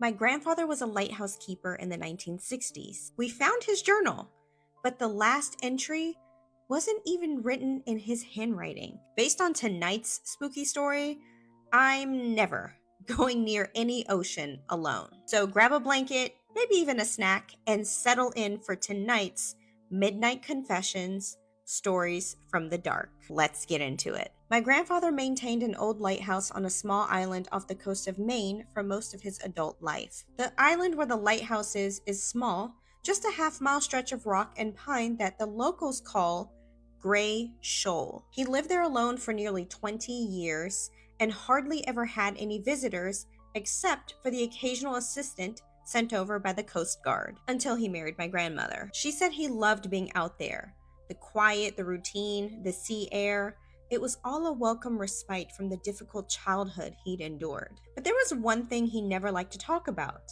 My grandfather was a lighthouse keeper in the 1960s. We found his journal, but the last entry wasn't even written in his handwriting. Based on tonight's spooky story, I'm never going near any ocean alone. So grab a blanket, maybe even a snack, and settle in for tonight's Midnight Confessions, Stories from the Dark. Let's get into it. My grandfather maintained an old lighthouse on a small island off the coast of Maine for most of his adult life. The island where the lighthouse is small, just a half-mile stretch of rock and pine that the locals call Gray Shoal. He lived there alone for nearly 20 years and hardly ever had any visitors except for the occasional assistant sent over by the Coast Guard until he married my grandmother. She said he loved being out there. The quiet, the routine, the sea air. It was all a welcome respite from the difficult childhood he'd endured. But there was one thing he never liked to talk about,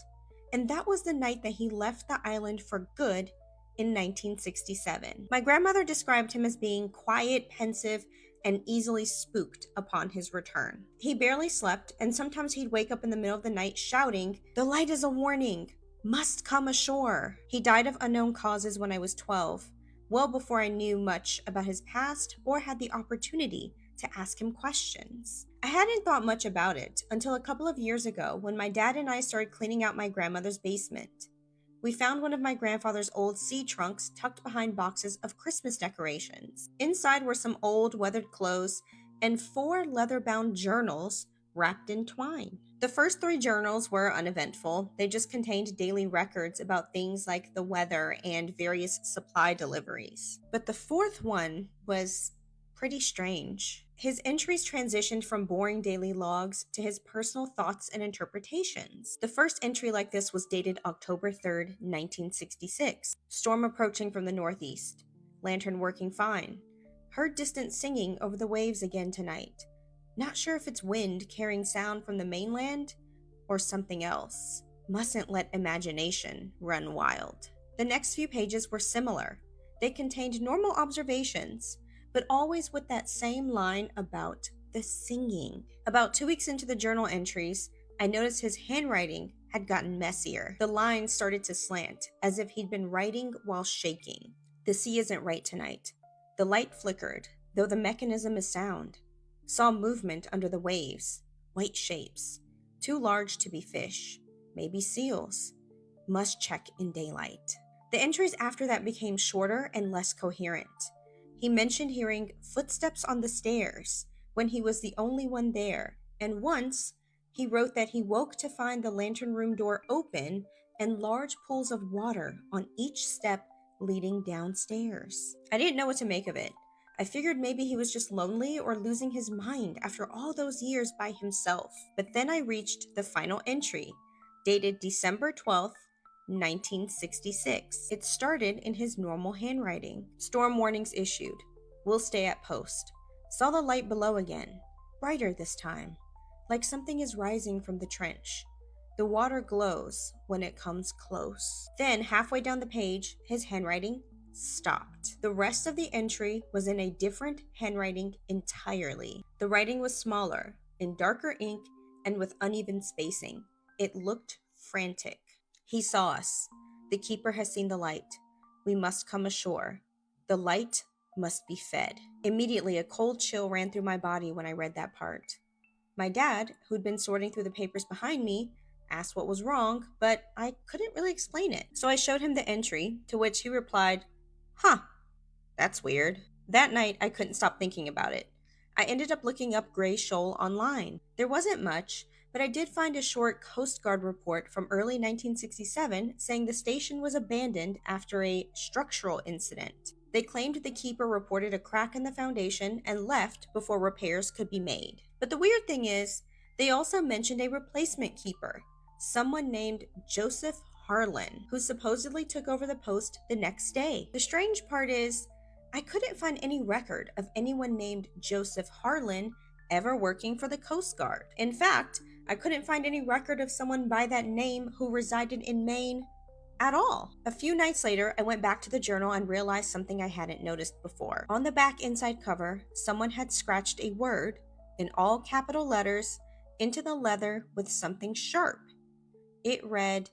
and that was the night that he left the island for good in 1967. My grandmother described him as being quiet, pensive, and easily spooked upon his return. He barely slept, and sometimes he'd wake up in the middle of the night shouting, "The light is a warning! Must come ashore!" He died of unknown causes when I was 12, well before I knew much about his past or had the opportunity to ask him questions. I hadn't thought much about it until a couple of years ago when my dad and I started cleaning out my grandmother's basement. We found one of my grandfather's old sea trunks tucked behind boxes of Christmas decorations. Inside were some old, weathered clothes and 4 leather-bound journals wrapped in twine. The first 3 journals were uneventful. They just contained daily records about things like the weather and various supply deliveries. But the 4th one was pretty strange. His entries transitioned from boring daily logs to his personal thoughts and interpretations. The first entry like this was dated October 3rd, 1966. Storm approaching from the northeast. Lantern working fine. Heard distant singing over the waves again tonight. Not sure if it's wind carrying sound from the mainland or something else. Mustn't let imagination run wild. The next few pages were similar. They contained normal observations, but always with that same line about the singing. About 2 weeks into the journal entries, I noticed his handwriting had gotten messier. The lines started to slant, as if he'd been writing while shaking. The sea isn't right tonight. The light flickered, though the mechanism is sound. Saw movement under the waves, white shapes, too large to be fish, maybe seals. Must check in daylight. The entries after that became shorter and less coherent. He mentioned hearing footsteps on the stairs when he was the only one there, and once he wrote that he woke to find the lantern room door open and large pools of water on each step leading downstairs. I didn't know what to make of it. I figured maybe he was just lonely or losing his mind after all those years by himself. But then I reached the final entry, dated December 12th, 1966. It started in his normal handwriting. Storm warnings issued. Will stay at post. Saw the light below again. Brighter this time. Like something is rising from the trench. The water glows when it comes close. Then, halfway down the page, his handwriting stopped. The rest of the entry was in a different handwriting entirely. The writing was smaller, in darker ink, and with uneven spacing. It looked frantic. He saw us. The keeper has seen the light. We must come ashore. The light must be fed. Immediately, a cold chill ran through my body when I read that part. My dad, who'd been sorting through the papers behind me, asked what was wrong, but I couldn't really explain it. So I showed him the entry, to which he replied, "Huh, that's weird." That night, I couldn't stop thinking about it. I ended up looking up Gray Shoal online. There wasn't much, but I did find a short Coast Guard report from early 1967 saying the station was abandoned after a structural incident. They claimed the keeper reported a crack in the foundation and left before repairs could be made. But the weird thing is, they also mentioned a replacement keeper, someone named Joseph Harlan, who supposedly took over the post the next day. The strange part is, I couldn't find any record of anyone named Joseph Harlan ever working for the Coast Guard. In fact, I couldn't find any record of someone by that name who resided in Maine at all. A few nights later, I went back to the journal and realized something I hadn't noticed before. On the back inside cover, someone had scratched a word in all capital letters into the leather with something sharp. It read,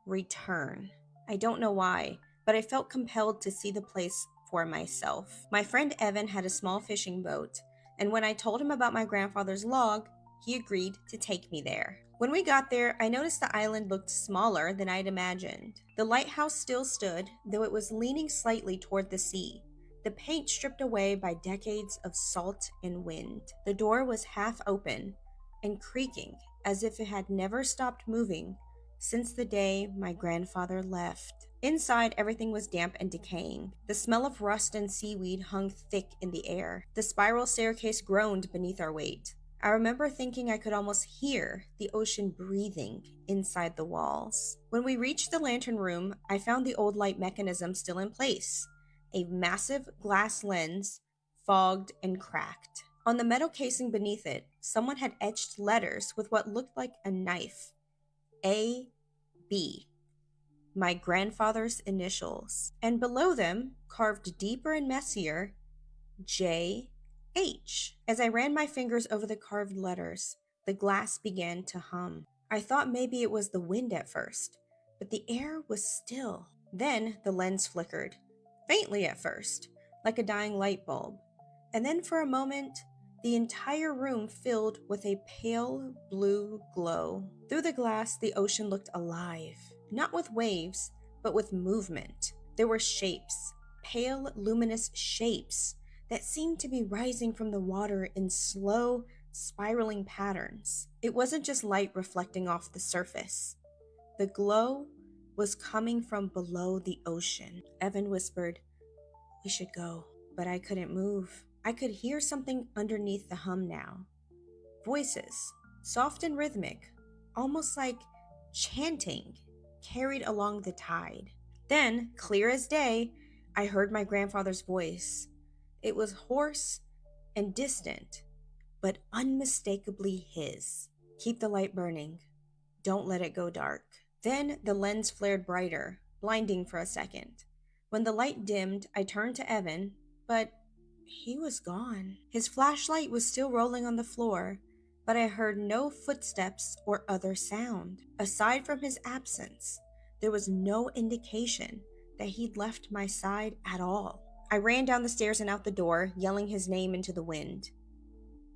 Return. I don't know why, but I felt compelled to see the place for myself. My friend Evan had a small fishing boat, and when I told him about my grandfather's log, he agreed to take me there. When we got there, I noticed the island looked smaller than I'd imagined. The lighthouse still stood, though it was leaning slightly toward the sea, the paint stripped away by decades of salt and wind. The door was half open and creaking as if it had never stopped moving since the day my grandfather left. Inside, everything was damp and decaying. The smell of rust and seaweed hung thick in the air. The spiral staircase groaned beneath our weight. I remember thinking I could almost hear the ocean breathing inside the walls. When we reached the lantern room, I found the old light mechanism still in place, a massive glass lens, fogged and cracked. On the metal casing beneath it, someone had etched letters with what looked like a knife. A.B., my grandfather's initials, and below them, carved deeper and messier, J.H. As I ran my fingers over the carved letters, the glass began to hum. I thought maybe it was the wind at first, but the air was still. Then the lens flickered, faintly at first, like a dying light bulb, and then for a moment, the entire room filled with a pale blue glow. Through the glass, the ocean looked alive, not with waves, but with movement. There were shapes, pale, luminous shapes that seemed to be rising from the water in slow, spiraling patterns. It wasn't just light reflecting off the surface. The glow was coming from below the ocean. Evan whispered, "We should go," but I couldn't move. I could hear something underneath the hum now. Voices, soft and rhythmic, almost like chanting, carried along the tide. Then, clear as day, I heard my grandfather's voice. It was hoarse and distant, but unmistakably his. "Keep the light burning. Don't let it go dark." Then the lens flared brighter, blinding for a second. When the light dimmed, I turned to Evan, but he was gone. His flashlight was still rolling on the floor, but I heard no footsteps or other sound. Aside from his absence, there was no indication that he'd left my side at all. I ran down the stairs and out the door, yelling his name into the wind.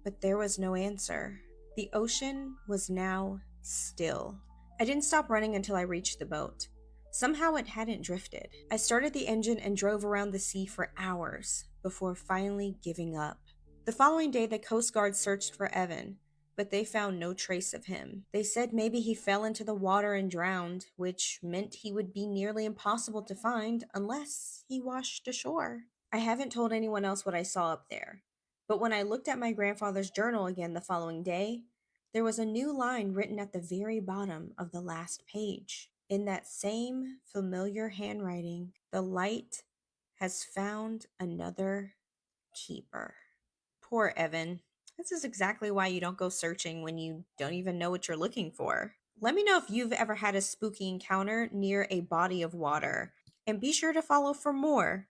But there was no answer. The ocean was now still. I didn't stop running until I reached the boat. Somehow it hadn't drifted. I started the engine and drove around the sea for hours before finally giving up. The following day, the Coast Guard searched for Evan, but they found no trace of him. They said maybe he fell into the water and drowned, which meant he would be nearly impossible to find unless he washed ashore. I haven't told anyone else what I saw up there, but when I looked at my grandfather's journal again the following day, there was a new line written at the very bottom of the last page. In that same familiar handwriting, "The light has found another keeper." Poor Evan. This is exactly why you don't go searching when you don't even know what you're looking for. Let me know if you've ever had a spooky encounter near a body of water, and be sure to follow for more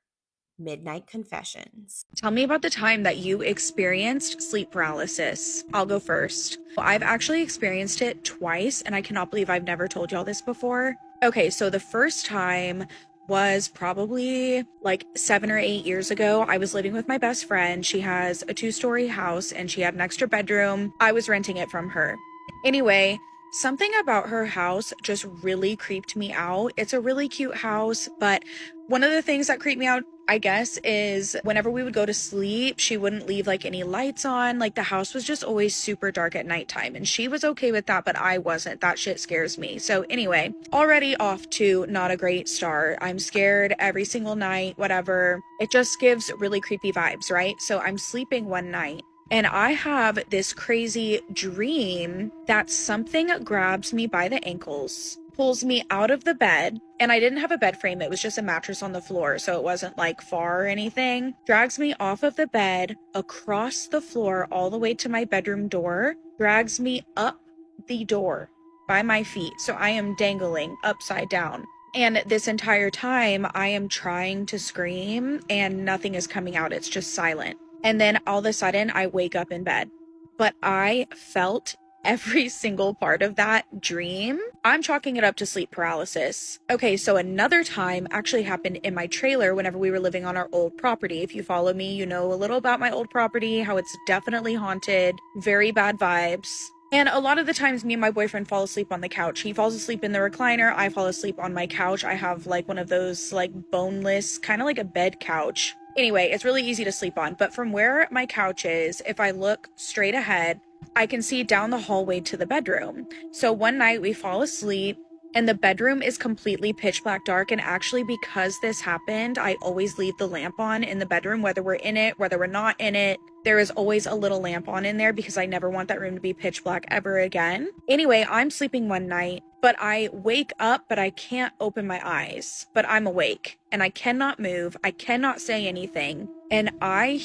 Midnight Confessions. Tell me about the time that you experienced sleep paralysis. I'll go first. I've actually experienced it twice, and I cannot believe I've never told y'all this before. Okay, so the first time was probably like 7 or 8 years ago. I was living with my best friend. She has a 2-story house and she had an extra bedroom. I was renting it from her. Anyway, something about her house just really creeped me out. It's a really cute house, but one of the things that creeped me out, I guess, is whenever we would go to sleep, she wouldn't leave like any lights on. Like the house was just always super dark at nighttime, and she was okay with that, but I wasn't. That shit scares me. So anyway, already off to not a great start. I'm scared every single night, whatever. It just gives really creepy vibes, right? So I'm sleeping one night and I have this crazy dream that something grabs me by the ankles, pulls me out of the bed, and I didn't have a bed frame. It was just a mattress on the floor, so it wasn't like far or anything. Drags me off of the bed, across the floor, all the way to my bedroom door, drags me up the door by my feet. So I am dangling upside down. And this entire time, I am trying to scream and nothing is coming out. It's just silent. And then all of a sudden, I wake up in bed. But I felt every single part of that dream, I'm chalking it up to sleep paralysis. Okay, so another time actually happened in my trailer whenever we were living on our old property. If you follow me, you know a little about my old property, how it's definitely haunted, very bad vibes. And a lot of the times, me and my boyfriend fall asleep on the couch. He falls asleep in the recliner. I fall asleep on my couch. I have like one of those like boneless, kind of like a bed couch. Anyway, it's really easy to sleep on. But from where my couch is, if I look straight ahead, I can see down the hallway to the bedroom. So one night we fall asleep and the bedroom is completely pitch black dark. And actually, because this happened, I always leave the lamp on in the bedroom, whether we're in it, whether we're not in it. There is always a little lamp on in there because I never want that room to be pitch black ever again. Anyway, I'm sleeping one night, but I wake up, but I can't open my eyes. But I'm awake and I cannot move. I cannot say anything. And I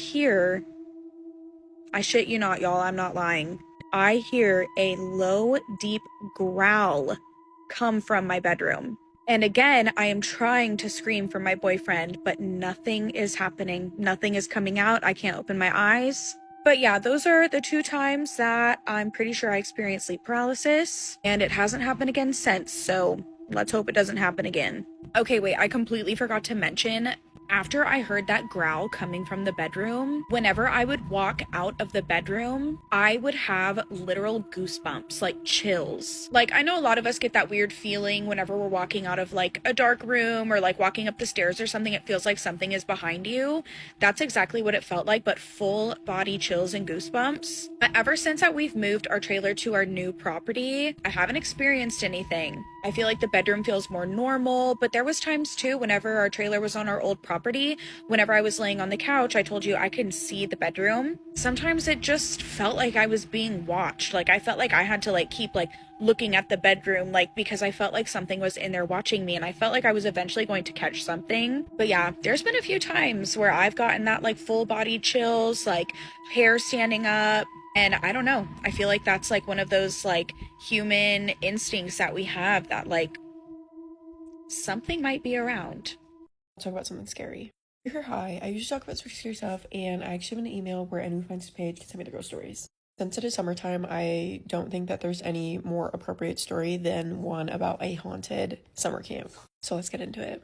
shit you not, y'all, I'm not lying. I hear a low, deep growl come from my bedroom. And again, I am trying to scream for my boyfriend, but nothing is happening. Nothing is coming out. I can't open my eyes. But yeah, those are the 2 times that I'm pretty sure I experienced sleep paralysis, and it hasn't happened again since, so let's hope it doesn't happen again. Okay, wait, I completely forgot to mention, after I heard that growl coming from the bedroom, whenever I would walk out of the bedroom, I would have literal goosebumps, like chills. Like, I know a lot of us get that weird feeling whenever we're walking out of like a dark room or like walking up the stairs or something, it feels like something is behind you. That's exactly what it felt like, but full body chills and goosebumps. But ever since that we've moved our trailer to our new property, I haven't experienced anything. I feel like the bedroom feels more normal, but there was times too whenever our trailer was on our old property, whenever I was laying on the couch, I told you I couldn't see the bedroom. Sometimes it just felt like I was being watched. Like I felt like I had to like keep like looking at the bedroom, like because I felt like something was in there watching me and I felt like I was eventually going to catch something. But yeah, there's been a few times where I've gotten that like full body chills, like hair standing up. And I don't know, I feel like that's like one of those like human instincts that we have, that like something might be around. Talk about something scary. Here, hi. I usually talk about scary stuff, and I actually have an email where anyone who finds this page can send me their ghost stories. Since it is summertime, I don't think that there's any more appropriate story than one about a haunted summer camp. So let's get into it.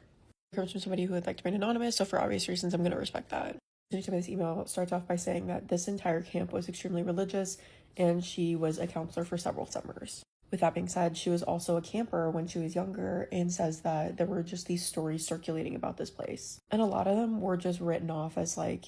It comes from somebody who would like to remain anonymous, so for obvious reasons, I'm going to respect that. This email starts off by saying that this entire camp was extremely religious, and she was a counselor for several summers. With that being said, she was also a camper when she was younger and says that there were just these stories circulating about this place. And a lot of them were just written off as like,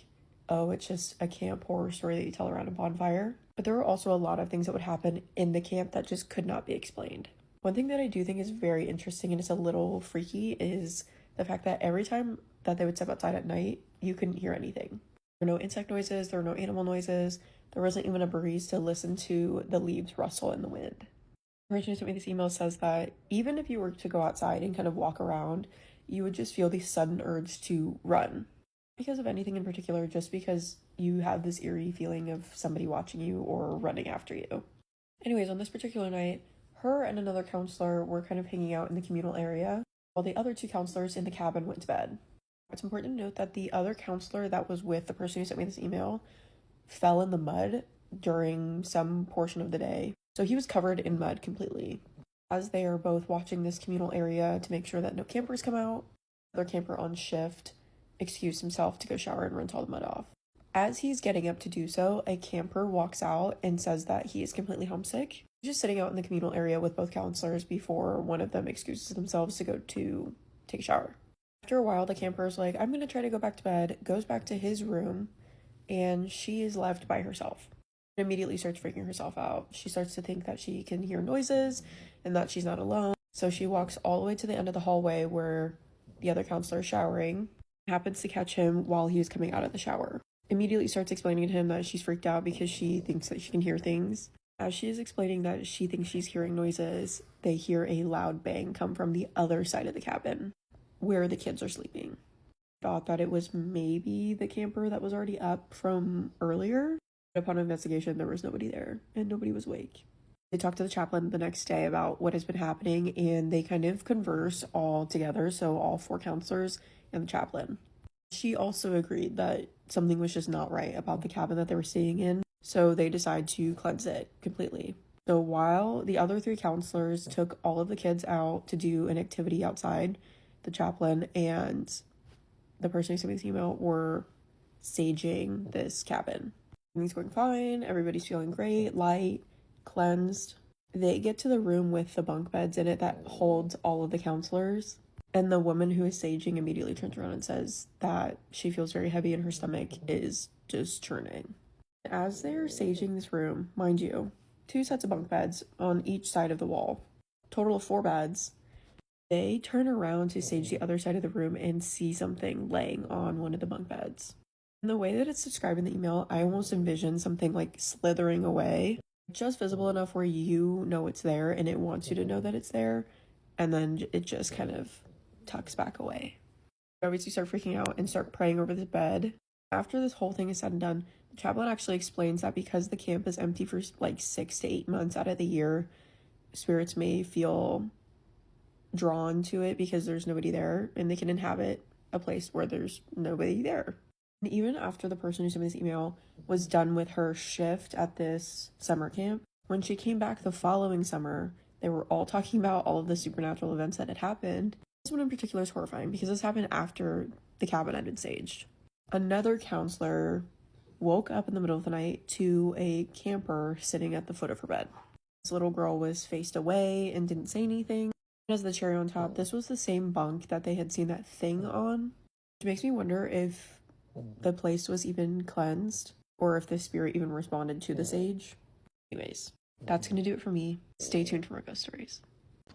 oh, it's just a camp horror story that you tell around a bonfire. But there were also a lot of things that would happen in the camp that just could not be explained. One thing that I do think is very interesting and it's a little freaky is the fact that every time that they would step outside at night, you couldn't hear anything. There were no insect noises, there were no animal noises, there wasn't even a breeze to listen to the leaves rustle in the wind. The person who sent me this email says that even if you were to go outside and kind of walk around, you would just feel the sudden urge to run. Because of anything in particular, just because you have this eerie feeling of somebody watching you or running after you. Anyways, on this particular night, her and another counselor were kind of hanging out in the communal area, while the other 2 counselors in the cabin went to bed. It's important to note that the other counselor that was with the person who sent me this email fell in the mud during some portion of the day. So he was covered in mud completely. As they are both watching this communal area to make sure that no campers come out, the other camper on shift excused himself to go shower and rinse all the mud off. As he's getting up to do so, a camper walks out and says that he is completely homesick. He's just sitting out in the communal area with both counselors before one of them excuses themselves to go to take a shower. After a while, the camper is like, I'm going to try to go back to bed, goes back to his room, and she is left by herself. She immediately starts freaking herself out. She starts to think that she can hear noises and that she's not alone. So she walks all the way to the end of the hallway where the other counselor is showering, happens to catch him while he was coming out of the shower. Immediately starts explaining to him that she's freaked out because she thinks that she can hear things. As she is explaining that she thinks she's hearing noises, they hear a loud bang come from the other side of the cabin where the kids are sleeping. Thought that it was maybe the camper that was already up from earlier. But upon investigation, there was nobody there and nobody was awake. They talked to the chaplain the next day about what has been happening and they kind of converse all together, so all 4 counselors and the chaplain. She also agreed that something was just not right about the cabin that they were staying in, so they decide to cleanse it completely. So while the other 3 counselors took all of the kids out to do an activity outside, the chaplain and the person who sent me this email were saging this cabin. Everything's going fine. Everybody's feeling great, light, cleansed. They get to the room with the bunk beds in it that holds all of the counselors. And the woman who is saging immediately turns around and says that she feels very heavy and her stomach is just churning. As they're saging this room, mind you, 2 sets of bunk beds on each side of the wall, total of 4 beds. They turn around to sage the other side of the room and see something laying on one of the bunk beds. In the way that it's described in the email, I almost envision something like slithering away, just visible enough where you know it's there and it wants you to know that it's there, and then it just kind of tucks back away. I obviously start freaking out and start praying over the bed. After this whole thing is said and done, the chaplain actually explains that because the camp is empty for like 6 to 8 months out of the year, spirits may feel drawn to it because there's nobody there and they can inhabit a place where there's nobody there. And even after the person who sent me this email was done with her shift at this summer camp, when she came back the following summer, they were all talking about all of the supernatural events that had happened. This one in particular is horrifying because this happened after the cabin had been saged. Another counselor woke up in the middle of the night to a camper sitting at the foot of her bed. This little girl was faced away and didn't say anything. As the cherry on top, this was the same bunk that they had seen that thing on. Which makes me wonder if the place was even cleansed or if the spirit even responded to the sage. Anyways, that's going to do it for me. Stay tuned for more ghost stories.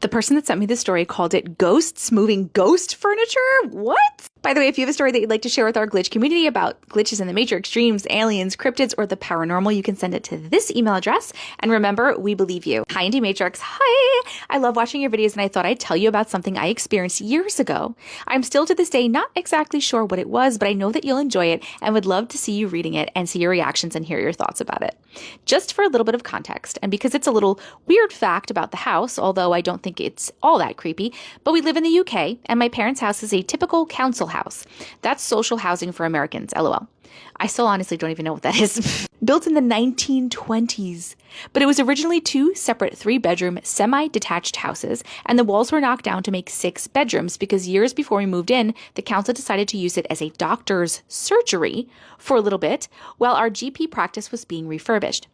The person that sent me this story called it ghosts moving ghost furniture. What? By the way, if you have a story that you'd like to share with our glitch community about glitches in the major extremes, aliens, cryptids, or the paranormal, you can send it to this email address. And remember, we believe you. Hi, Indie Matrix. Hi! I love watching your videos and I thought I'd tell you about something I experienced years ago. I'm still to this day not exactly sure what it was, but I know that you'll enjoy it and would love to see you reading it and see your reactions and hear your thoughts about it. Just for a little bit of context, and because it's a little weird fact about the house, although I don't think it's all that creepy, but we live in the UK and my parents' house is a typical council house. That's social housing for Americans, LOL. I still honestly don't even know what that is. Built in the 1920s. But it was originally 2 separate 3-bedroom semi-detached houses, and the walls were knocked down to make 6 bedrooms because years before we moved in, the council decided to use it as a doctor's surgery for a little bit while our GP practice was being refurbished.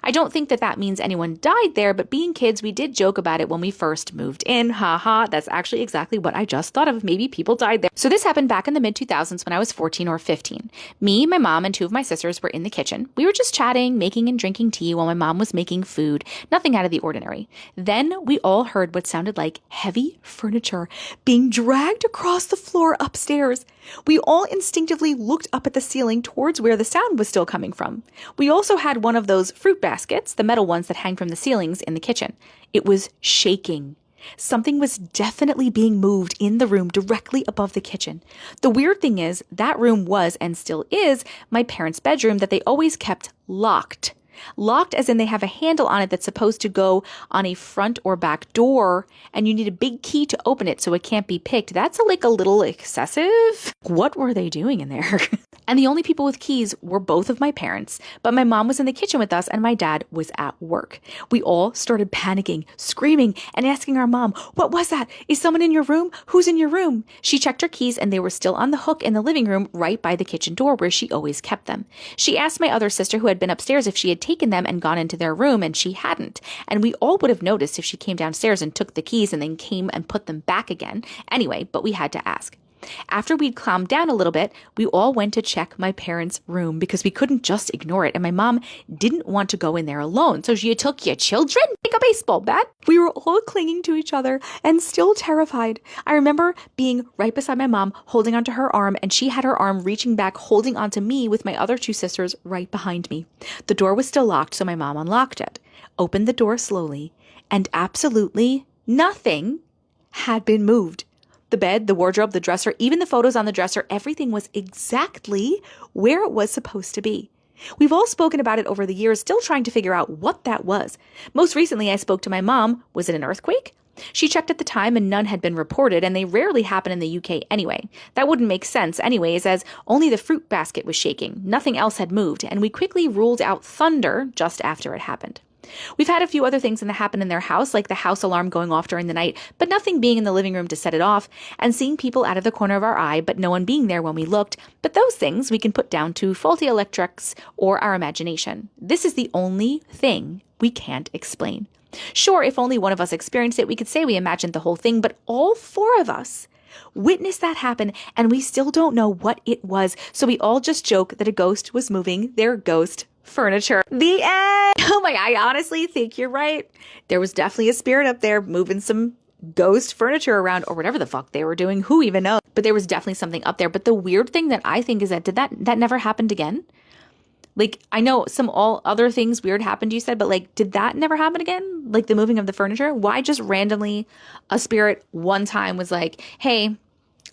I don't think that means anyone died there, but being kids, we did joke about it when we first moved in. Haha, that's actually exactly what I just thought of. Maybe people died there. So this happened back in the mid-2000s when I was 14 or 15. Me, my mom, and 2 of my sisters were in the kitchen. We were just chatting, making and drinking tea while my mom was making food. Nothing out of the ordinary. Then we all heard what sounded like heavy furniture being dragged across the floor upstairs. We all instinctively looked up at the ceiling towards where the sound was still coming from. We also had one of those fruit baskets, the metal ones that hang from the ceilings in the kitchen. It was shaking. Something was definitely being moved in the room directly above the kitchen. The weird thing is, that room was, and still is, my parents' bedroom that they always kept locked. Locked as in they have a handle on it that's supposed to go on a front or back door, and you need a big key to open it so it can't be picked. That's like a little excessive. What were they doing in there? And the only people with keys were both of my parents, but my mom was in the kitchen with us and my dad was at work. We all started panicking, screaming, and asking our mom, "What was that? Is someone in your room? Who's in your room?" She checked her keys and they were still on the hook in the living room right by the kitchen door where she always kept them. She asked my other sister who had been upstairs if she had taken them and gone into their room, and she hadn't. And we all would have noticed if she came downstairs and took the keys and then came and put them back again. Anyway, but we had to ask. After we'd calmed down a little bit, we all went to check my parents' room because we couldn't just ignore it, and my mom didn't want to go in there alone, so she took your children like a baseball bat. We were all clinging to each other and still terrified. I remember being right beside my mom, holding onto her arm, and she had her arm reaching back, holding onto me with my other 2 sisters right behind me. The door was still locked, so my mom unlocked it, opened the door slowly, and absolutely nothing had been moved. The bed, the wardrobe, the dresser, even the photos on the dresser, everything was exactly where it was supposed to be. We've all spoken about it over the years, still trying to figure out what that was. Most recently, I spoke to my mom. Was it an earthquake? She checked at the time and none had been reported, and they rarely happen in the UK anyway. That wouldn't make sense anyways, as only the fruit basket was shaking. Nothing else had moved, and we quickly ruled out thunder just after it happened. We've had a few other things that happen in their house, like the house alarm going off during the night, but nothing being in the living room to set it off, and seeing people out of the corner of our eye, but no one being there when we looked. But those things we can put down to faulty electrics or our imagination. This is the only thing we can't explain. Sure, if only one of us experienced it, we could say we imagined the whole thing, but all four of us witnessed that happen, and we still don't know what it was, so we all just joke that a ghost was moving their ghost furniture. The end! Oh my, I honestly think you're right. There was definitely a spirit up there moving some ghost furniture around or whatever the fuck they were doing. Who even knows? But there was definitely something up there. But the weird thing that I think is that that never happened again? Like, I know some all other things weird happened, you said, but like, did that never happen again? Like the moving of the furniture? Why just randomly a spirit one time was like, hey,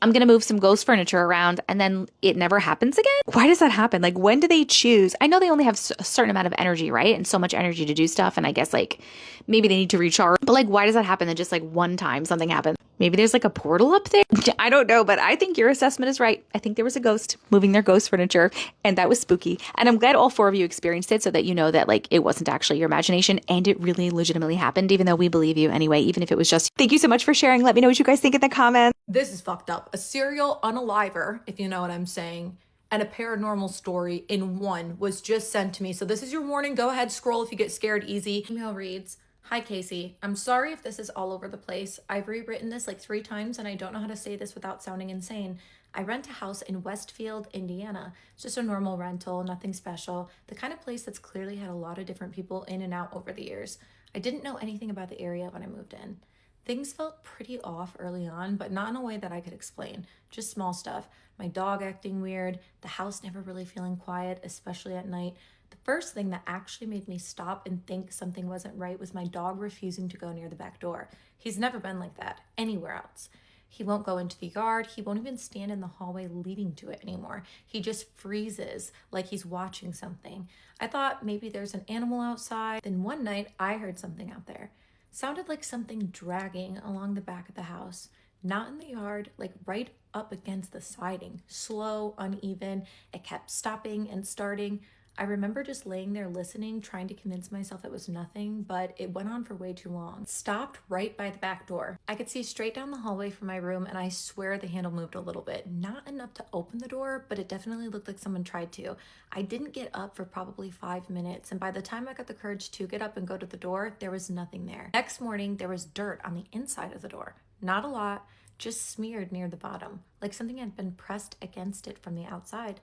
I'm going to move some ghost furniture around, and then it never happens again? Why does that happen? Like, when do they choose? I know they only have a certain amount of energy, right? And so much energy to do stuff. And I guess like maybe they need to recharge. But like, why does that happen? That just like one time something happens? Maybe there's like a portal up there. I don't know, but I think your assessment is right. I think there was a ghost moving their ghost furniture, and that was spooky. And I'm glad all four of you experienced it so that you know that like it wasn't actually your imagination and it really legitimately happened, even though we believe you anyway, even if it was just. Thank you so much for sharing. Let me know what you guys think in the comments. This is fucked up. A serial unaliver, if you know what I'm saying, and a paranormal story in one was just sent to me. So this is your warning. Go ahead, scroll if you get scared easy. Email reads, "Hi Casey, I'm sorry if this is all over the place. I've rewritten this like 3 times and I don't know how to say this without sounding insane. I rent a house in Westfield, Indiana. It's just a normal rental, nothing special. The kind of place that's clearly had a lot of different people in and out over the years. I didn't know anything about the area when I moved in. Things felt pretty off early on, but not in a way that I could explain. Just small stuff. My dog acting weird, the house never really feeling quiet, especially at night. The first thing that actually made me stop and think something wasn't right was my dog refusing to go near the back door. He's never been like that anywhere else. He won't go into the yard. He won't even stand in the hallway leading to it anymore. He just freezes like he's watching something. I thought maybe there's an animal outside. Then one night I heard something out there. Sounded like something dragging along the back of the house. Not in the yard, like right up against the siding. Slow, uneven. It kept stopping and starting. I remember just laying there listening, trying to convince myself it was nothing, but it went on for way too long. Stopped right by the back door. I could see straight down the hallway from my room, and I swear the handle moved a little bit. Not enough to open the door, but it definitely looked like someone tried to. I didn't get up for probably 5 minutes, and by the time I got the courage to get up and go to the door, there was nothing there. Next morning, there was dirt on the inside of the door. Not a lot, just smeared near the bottom, like something had been pressed against it from the outside.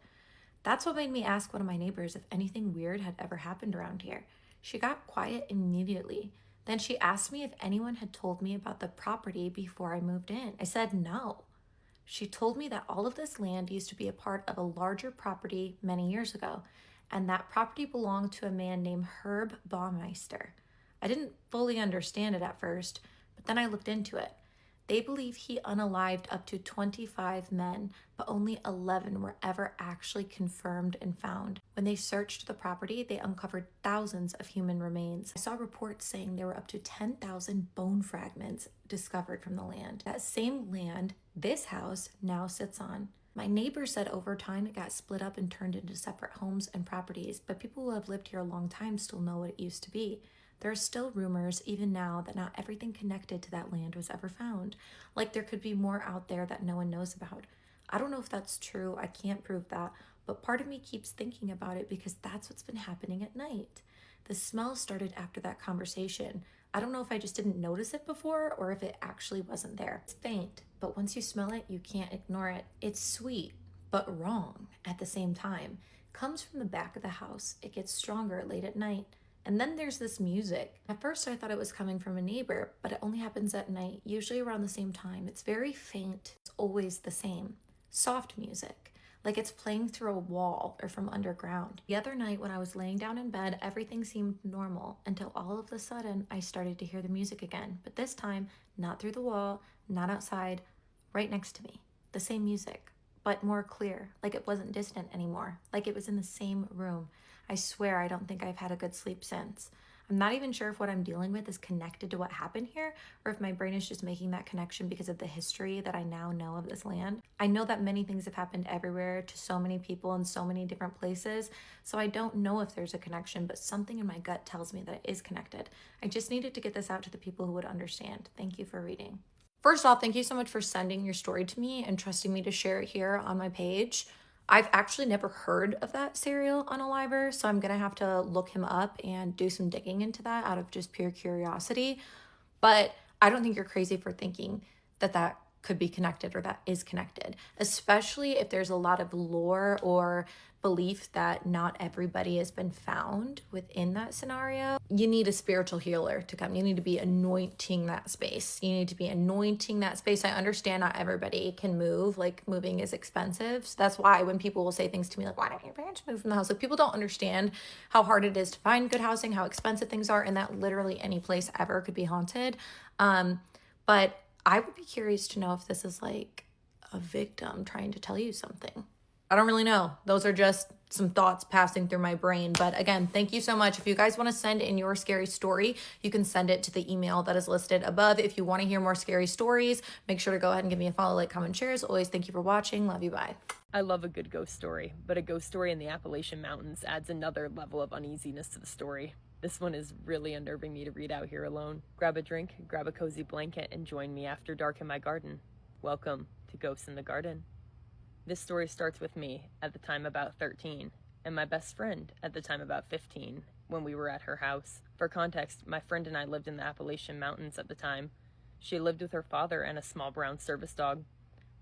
That's what made me ask one of my neighbors if anything weird had ever happened around here. She got quiet immediately. Then she asked me if anyone had told me about the property before I moved in. I said no. She told me that all of this land used to be a part of a larger property many years ago, and that property belonged to a man named Herb Baumeister. I didn't fully understand it at first, but then I looked into it. They believe he unalived up to 25 men, but only 11 were ever actually confirmed and found. When they searched the property, they uncovered thousands of human remains. I saw reports saying there were up to 10,000 bone fragments discovered from the land. That same land this house now sits on. My neighbor said over time it got split up and turned into separate homes and properties, but people who have lived here a long time still know what it used to be. There are still rumors, even now, that not everything connected to that land was ever found. Like there could be more out there that no one knows about. I don't know if that's true, I can't prove that, but part of me keeps thinking about it because that's what's been happening at night. The smell started after that conversation. I don't know if I just didn't notice it before or if it actually wasn't there. It's faint, but once you smell it, you can't ignore it. It's sweet, but wrong at the same time. It comes from the back of the house. It gets stronger late at night. And then there's this music. At first I thought it was coming from a neighbor, but it only happens at night, usually around the same time. It's very faint. It's always the same. Soft music, like it's playing through a wall or from underground. The other night when I was laying down in bed, everything seemed normal until all of a sudden I started to hear the music again. But this time, not through the wall, not outside, right next to me. The same music, but more clear, like it wasn't distant anymore, like it was in the same room. I swear I don't think I've had a good sleep since. I'm not even sure if what I'm dealing with is connected to what happened here, or if my brain is just making that connection because of the history that I now know of this land. I know that many things have happened everywhere to so many people in so many different places, so I don't know if there's a connection, but something in my gut tells me that it is connected. I just needed to get this out to the people who would understand. Thank you for reading. First off, thank you so much for sending your story to me and trusting me to share it here on my page. I've actually never heard of that serial unaliver, so I'm gonna have to look him up and do some digging into that out of just pure curiosity. But I don't think you're crazy for thinking that that could be connected or that is connected, especially if there's a lot of lore or belief that not everybody has been found within that scenario. You need a spiritual healer to come. You need to be anointing that space. You need to be anointing that space. I understand not everybody can move, like moving is expensive. So that's why when people will say things to me like, why don't your parents move from the house? Like, people don't understand how hard it is to find good housing, how expensive things are, and that literally any place ever could be haunted. But I would be curious to know if this is like a victim trying to tell you something. I don't really know. Those are just some thoughts passing through my brain. But again, thank you so much. If you guys want to send in your scary story, you can send it to the email that is listed above. If you want to hear more scary stories, make sure to go ahead and give me a follow, like, comment, share. As always, thank you for watching. Love you. Bye. I love a good ghost story, but a ghost story in the Appalachian Mountains adds another level of uneasiness to the story. This one is really unnerving me to read out here alone. Grab a drink, grab a cozy blanket, and join me after dark in my garden. Welcome to Ghosts in the Garden. This story starts with me, at the time about 13, and my best friend, at the time about 15, when we were at her house. For context, my friend and I lived in the Appalachian Mountains at the time. She lived with her father and a small brown service dog.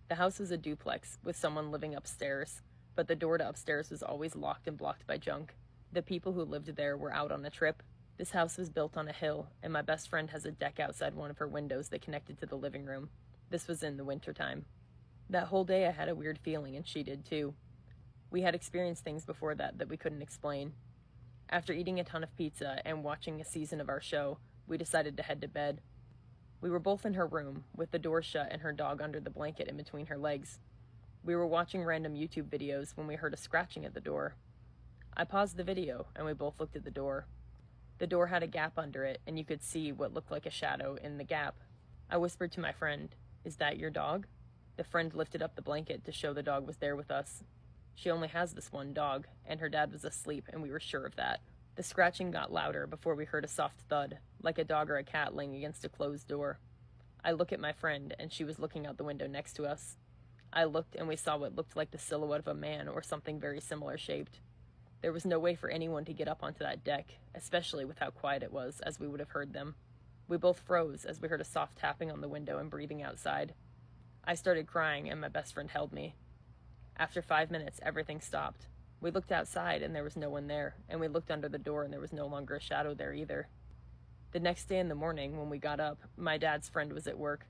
The house was a duplex, with someone living upstairs, but the door to upstairs was always locked and blocked by junk. The people who lived there were out on a trip. This house was built on a hill, and my best friend has a deck outside one of her windows that connected to the living room. This was in the wintertime. That whole day I had a weird feeling, and she did too. We had experienced things before that we couldn't explain. After eating a ton of pizza and watching a season of our show, we decided to head to bed. We were both in her room, with the door shut and her dog under the blanket in between her legs. We were watching random YouTube videos when we heard a scratching at the door. I paused the video, and we both looked at the door. The door had a gap under it, and you could see what looked like a shadow in the gap. I whispered to my friend, "Is that your dog?" The friend lifted up the blanket to show the dog was there with us. She only has this one dog, and her dad was asleep, and we were sure of that. The scratching got louder before we heard a soft thud, like a dog or a cat laying against a closed door. I look at my friend, and she was looking out the window next to us. I looked, and we saw what looked like the silhouette of a man or something very similar shaped. There was no way for anyone to get up onto that deck, especially with how quiet it was, as we would have heard them. We both froze as we heard a soft tapping on the window and breathing outside. I started crying, and my best friend held me. After 5 minutes, everything stopped. We looked outside, and there was no one there, and we looked under the door, and there was no longer a shadow there either. The next day in the morning, when we got up, my dad's friend was at work.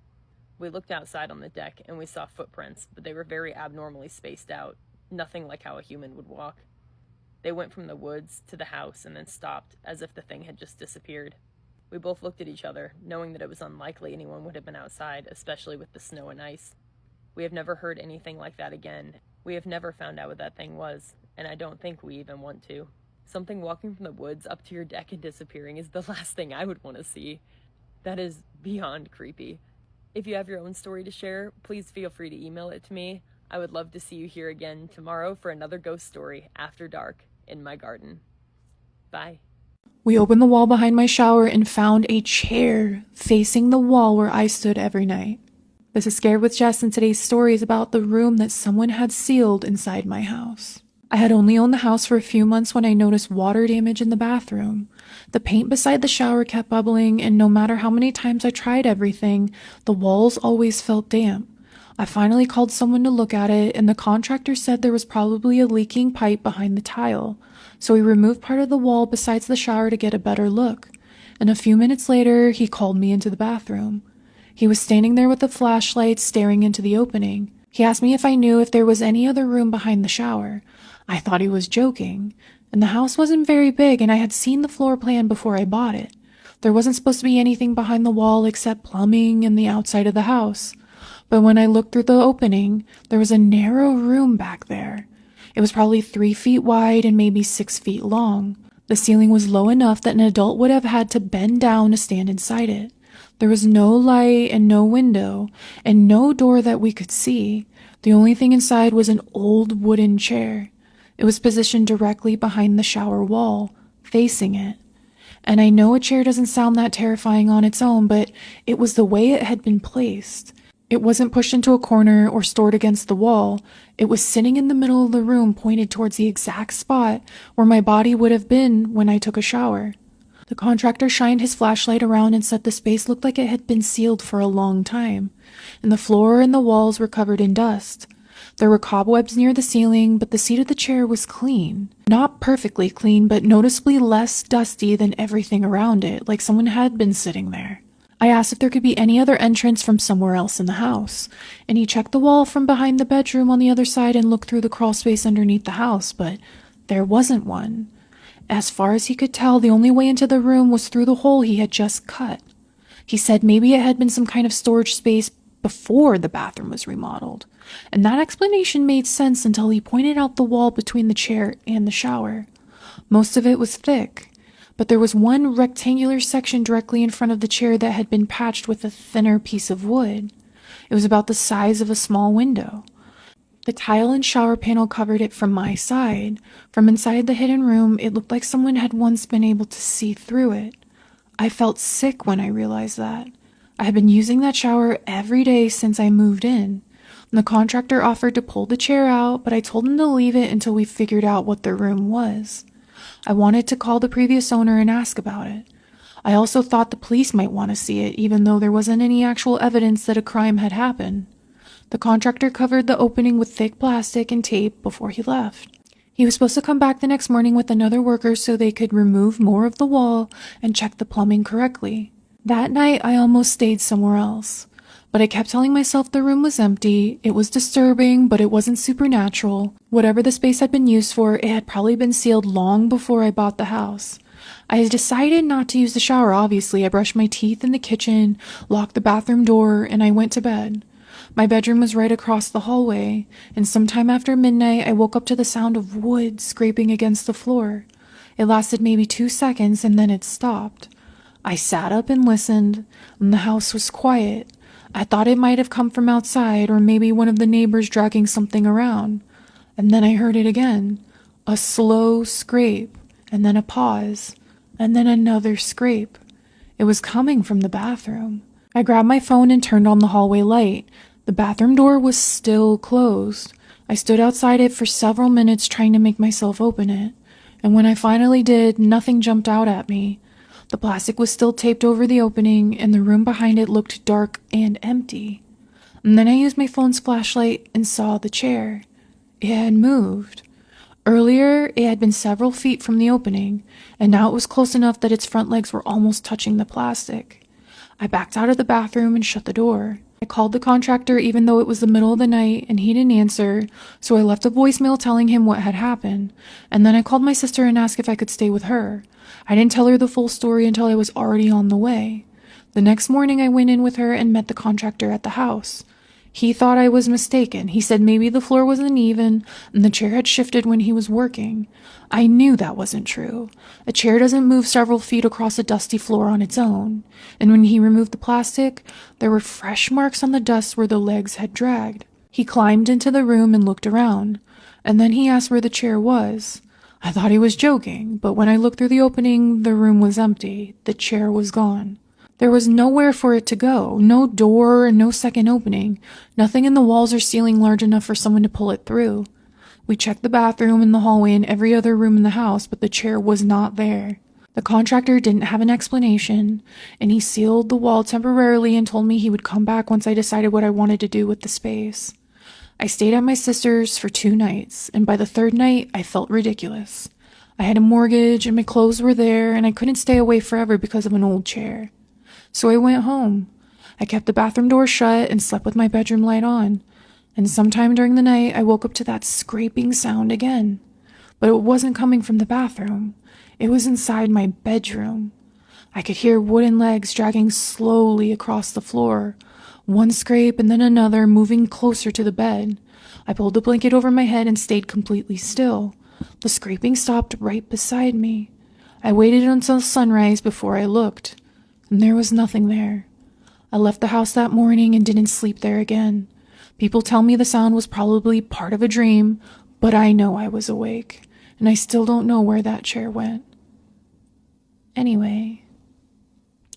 We looked outside on the deck, and we saw footprints, but they were very abnormally spaced out, nothing like how a human would walk. They went from the woods to the house and then stopped, as if the thing had just disappeared. We both looked at each other, knowing that it was unlikely anyone would have been outside, especially with the snow and ice. We have never heard anything like that again. We have never found out what that thing was, and I don't think we even want to. Something walking from the woods up to your deck and disappearing is the last thing I would want to see. That is beyond creepy. If you have your own story to share, please feel free to email it to me. I would love to see you here again tomorrow for another ghost story after dark in my garden. Bye. We opened the wall behind my shower and found a chair facing the wall where I stood every night. This is Scared with Jess, and today's story is about the room that someone had sealed inside my house. I had only owned the house for a few months when I noticed water damage in the bathroom. The paint beside the shower kept bubbling, and no matter how many times I tried everything, the walls always felt damp. I finally called someone to look at it, and the contractor said there was probably a leaking pipe behind the tile. So he removed part of the wall besides the shower to get a better look. And a few minutes later, he called me into the bathroom. He was standing there with a flashlight staring into the opening. He asked me if I knew if there was any other room behind the shower. I thought he was joking. And the house wasn't very big, and I had seen the floor plan before I bought it. There wasn't supposed to be anything behind the wall except plumbing and the outside of the house. But when I looked through the opening, there was a narrow room back there. It was probably 3 feet wide and maybe 6 feet long. The ceiling was low enough that an adult would have had to bend down to stand inside it. There was no light and no window, and no door that we could see. The only thing inside was an old wooden chair. It was positioned directly behind the shower wall, facing it. And I know a chair doesn't sound that terrifying on its own, but it was the way it had been placed. It wasn't pushed into a corner or stored against the wall. It was sitting in the middle of the room, pointed towards the exact spot where my body would have been when I took a shower. The contractor shined his flashlight around and said the space looked like it had been sealed for a long time, and the floor and the walls were covered in dust. There were cobwebs near the ceiling, but the seat of the chair was clean. Not perfectly clean, but noticeably less dusty than everything around it, like someone had been sitting there. I asked if there could be any other entrance from somewhere else in the house, and he checked the wall from behind the bedroom on the other side and looked through the crawl space underneath the house, but there wasn't one. As far as he could tell, the only way into the room was through the hole he had just cut. He said maybe it had been some kind of storage space before the bathroom was remodeled, and that explanation made sense until he pointed out the wall between the chair and the shower. Most of it was thick, but there was one rectangular section directly in front of the chair that had been patched with a thinner piece of wood. It was about the size of a small window. The tile and shower panel covered it from my side. From inside the hidden room, it looked like someone had once been able to see through it. I felt sick when I realized that. I had been using that shower every day since I moved in. The contractor offered to pull the chair out, but I told him to leave it until we figured out what the room was. I wanted to call the previous owner and ask about it. I also thought the police might want to see it, even though there wasn't any actual evidence that a crime had happened. The contractor covered the opening with thick plastic and tape before he left. He was supposed to come back the next morning with another worker so they could remove more of the wall and check the plumbing correctly. That night, I almost stayed somewhere else. But I kept telling myself the room was empty. It was disturbing, but it wasn't supernatural. Whatever the space had been used for, it had probably been sealed long before I bought the house. I had decided not to use the shower, obviously. I brushed my teeth in the kitchen, locked the bathroom door, and I went to bed. My bedroom was right across the hallway, and sometime after midnight, I woke up to the sound of wood scraping against the floor. It lasted maybe 2 seconds, and then it stopped. I sat up and listened, and the house was quiet. I thought it might have come from outside, or maybe one of the neighbors dragging something around. And then I heard it again, a slow scrape, and then a pause, and then another scrape. It was coming from the bathroom. I grabbed my phone and turned on the hallway light. The bathroom door was still closed. I stood outside it for several minutes trying to make myself open it, and when I finally did, nothing jumped out at me. The plastic was still taped over the opening, and the room behind it looked dark and empty. And then I used my phone's flashlight and saw the chair. It had moved. Earlier, it had been several feet from the opening, and now it was close enough that its front legs were almost touching the plastic. I backed out of the bathroom and shut the door. I called the contractor even though it was the middle of the night and he didn't answer, so I left a voicemail telling him what had happened, and then I called my sister and asked if I could stay with her. I didn't tell her the full story until I was already on the way. The next morning I went in with her and met the contractor at the house. He thought I was mistaken. He said maybe the floor was uneven and the chair had shifted when he was working. I knew that wasn't true. A chair doesn't move several feet across a dusty floor on its own, and when he removed the plastic, there were fresh marks on the dust where the legs had dragged. He climbed into the room and looked around, and then he asked where the chair was. I thought he was joking, but when I looked through the opening, the room was empty. The chair was gone. There was nowhere for it to go, no door, no second opening, nothing in the walls or ceiling large enough for someone to pull it through. We checked the bathroom and the hallway and every other room in the house, but the chair was not there. The contractor didn't have an explanation, and he sealed the wall temporarily and told me he would come back once I decided what I wanted to do with the space. I stayed at my sister's for 2 nights, and by the 3rd night, I felt ridiculous. I had a mortgage, and my clothes were there, and I couldn't stay away forever because of an old chair. So I went home. I kept the bathroom door shut and slept with my bedroom light on. And sometime during the night, I woke up to that scraping sound again. But it wasn't coming from the bathroom. It was inside my bedroom. I could hear wooden legs dragging slowly across the floor. One scrape and then another, moving closer to the bed. I pulled the blanket over my head and stayed completely still. The scraping stopped right beside me. I waited until sunrise before I looked, and there was nothing there. I left the house that morning and didn't sleep there again. People tell me the sound was probably part of a dream, but I know I was awake, and I still don't know where that chair went. Anyway,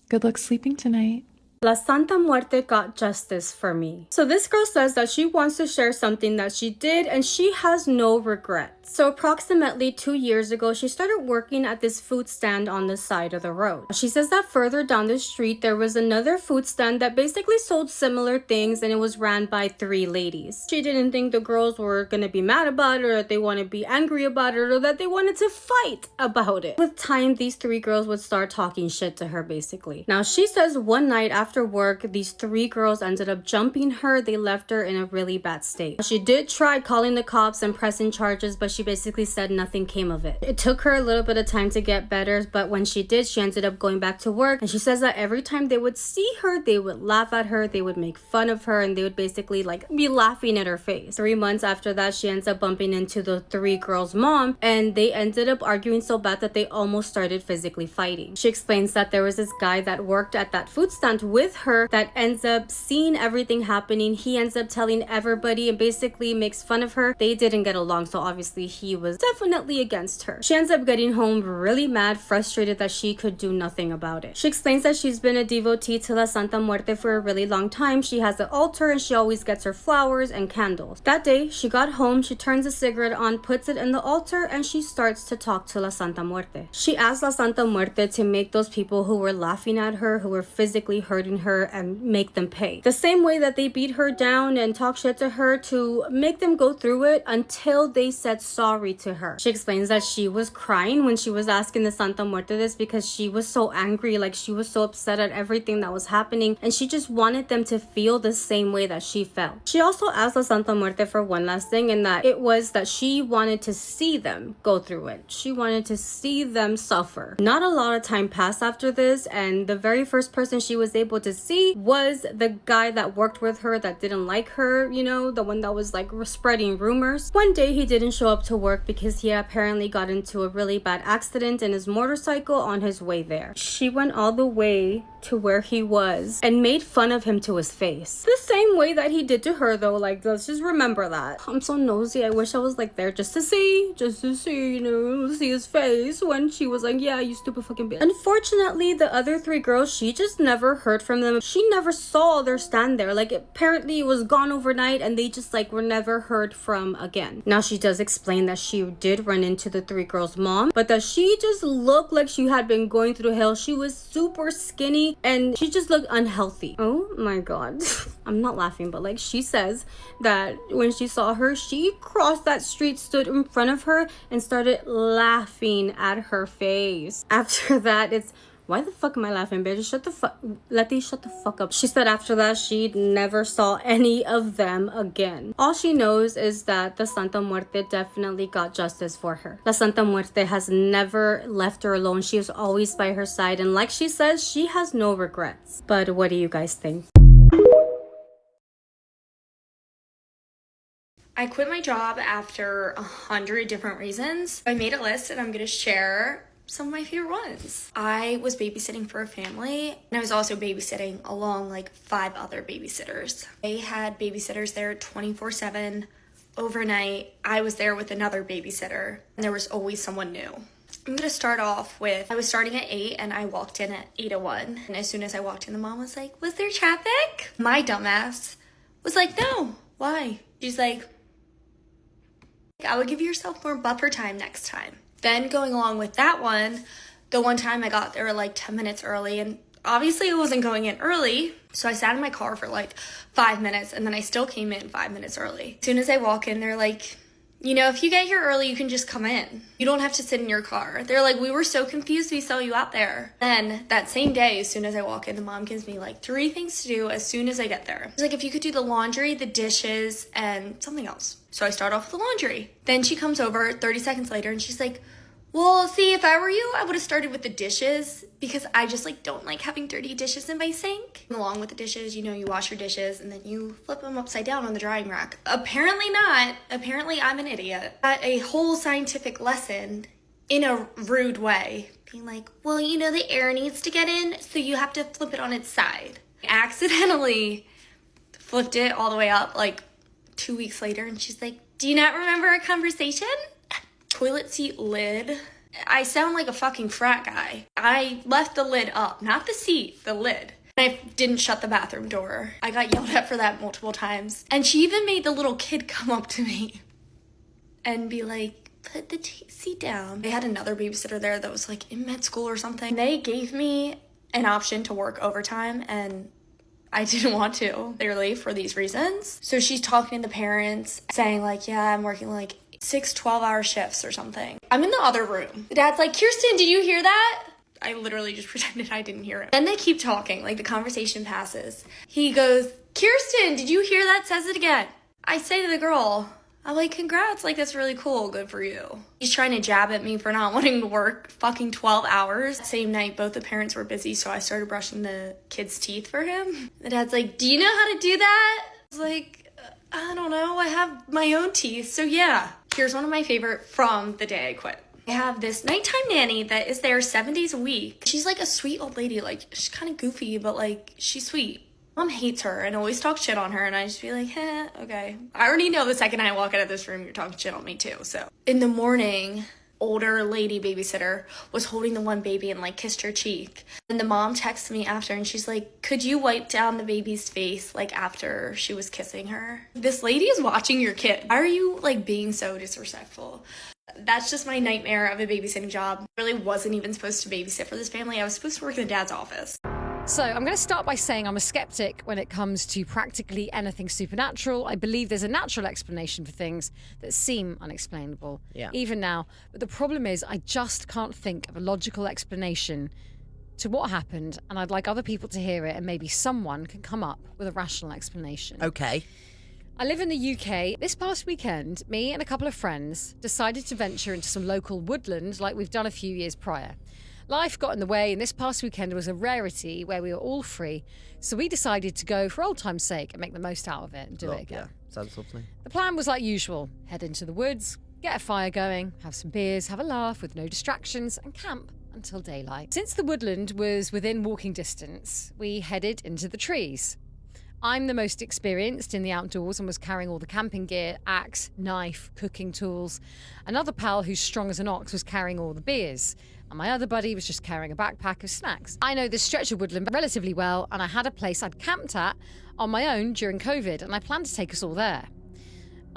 good luck sleeping tonight. La Santa Muerte got justice for me. So this girl says that she wants to share something that she did and she has no regrets. So approximately 2 years ago, she started working at this food stand on the side of the road. She says that further down the street, there was another food stand that basically sold similar things and it was ran by 3 ladies. She didn't think the girls were gonna be mad about it or that they want to be angry about it or that they wanted to fight about it. With time, these 3 girls would start talking shit to her basically. Now she says one night after work, these 3 girls ended up jumping her. They left her in a really bad state. She did try calling the cops and pressing charges, but she basically said nothing came of it. It took her a little bit of time to get better, but when she did, she ended up going back to work. And she says that every time they would see her, they would laugh at her, they would make fun of her, and they would basically like be laughing at her face. 3 months after that, she ends up bumping into the 3 girls' mom, and they ended up arguing so bad that they almost started physically fighting. She explains that there was this guy that worked at that food stand with her that ends up seeing everything happening. He ends up telling everybody and basically makes fun of her. They didn't get along, so obviously he was definitely against her. She ends up getting home really mad, frustrated that she could do nothing about it. She explains that she's been a devotee to La Santa Muerte for a really long time. She has an altar and she always gets her flowers and candles. That day, she got home, she turns a cigarette on, puts it in the altar, and she starts to talk to La Santa Muerte. She asked La Santa Muerte to make those people who were laughing at her, who were physically hurting her, and make them pay. The same way that they beat her down and talk shit to her, to make them go through it until they said sorry to her. She explains that she was crying when she was asking the Santa Muerte this because she was so angry, like she was so upset at everything that was happening, and she just wanted them to feel the same way that she felt. She also asked la Santa Muerte for one last thing, and that it was that she wanted to see them go through it. She wanted to see them suffer. Not a lot of time passed after this, and the very first person she was able to see was the guy that worked with her that didn't like her, you know, the one that was like spreading rumors. One day he didn't show up to work because he apparently got into a really bad accident in his motorcycle on his way there. She went all the way to where he was and made fun of him to his face. The same way that he did to her though, like let's just remember that. I'm so nosy. I wish I was like there just to see, you know, see his face when she was like, yeah, you stupid fucking bitch. Unfortunately, the other 3 girls, she just never heard from them. She never saw their stand there. Like apparently it was gone overnight and they just like were never heard from again. Now she does explain that she did run into the 3 girls' mom, but that she just looked like she had been going through hell. She was super skinny and she just looked unhealthy. Oh my god. I'm not laughing, but like she says that when she saw her, she crossed that street, stood in front of her, and started laughing at her face. After that, it's why the fuck am I laughing, bitch? Shut the fuck, Letty, shut the fuck up. She said after that, she never saw any of them again. All she knows is that the Santa Muerte definitely got justice for her. La Santa Muerte has never left her alone. She is always by her side. And like she says, she has no regrets. But what do you guys think? I quit my job after 100 different reasons. I made a list and I'm gonna share some of my favorite ones. I was babysitting for a family and I was also babysitting along like 5 other babysitters. They had babysitters there 24/7 overnight. I was there with another babysitter and there was always someone new. I'm gonna start off with, I was starting at 8 and I walked in at 8:01. And as soon as I walked in, the mom was like, was there traffic? My dumbass was like, no, why? She's like, I would give yourself more buffer time next time. Then going along with that one, the one time I got there like 10 minutes early, and obviously I wasn't going in early, so I sat in my car for like 5 minutes and then I still came in 5 minutes early. As soon as I walk in, they're like, you know, if you get here early, you can just come in. You don't have to sit in your car. They're like, we were so confused we saw you out there. Then that same day, as soon as I walk in, the mom gives me like 3 things to do as soon as I get there. It's like, if you could do the laundry, the dishes, and something else. So I start off with the laundry. Then she comes over 30 seconds later and she's like, well, see, if I were you, I would have started with the dishes because I just like don't like having dirty dishes in my sink. Along with the dishes, you know, you wash your dishes and then you flip them upside down on the drying rack. Apparently not. Apparently I'm an idiot. At a whole scientific lesson in a rude way, being like, well, you know, the air needs to get in, so you have to flip it on its side. I accidentally flipped it all the way up like 2 weeks later, and she's like, do you not remember our conversation? Toilet seat lid. I sound like a fucking frat guy. I left the lid up, not the seat, the lid. I didn't shut the bathroom door. I got yelled at for that multiple times. And she even made the little kid come up to me and be like, put the seat down. They had another babysitter there that was like in med school or something. They gave me an option to work overtime, and I didn't want to, clearly, for these reasons. So she's talking to the parents, saying like, yeah, I'm working like 6 12-hour shifts or something. I'm in the other room. The dad's like, Kirsten, did you hear that? I literally just pretended I didn't hear it. Then they keep talking, like the conversation passes. He goes, Kirsten, did you hear that? Says it again. I say to the girl, I'm like, congrats, like that's really cool, good for you. He's trying to jab at me for not wanting to work fucking 12 hours. Same night, both the parents were busy, so I started brushing the kids' teeth for him. The dad's like, do you know how to do that? I was like, I don't know, I have my own teeth, so yeah. Here's one of my favorite from the day I quit. I have this nighttime nanny that is there 7 days a week. She's like a sweet old lady, like she's kind of goofy, but like she's sweet. Mom hates her and always talks shit on her, and I just be like, okay. I already know the second I walk out of this room, you're talking shit on me too, so. In the morning, older lady babysitter was holding the one baby and like kissed her cheek. And the mom texted me after and she's like, could you wipe down the baby's face like after she was kissing her? This lady is watching your kid. Why are you like being so disrespectful? That's just my nightmare of a babysitting job. I really wasn't even supposed to babysit for this family. I was supposed to work in the dad's office. So I'm going to start by saying I'm a skeptic when it comes to practically anything supernatural. I believe there's a natural explanation for things that seem unexplainable, even now. But the problem is I just can't think of a logical explanation to what happened, and I'd like other people to hear it, and maybe someone can come up with a rational explanation. Okay. I live in the UK. This past weekend, me and a couple of friends decided to venture into some local woodland like we've done a few years prior. Life got in the way, and this past weekend was a rarity where we were all free, so we decided to go for old time's sake and make the most out of it and do it again. Yeah, sounds lovely. The plan was like usual: head into the woods, get a fire going, have some beers, have a laugh with no distractions, and camp until daylight. Since the woodland was within walking distance, we headed into the trees. I'm the most experienced in the outdoors and was carrying all the camping gear, axe, knife, cooking tools. Another pal who's strong as an ox was carrying all the beers, and my other buddy was just carrying a backpack of snacks. I know this stretch of woodland relatively well, and I had a place I'd camped at on my own during COVID, and I planned to take us all there.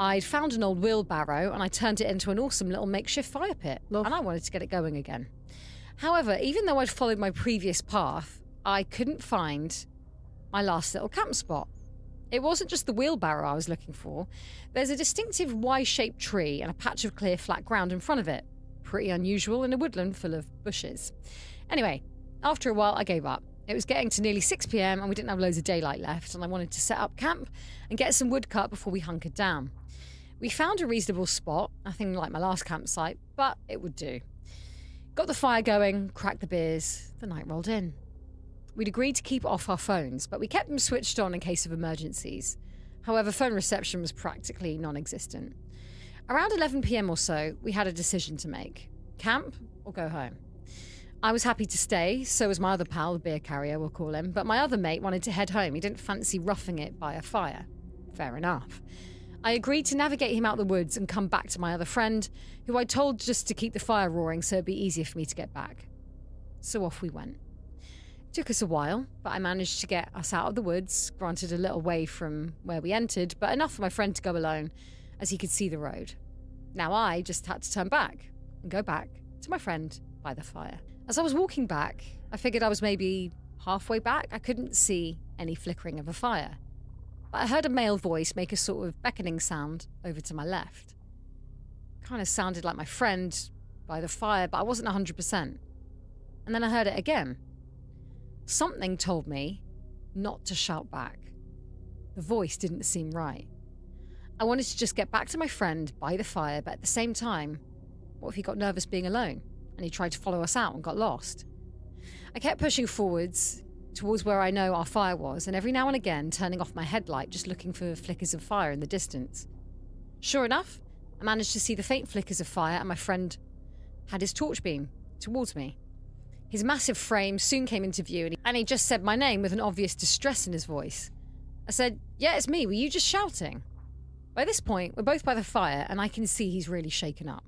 I'd found an old wheelbarrow and I turned it into an awesome little makeshift fire pit, and I wanted to get it going again. However, even though I'd followed my previous path, I couldn't find my last little camp spot. It wasn't just the wheelbarrow I was looking for. There's a distinctive Y-shaped tree and a patch of clear flat ground in front of it. Pretty unusual in a woodland full of bushes. Anyway, after a while I gave up. It was getting to nearly 6 p.m. and we didn't have loads of daylight left, and I wanted to set up camp and get some wood cut before we hunkered down. We found a reasonable spot, nothing like my last campsite, but it would do. Got the fire going, cracked the beers, the night rolled in. We'd agreed to keep off our phones, but we kept them switched on in case of emergencies. However, phone reception was practically non-existent. Around 11 p.m. or so, we had a decision to make. Camp or go home? I was happy to stay, so was my other pal, the beer carrier, we'll call him, but my other mate wanted to head home. He didn't fancy roughing it by a fire. Fair enough. I agreed to navigate him out the woods and come back to my other friend, who I told just to keep the fire roaring so it'd be easier for me to get back. So off we went. Took us a while, but I managed to get us out of the woods, granted a little way from where we entered, but enough for my friend to go alone, as he could see the road. Now I just had to turn back and go back to my friend by the fire. As I was walking back, I figured I was maybe halfway back. I couldn't see any flickering of a fire, but I heard a male voice make a sort of beckoning sound over to my left. Kind of sounded like my friend by the fire, but I wasn't 100%. And then I heard it again. Something told me not to shout back. The voice didn't seem right. I wanted to just get back to my friend by the fire, but at the same time, what if he got nervous being alone and he tried to follow us out and got lost? I kept pushing forwards towards where I know our fire was, and every now and again turning off my headlight, just looking for flickers of fire in the distance. Sure enough, I managed to see the faint flickers of fire, and my friend had his torch beam towards me. His massive frame soon came into view, and he just said my name with an obvious distress in his voice. I said, "Yeah, it's me. Were you just shouting?" By this point, we're both by the fire, and I can see he's really shaken up.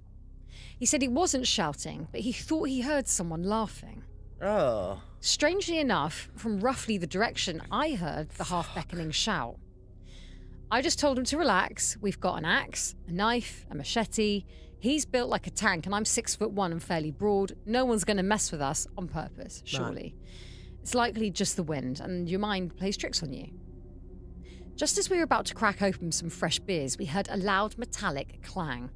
He said he wasn't shouting, but he thought he heard someone laughing. Oh. Strangely enough, from roughly the direction I heard the half-beckoning shout. I just told him to relax. We've got an axe, a knife, a machete. He's built like a tank, and I'm 6'1" and fairly broad. No one's going to mess with us on purpose, surely. It's likely just the wind, and your mind plays tricks on you. Just as we were about to crack open some fresh beers, we heard a loud metallic clang.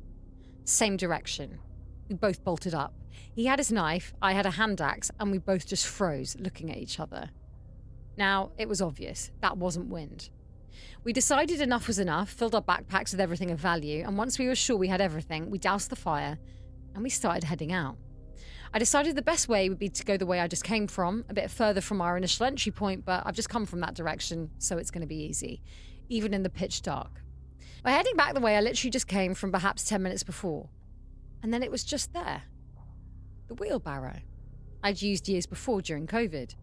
Same direction. We both bolted up. He had his knife, I had a hand axe, and we both just froze, looking at each other. Now, it was obvious. That wasn't wind. We decided enough was enough, filled our backpacks with everything of value, and once we were sure we had everything, we doused the fire, and we started heading out. I decided the best way would be to go the way I just came from, a bit further from our initial entry point, but I've just come from that direction, so it's going to be easy, even in the pitch dark. By heading back the way I literally just came from perhaps 10 minutes before, and then it was just there. The wheelbarrow I'd used years before during COVID.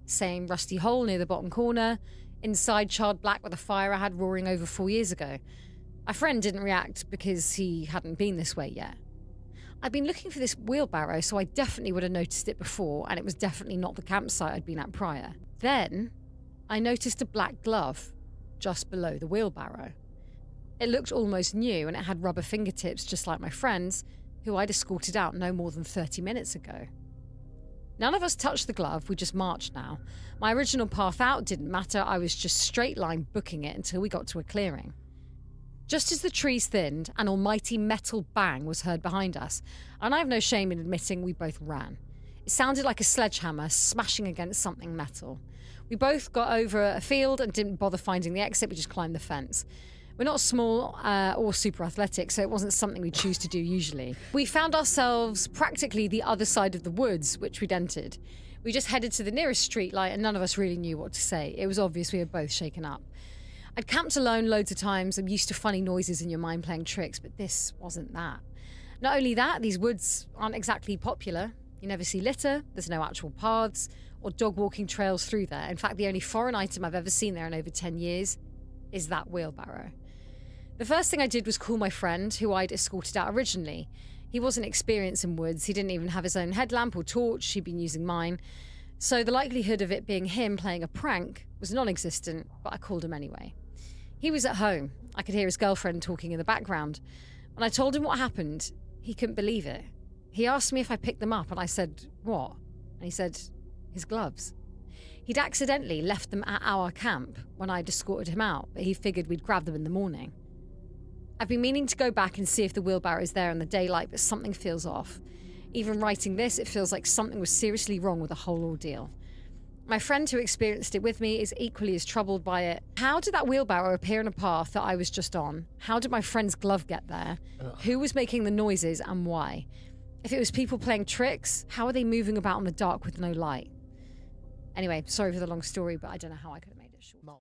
Same rusty hole near the bottom corner, inside charred black with a fire I had roaring over 4 years ago. My friend didn't react because he hadn't been this way yet. I'd been looking for this wheelbarrow, so I definitely would have noticed it before, and it was definitely not the campsite I'd been at prior. Then, I noticed a black glove just below the wheelbarrow. It looked almost new, and it had rubber fingertips just like my friend's, who I'd escorted out no more than 30 minutes ago. None of us touched the glove, we just marched now. My original path out didn't matter, I was just straight line booking it until we got to a clearing. Just as the trees thinned, an almighty metal bang was heard behind us, and I have no shame in admitting we both ran. It sounded like a sledgehammer smashing against something metal. We both got over a field and didn't bother finding the exit, we just climbed the fence. We're not small or super athletic, so it wasn't something we choose to do usually. We found ourselves practically the other side of the woods, which we'd entered. We just headed to the nearest streetlight, and none of us really knew what to say. It was obvious we were both shaken up. I'd camped alone loads of times. I'm used to funny noises in your mind playing tricks, but this wasn't that. Not only that, these woods aren't exactly popular. You never see litter, there's no actual paths or dog walking trails through there. In fact, the only foreign item I've ever seen there in over 10 years is that wheelbarrow. The first thing I did was call my friend, who I'd escorted out originally. He wasn't experienced in woods, he didn't even have his own headlamp or torch, he'd been using mine. So the likelihood of it being him playing a prank was non-existent, but I called him anyway. He was at home. I could hear his girlfriend talking in the background. When I told him what happened, he couldn't believe it. He asked me if I picked them up, and I said, "What?" And he said, "His gloves." He'd accidentally left them at our camp when I'd escorted him out, but he figured we'd grab them in the morning. I've been meaning to go back and see if the wheelbarrow is there in the daylight, but something feels off. Even writing this, it feels like something was seriously wrong with the whole ordeal. My friend who experienced it with me is equally as troubled by it. How did that wheelbarrow appear in a path that I was just on? How did my friend's glove get there? Who was making the noises and why? If it was people playing tricks, how are they moving about in the dark with no light? Anyway, sorry for the long story, but I don't know how I could have made it short.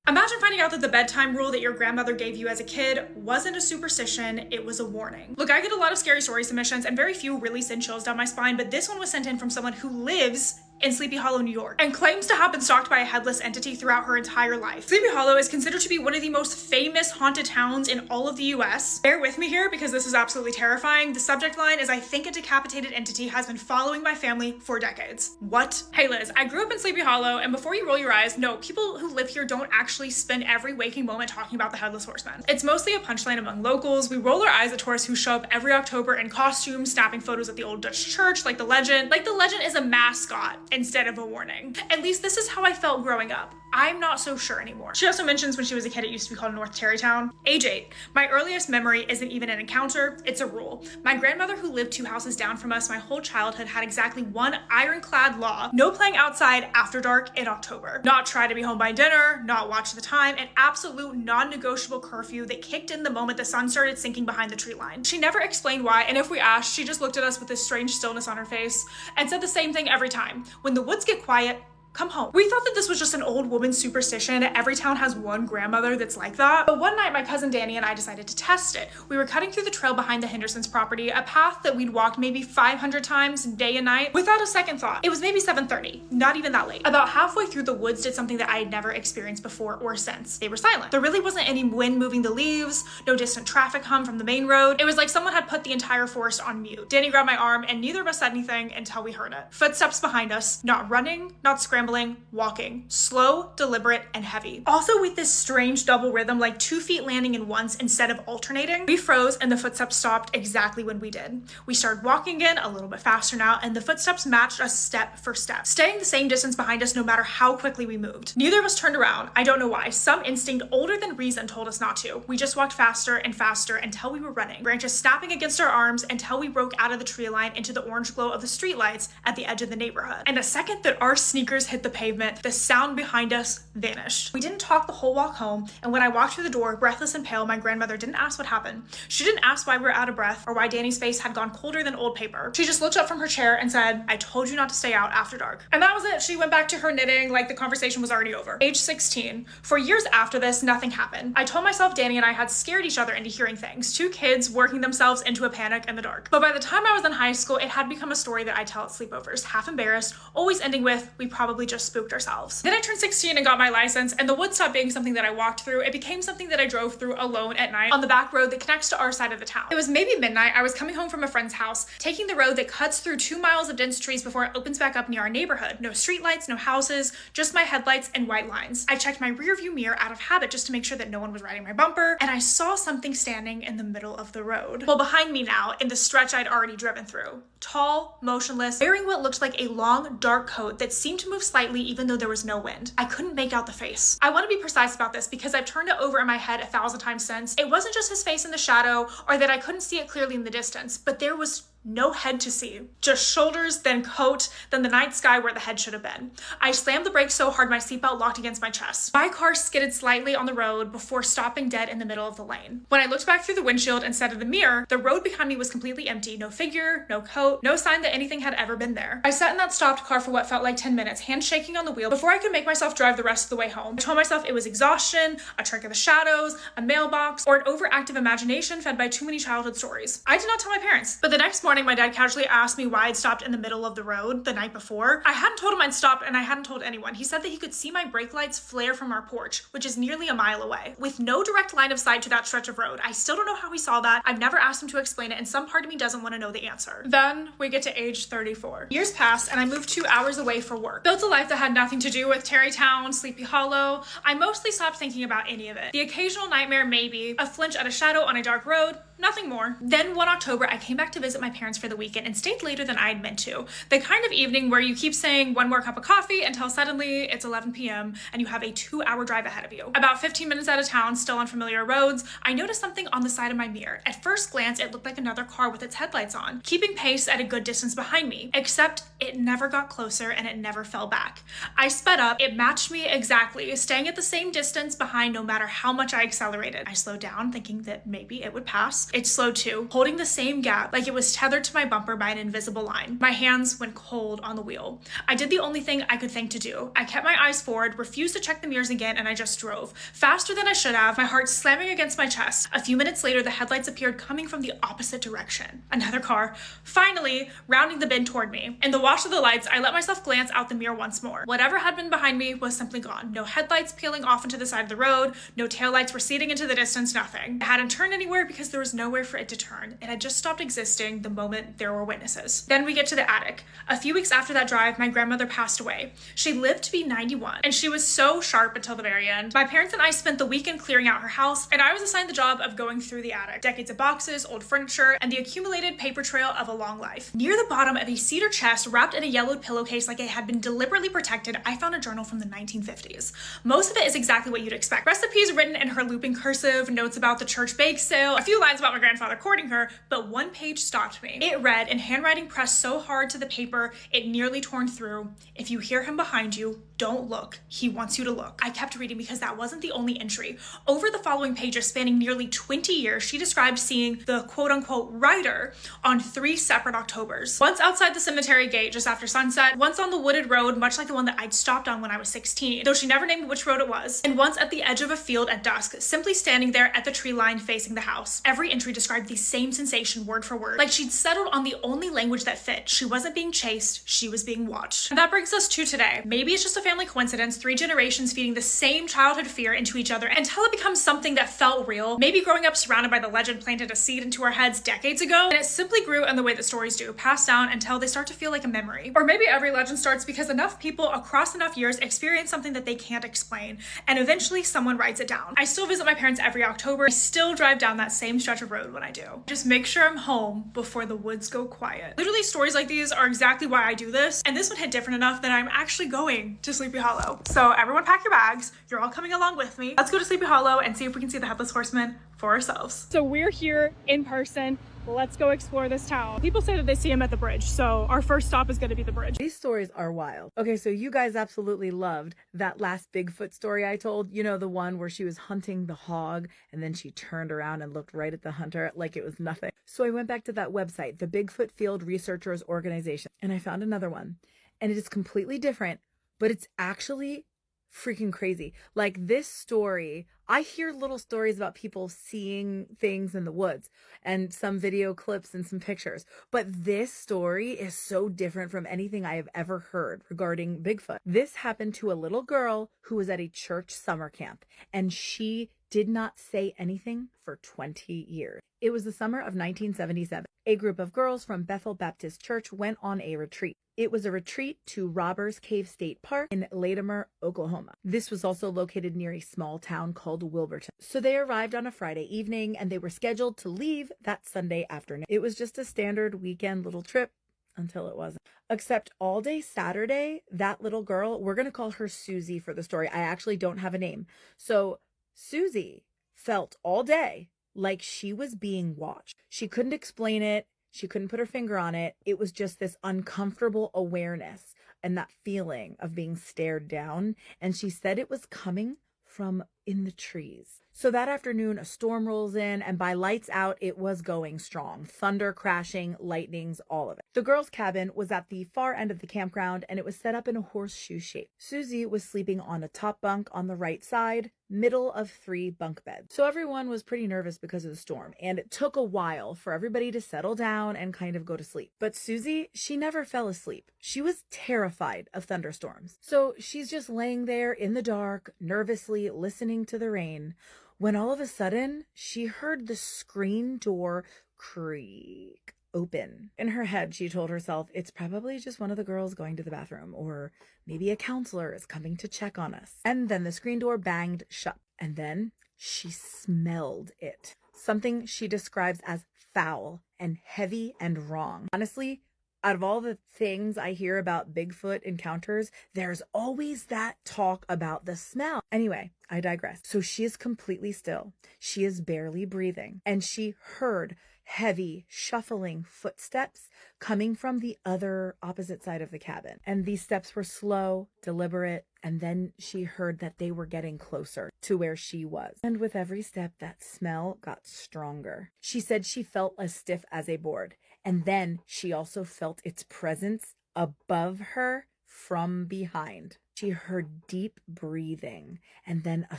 Imagine finding out that the bedtime rule that your grandmother gave you as a kid wasn't a superstition, it was a warning. Look, I get a lot of scary story submissions and very few really send chills down my spine, but this one was sent in from someone who lives in Sleepy Hollow, New York, and claims to have been stalked by a headless entity throughout her entire life. Sleepy Hollow is considered to be one of the most famous haunted towns in all of the US. Bear with me here because this is absolutely terrifying. The subject line is, "I think a decapitated entity has been following my family for decades." What? Hey Liz, I grew up in Sleepy Hollow, and before you roll your eyes, no, people who live here don't actually spend every waking moment talking about the Headless Horseman. It's mostly a punchline among locals. We roll our eyes at tourists who show up every October in costumes, snapping photos at the old Dutch church like the legend. Like the legend is a mascot instead of a warning. At least this is how I felt growing up. I'm not so sure anymore. She also mentions when she was a kid, it used to be called North Tarrytown. Age 8. My earliest memory isn't even an encounter, it's a rule. My grandmother, who lived 2 houses down from us my whole childhood, had exactly one ironclad law: no playing outside after dark in October. Not try to be home by dinner, not watch the time, an absolute non-negotiable curfew that kicked in the moment the sun started sinking behind the tree line. She never explained why, and if we asked, she just looked at us with this strange stillness on her face and said the same thing every time. When the woods get quiet, come home. We thought that this was just an old woman superstition. Every town has one grandmother that's like that. But one night, my cousin Danny and I decided to test it. We were cutting through the trail behind the Hendersons' property, a path that we'd walked maybe 500 times day and night without a second thought. It was maybe 7:30, not even that late. About halfway through, the woods did something that I had never experienced before or since. They were silent. There really wasn't any wind moving the leaves, no distant traffic hum from the main road. It was like someone had put the entire forest on mute. Danny grabbed my arm and neither of us said anything until we heard it. Footsteps behind us, not running, not scrambling, walking. Slow, deliberate, and heavy. Also with this strange double rhythm, like 2 feet landing in once instead of alternating. We froze and the footsteps stopped exactly when we did. We started walking again, a little bit faster now, and the footsteps matched us step for step, staying the same distance behind us no matter how quickly we moved. Neither of us turned around. I don't know why. Some instinct older than reason told us not to. We just walked faster and faster until we were running, branches snapping against our arms until we broke out of the tree line into the orange glow of the streetlights at the edge of the neighborhood. And the second that our sneakers hit the pavement, the sound behind us vanished. We didn't talk the whole walk home, and when I walked through the door, breathless and pale, my grandmother didn't ask what happened. She didn't ask why we were out of breath or why Danny's face had gone colder than old paper. She just looked up from her chair and said, "I told you not to stay out after dark." And that was it. She went back to her knitting like the conversation was already over. Age 16. For years after this, nothing happened. I told myself Danny and I had scared each other into hearing things. 2 kids working themselves into a panic in the dark. But by the time I was in high school, it had become a story that I tell at sleepovers, half embarrassed, always ending with, "We probably just spooked ourselves." Then I turned 16 and got my license, and the woods stopped being something that I walked through. It became something that I drove through alone at night on the back road that connects to our side of the town. It was maybe midnight. I was coming home from a friend's house, taking the road that cuts through 2 miles of dense trees before it opens back up near our neighborhood. No streetlights, no houses, just my headlights and white lines. I checked my rearview mirror out of habit just to make sure that no one was riding my bumper, and I saw something standing in the middle of the road. Well, behind me now, in the stretch I'd already driven through. Tall, motionless, wearing what looked like a long, dark coat that seemed to move slightly even though there was no wind. I couldn't make out the face. I want to be precise about this because I've turned it over in my head 1,000 times since. It wasn't just his face in the shadow or that I couldn't see it clearly in the distance, but there was no head to see. Just shoulders, then coat, then the night sky where the head should have been. I slammed the brakes so hard my seatbelt locked against my chest. My car skidded slightly on the road before stopping dead in the middle of the lane. When I looked back through the windshield instead of the mirror, the road behind me was completely empty. No figure, no coat, no sign that anything had ever been there. I sat in that stopped car for what felt like 10 minutes, hands shaking on the wheel before I could make myself drive the rest of the way home. I told myself it was exhaustion, a trick of the shadows, a mailbox, or an overactive imagination fed by too many childhood stories. I did not tell my parents, but the next morning my dad casually asked me why I'd stopped in the middle of the road the night before. I hadn't told him I'd stopped and I hadn't told anyone. He said that he could see my brake lights flare from our porch, which is nearly a mile away, with no direct line of sight to that stretch of road. I still don't know how he saw that. I've never asked him to explain it, and some part of me doesn't want to know the answer. Then we get to age 34. Years passed and I moved 2 hours away for work. Built a life that had nothing to do with Terrytown, Sleepy Hollow. I mostly stopped thinking about any of it. The occasional nightmare, maybe. A flinch at a shadow on a dark road. Nothing more. Then one October, I came back to visit my parents for the weekend and stayed later than I had meant to. The kind of evening where you keep saying one more cup of coffee until suddenly it's 11 p.m. and you have a 2-hour drive ahead of you. About 15 minutes out of town, still on familiar roads, I noticed something on the side of my mirror. At first glance, it looked like another car with its headlights on, keeping pace at a good distance behind me, except it never got closer and it never fell back. I sped up, it matched me exactly, staying at the same distance behind no matter how much I accelerated. I slowed down, thinking that maybe it would pass. It slowed too, holding the same gap like it was tethered to my bumper by an invisible line. My hands went cold on the wheel. I did the only thing I could think to do. I kept my eyes forward, refused to check the mirrors again, and I just drove. Faster than I should have, my heart slamming against my chest. A few minutes later, the headlights appeared coming from the opposite direction. Another car, finally rounding the bend toward me. In the wash of the lights, I let myself glance out the mirror once more. Whatever had been behind me was simply gone. No headlights peeling off into the side of the road, no taillights receding into the distance, nothing. I hadn't turned anywhere because there was nowhere for it to turn. It had just stopped existing the moment there were witnesses. Then we get to the attic. A few weeks after that drive, my grandmother passed away. She lived to be 91, and she was so sharp until the very end. My parents and I spent the weekend clearing out her house, and I was assigned the job of going through the attic. Decades of boxes, old furniture, and the accumulated paper trail of a long life. Near the bottom of a cedar chest wrapped in a yellowed pillowcase like it had been deliberately protected, I found a journal from the 1950s. Most of it is exactly what you'd expect. Recipes written in her looping cursive, notes about the church bake sale, a few lines about about my grandfather courting her, but one page stopped me. It read, in handwriting pressed so hard to the paper it nearly torn through, "If you hear him behind you, don't look. He wants you to look." I kept reading because that wasn't the only entry. Over the following pages, spanning nearly 20 years, she described seeing the quote-unquote writer on 3 separate Octobers. Once outside the cemetery gate just after sunset, once on the wooded road, much like the one that I'd stopped on when I was 16, though she never named which road it was, and once at the edge of a field at dusk, simply standing there at the tree line facing the house. Every entry described the same sensation word for word, like she'd settled on the only language that fit. She wasn't being chased, she was being watched. And that brings us to today. Maybe it's just a family coincidence, 3 generations feeding the same childhood fear into each other until it becomes something that felt real. Maybe growing up surrounded by the legend planted a seed into our heads decades ago, and it simply grew in the way that stories do, passed down until they start to feel like a memory. Or maybe every legend starts because enough people across enough years experience something that they can't explain, and eventually someone writes it down. I still visit my parents every October. I still drive down that same stretch of road when I do. Just make sure I'm home before the woods go quiet. Literally, stories like these are exactly why I do this, and this one hit different enough that I'm actually going to Sleepy Hollow. So everyone pack your bags. You're all coming along with me. Let's go to Sleepy Hollow and see if we can see the Headless Horseman for ourselves. So we're here in person. Let's go explore this town. People say that they see him at the bridge, so our first stop is going to be the bridge. These stories are wild. Okay, so you guys absolutely loved that last Bigfoot story I told. You know, the one where she was hunting the hog and then she turned around and looked right at the hunter like it was nothing. So I went back to that website, the Bigfoot Field Researchers Organization, and I found another one. And it is completely different, but it's actually freaking crazy. Like this story, I hear little stories about people seeing things in the woods and some video clips and some pictures, but this story is so different from anything I have ever heard regarding Bigfoot. This happened to a little girl who was at a church summer camp, and she did not say anything for 20 years. It was the summer of 1977. A group of girls from Bethel Baptist Church went on a retreat. It was a retreat to Robbers Cave State Park in Latimer, Oklahoma. This was also located near a small town called Wilburton. So they arrived on a Friday evening and they were scheduled to leave that Sunday afternoon. It was just a standard weekend little trip until it wasn't. Except all day Saturday, that little girl, we're going to call her Susie for the story. I actually don't have a name. So Susie felt all day like she was being watched. She couldn't explain it. She couldn't put her finger on it. It was just this uncomfortable awareness and that feeling of being stared down. And she said it was coming from in the trees. So that afternoon, a storm rolls in, and by lights out, it was going strong. Thunder crashing, lightnings, all of it. The girls' cabin was at the far end of the campground, and it was set up in a horseshoe shape. Susie was sleeping on a top bunk on the right side, middle of 3 bunk beds. So everyone was pretty nervous because of the storm, and it took a while for everybody to settle down and kind of go to sleep. But Susie, she never fell asleep. She was terrified of thunderstorms. So she's just laying there in the dark, nervously listening to the rain, when all of a sudden she heard the screen door creak open. In her head, she told herself, it's probably just one of the girls going to the bathroom, or maybe a counselor is coming to check on us. And then the screen door banged shut. And then she smelled it. Something she describes as foul and heavy and wrong. Honestly, out of all the things I hear about Bigfoot encounters, there's always that talk about the smell. Anyway, I digress. So she is completely still. She is barely breathing. And she heard heavy, shuffling footsteps coming from the other opposite side of the cabin. And these steps were slow, deliberate, and then she heard that they were getting closer to where she was. And with every step, that smell got stronger. She said she felt as stiff as a board. And then she also felt its presence above her from behind. She heard deep breathing and then a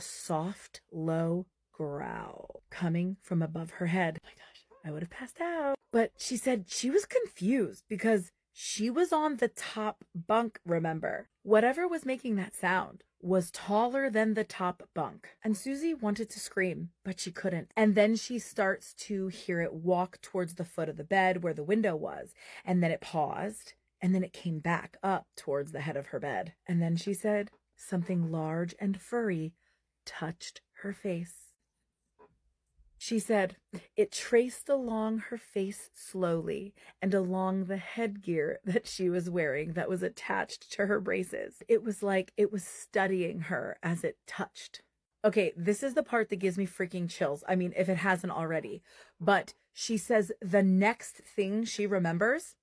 soft, low growl coming from above her head. Oh my gosh, I would have passed out. But she said she was confused because she was on the top bunk, remember? Whatever was making that sound was taller than the top bunk. And Susie wanted to scream, but she couldn't. And then she starts to hear it walk towards the foot of the bed where the window was. And then it paused, and then it came back up towards the head of her bed. And then she said something large and furry touched her face. She said it traced along her face slowly and along the headgear that she was wearing that was attached to her braces. It was like it was studying her as it touched. Okay, this is the part that gives me freaking chills. I mean, if it hasn't already. But she says the next thing she remembers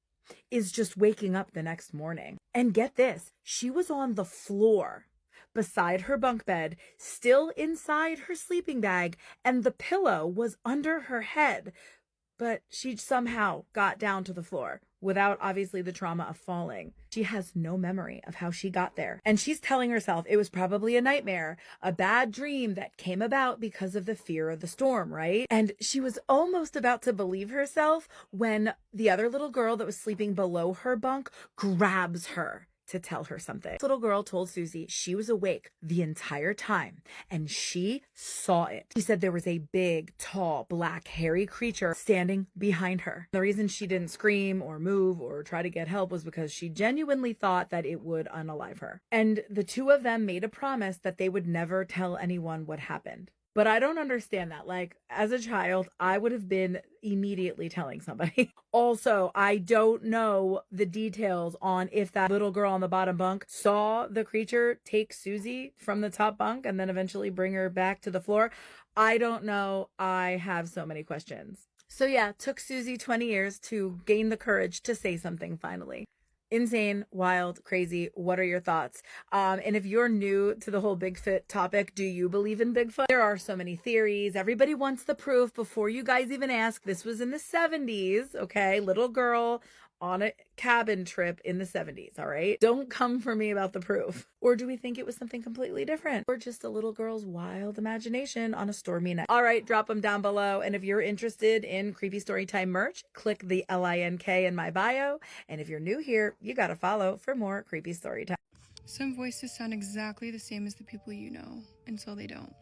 is just waking up the next morning. And get this, she was on the floor beside her bunk bed, still inside her sleeping bag, and the pillow was under her head. But she somehow got down to the floor without obviously the trauma of falling. She has no memory of how she got there. And she's telling herself it was probably a nightmare, a bad dream that came about because of the fear of the storm, right? And she was almost about to believe herself when the other little girl that was sleeping below her bunk grabs her to tell her something. This little girl told Susie she was awake the entire time and she saw it. She said there was a big, tall, black, hairy creature standing behind her. The reason she didn't scream or move or try to get help was because she genuinely thought that it would unalive her. And the two of them made a promise that they would never tell anyone what happened. But I don't understand that. Like, as a child, I would have been immediately telling somebody. Also, I don't know the details on if that little girl on the bottom bunk saw the creature take Susie from the top bunk and then eventually bring her back to the floor. I don't know. I have so many questions. So yeah, took Susie 20 years to gain the courage to say something finally. Insane, wild, crazy. What are your thoughts? And if you're new to the whole Bigfoot topic, do you believe in Bigfoot? There are so many theories. Everybody wants the proof before you guys even ask. This was in the 70s, okay? Little girl on a cabin trip in the 70s, all right? Don't come for me about the proof. Or do we think it was something completely different? Or just a little girl's wild imagination on a stormy night? All right, drop them down below. And if you're interested in Creepy Storytime merch, click the link in my bio. And if you're new here, you gotta follow for more Creepy Storytime. Some voices sound exactly the same as the people you know, until they don't.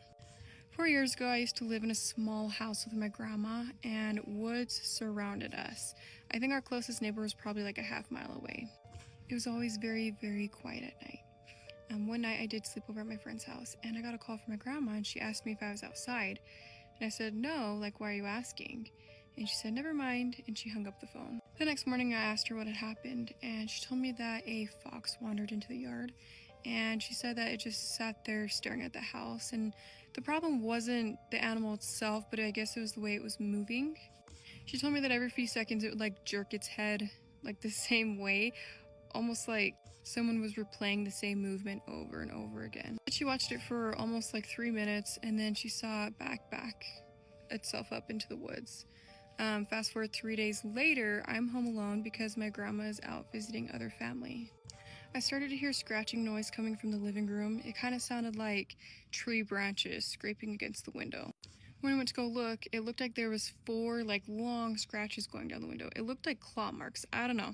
4 years ago, I used to live in a small house with my grandma, and woods surrounded us. I think our closest neighbor was probably like a half-mile away. It was always very, very quiet at night. One night, I did sleep over at my friend's house, and I got a call from my grandma, and she asked me if I was outside. And I said, no, like, why are you asking? And she said, never mind, and she hung up the phone. The next morning, I asked her what had happened, and she told me that a fox wandered into the yard, and she said that it just sat there staring at the house, and the problem wasn't the animal itself, but I guess it was the way it was moving. She told me that every few seconds it would like jerk its head like the same way, almost like someone was replaying the same movement over and over again. She watched it for almost like 3 minutes, and then she saw it back itself up into the woods. Fast forward 3 days later, I'm home alone because my grandma is out visiting other family. I started to hear scratching noise coming from the living room. It kind of sounded like tree branches scraping against the window. When I went to go look, it looked like there was 4 like long scratches going down the window. It looked like claw marks. I don't know.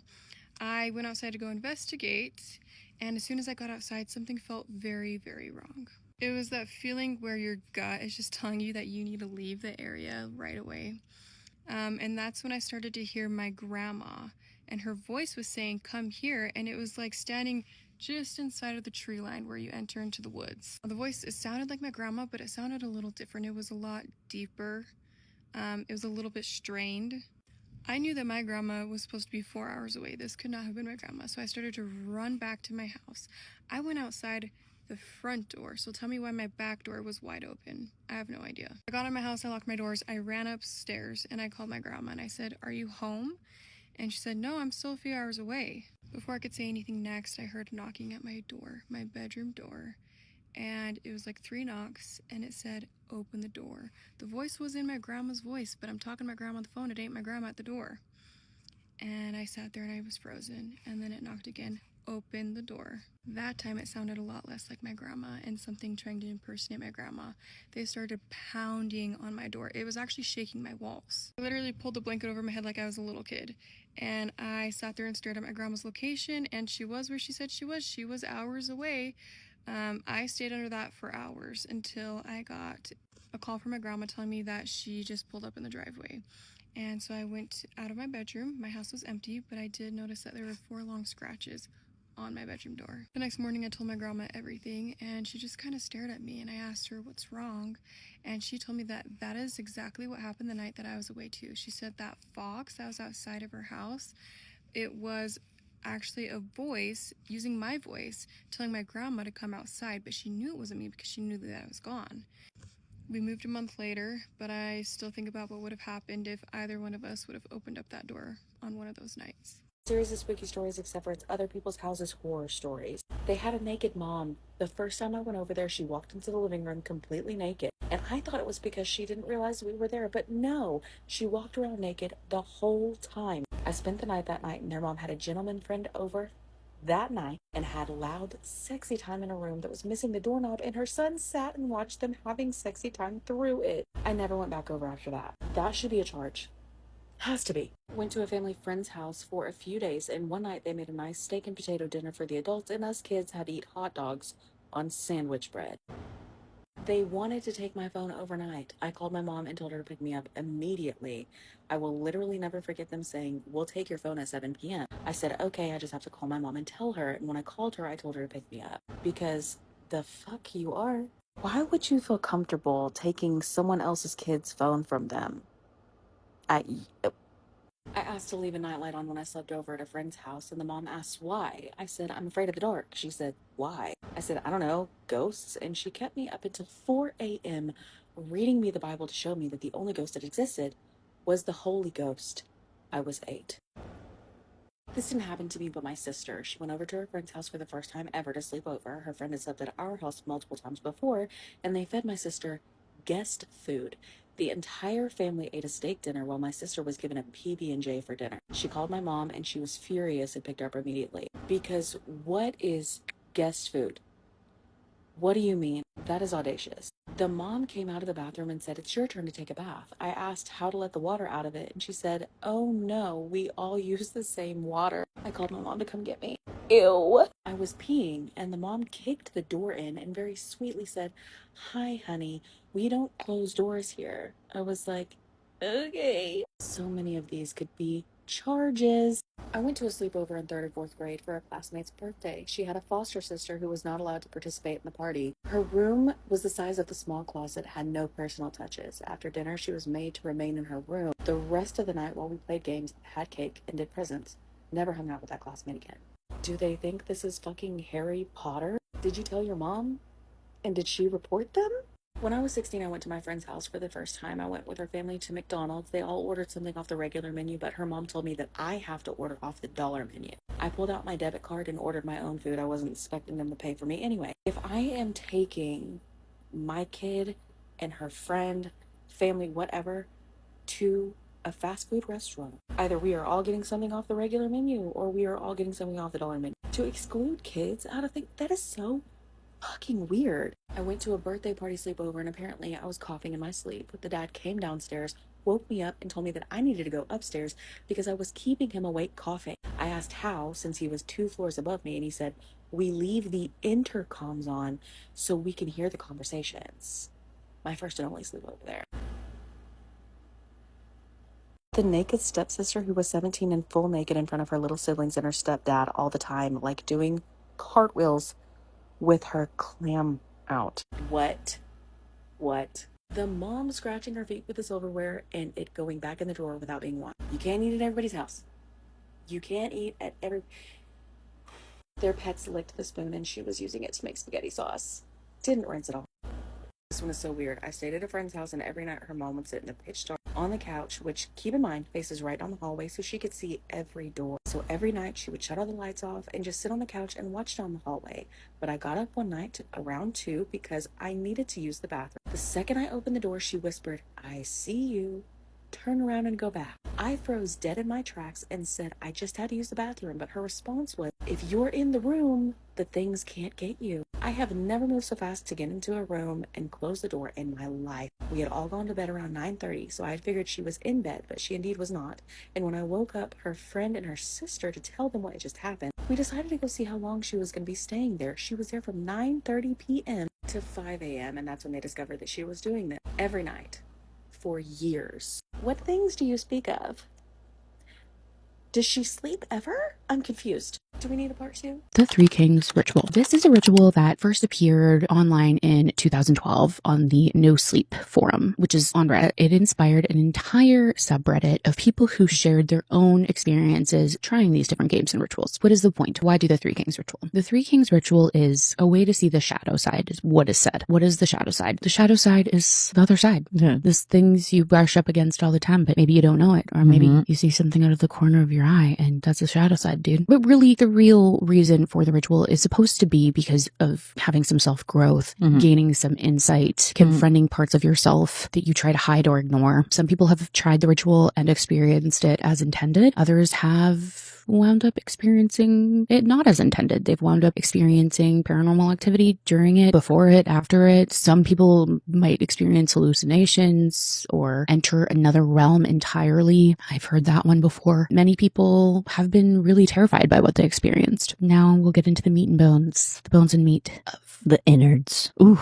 I went outside to go investigate, and as soon as I got outside, something felt very, very wrong. It was that feeling where your gut is just telling you that you need to leave the area right away. And that's when I started to hear my grandma, and her voice was saying, come here, and it was like standing just inside of the tree line where you enter into the woods. The voice, it sounded like my grandma, but it sounded a little different. It was a lot deeper. It was a little bit strained. I knew that my grandma was supposed to be 4 hours away. This could not have been my grandma, so I started to run back to my house. I went outside the front door, so tell me why my back door was wide open. I have no idea. I got in my house, I locked my doors, I ran upstairs, and I called my grandma, and I said, are you home? And she said, no, I'm still a few hours away. Before I could say anything next, I heard knocking at my door, my bedroom door. And it was like 3 knocks, and it said, open the door. The voice was in my grandma's voice, but I'm talking to my grandma on the phone. It ain't my grandma at the door. And I sat there and I was frozen. And then it knocked again, open the door. That time it sounded a lot less like my grandma and something trying to impersonate my grandma. They started pounding on my door. It was actually shaking my walls. I literally pulled the blanket over my head like I was a little kid. And I sat there and stared at my grandma's location, and she was where she said she was. She was hours away. I stayed under that for hours until I got a call from my grandma telling me that she just pulled up in the driveway. And so I went out of my bedroom. My house was empty, but I did notice that there were 4 long scratches on my bedroom door. The next morning I told my grandma everything, and she just kind of stared at me, and I asked her what's wrong, and she told me that that is exactly what happened the night that I was away too. She said that fox that was outside of her house, it was actually a voice using my voice telling my grandma to come outside, but she knew it wasn't me because she knew that I was gone. We moved a month later, but I still think about what would have happened if either one of us would have opened up that door on one of those nights. Series of spooky stories, except for it's other people's houses horror stories. They had a naked mom. The first time I went over there, she walked into the living room completely naked, and I thought it was because she didn't realize we were there, but no, she walked around naked the whole time. I spent the night that night, and their mom had a gentleman friend over that night and had loud, sexy time in a room that was missing the doorknob, and her son sat and watched them having sexy time through it. I never went back over after that. That should be a charge. Has to be. Went to a family friend's house for a few days, and one night they made a nice steak and potato dinner for the adults, and us kids had to eat hot dogs on sandwich bread. They wanted to take my phone overnight. I called my mom and told her to pick me up immediately. I will literally never forget them saying, "We'll take your phone at 7 p.m. I said, okay, I just have to call my mom and tell her. And when I called her, I told her to pick me up. Because the fuck you are. Why would you feel comfortable taking someone else's kid's phone from them? I asked to leave a nightlight on when I slept over at a friend's house, and the mom asked why. I said, I'm afraid of the dark. She said, why? I said, I don't know, ghosts. And she kept me up until 4 a.m. reading me the Bible to show me that the only ghost that existed was the Holy Ghost. I was 8. This didn't happen to me but my sister. She went over to her friend's house for the first time ever to sleep over. Her friend had slept at our house multiple times before, and they fed my sister guest food. The entire family ate a steak dinner while my sister was given a PB&J for dinner. She called my mom, and she was furious and picked her up immediately. Because what is guest food? What do you mean? That is audacious. The mom came out of the bathroom and said, it's your turn to take a bath. I asked how to let the water out of it, and she said, oh no, we all use the same water. I called my mom to come get me. Ew. I was peeing, and the mom kicked the door in and very sweetly said, hi, honey, we don't close doors here. I was like, okay. So many of these could be charges. I went to a sleepover in 3rd or 4th grade for a classmate's birthday. She had a foster sister who was not allowed to participate in the party. Her room was the size of the small closet, had no personal touches. After dinner, she was made to remain in her room. The rest of the night while we played games, had cake, and did presents. Never hung out with that classmate again. Do they think this is fucking Harry Potter? Did you tell your mom? And did she report them? When I was 16, I went to my friend's house for the first time. I went with her family to McDonald's. They all ordered something off the regular menu, but her mom told me that I have to order off the dollar menu. I pulled out my debit card and ordered my own food. I wasn't expecting them to pay for me anyway. If I am taking my kid and her friend, family, whatever, to a fast food restaurant, either we are all getting something off the regular menu or we are all getting something off the dollar menu. To exclude kids out of things, that is so fucking weird. I went to a birthday party sleepover, and apparently I was coughing in my sleep. The dad came downstairs, woke me up, and told me that I needed to go upstairs because I was keeping him awake coughing. I asked how, since he was 2 floors above me, and he said, we leave the intercoms on so we can hear the conversations. My first and only sleepover there. The naked stepsister who was 17 and full naked in front of her little siblings and her stepdad all the time, like doing cartwheels with her clam out. What? The mom scratching her feet with the silverware and it going back in the drawer without being washed. You can't eat at everybody's house. You can't eat at every... Their pets licked the spoon and she was using it to make spaghetti sauce. Didn't rinse it off. This one is so weird. I stayed at a friend's house, and every night her mom would sit in the pitch dark on the couch, which, keep in mind, faces right down the hallway so she could see every door. So every night she would shut all the lights off and just sit on the couch and watch down the hallway. But I got up one night around 2 because I needed to use the bathroom. The second I opened the door, she whispered, I see you. Turn around and go back. I froze dead in my tracks and said I just had to use the bathroom, but her response was, if you're in the room, the things can't get you. I have never moved so fast to get into a room and close the door in my life. We had all gone to bed around 9:30, so I had figured she was in bed, but she indeed was not. And when I woke up her friend and her sister to tell them what had just happened, we decided to go see how long she was going to be staying there. She was there from 9:30 p.m. to 5 a.m., and that's when they discovered that she was doing this every night for years. What things do you speak of? Does she sleep ever? I'm confused. Do we need a part 2? The Three Kings Ritual. This is a ritual that first appeared online in 2012 on the No Sleep forum, which is on Reddit. It inspired an entire subreddit of people who shared their own experiences trying these different games and rituals. What is the point? Why do the Three Kings Ritual? The Three Kings Ritual is a way to see the shadow side, is what is said. What is the shadow side? The shadow side is the other side. Yeah. This things you brush up against all the time, but maybe you don't know it. Or maybe you see something out of the corner of your eye and that's the shadow side, dude. But really, the real reason for the ritual is supposed to be because of having some self-growth, gaining some insight, confronting parts of yourself that you try to hide or ignore. Some people have tried the ritual and experienced it as intended. Others have wound up experiencing it not as intended. They've wound up experiencing paranormal activity during it, before it, after it. Some people might experience hallucinations or enter another realm entirely. I've heard that one before. Many people have been really terrified by what they experienced. Now we'll get into the meat and bones, the bones and meat of the innards. Ooh,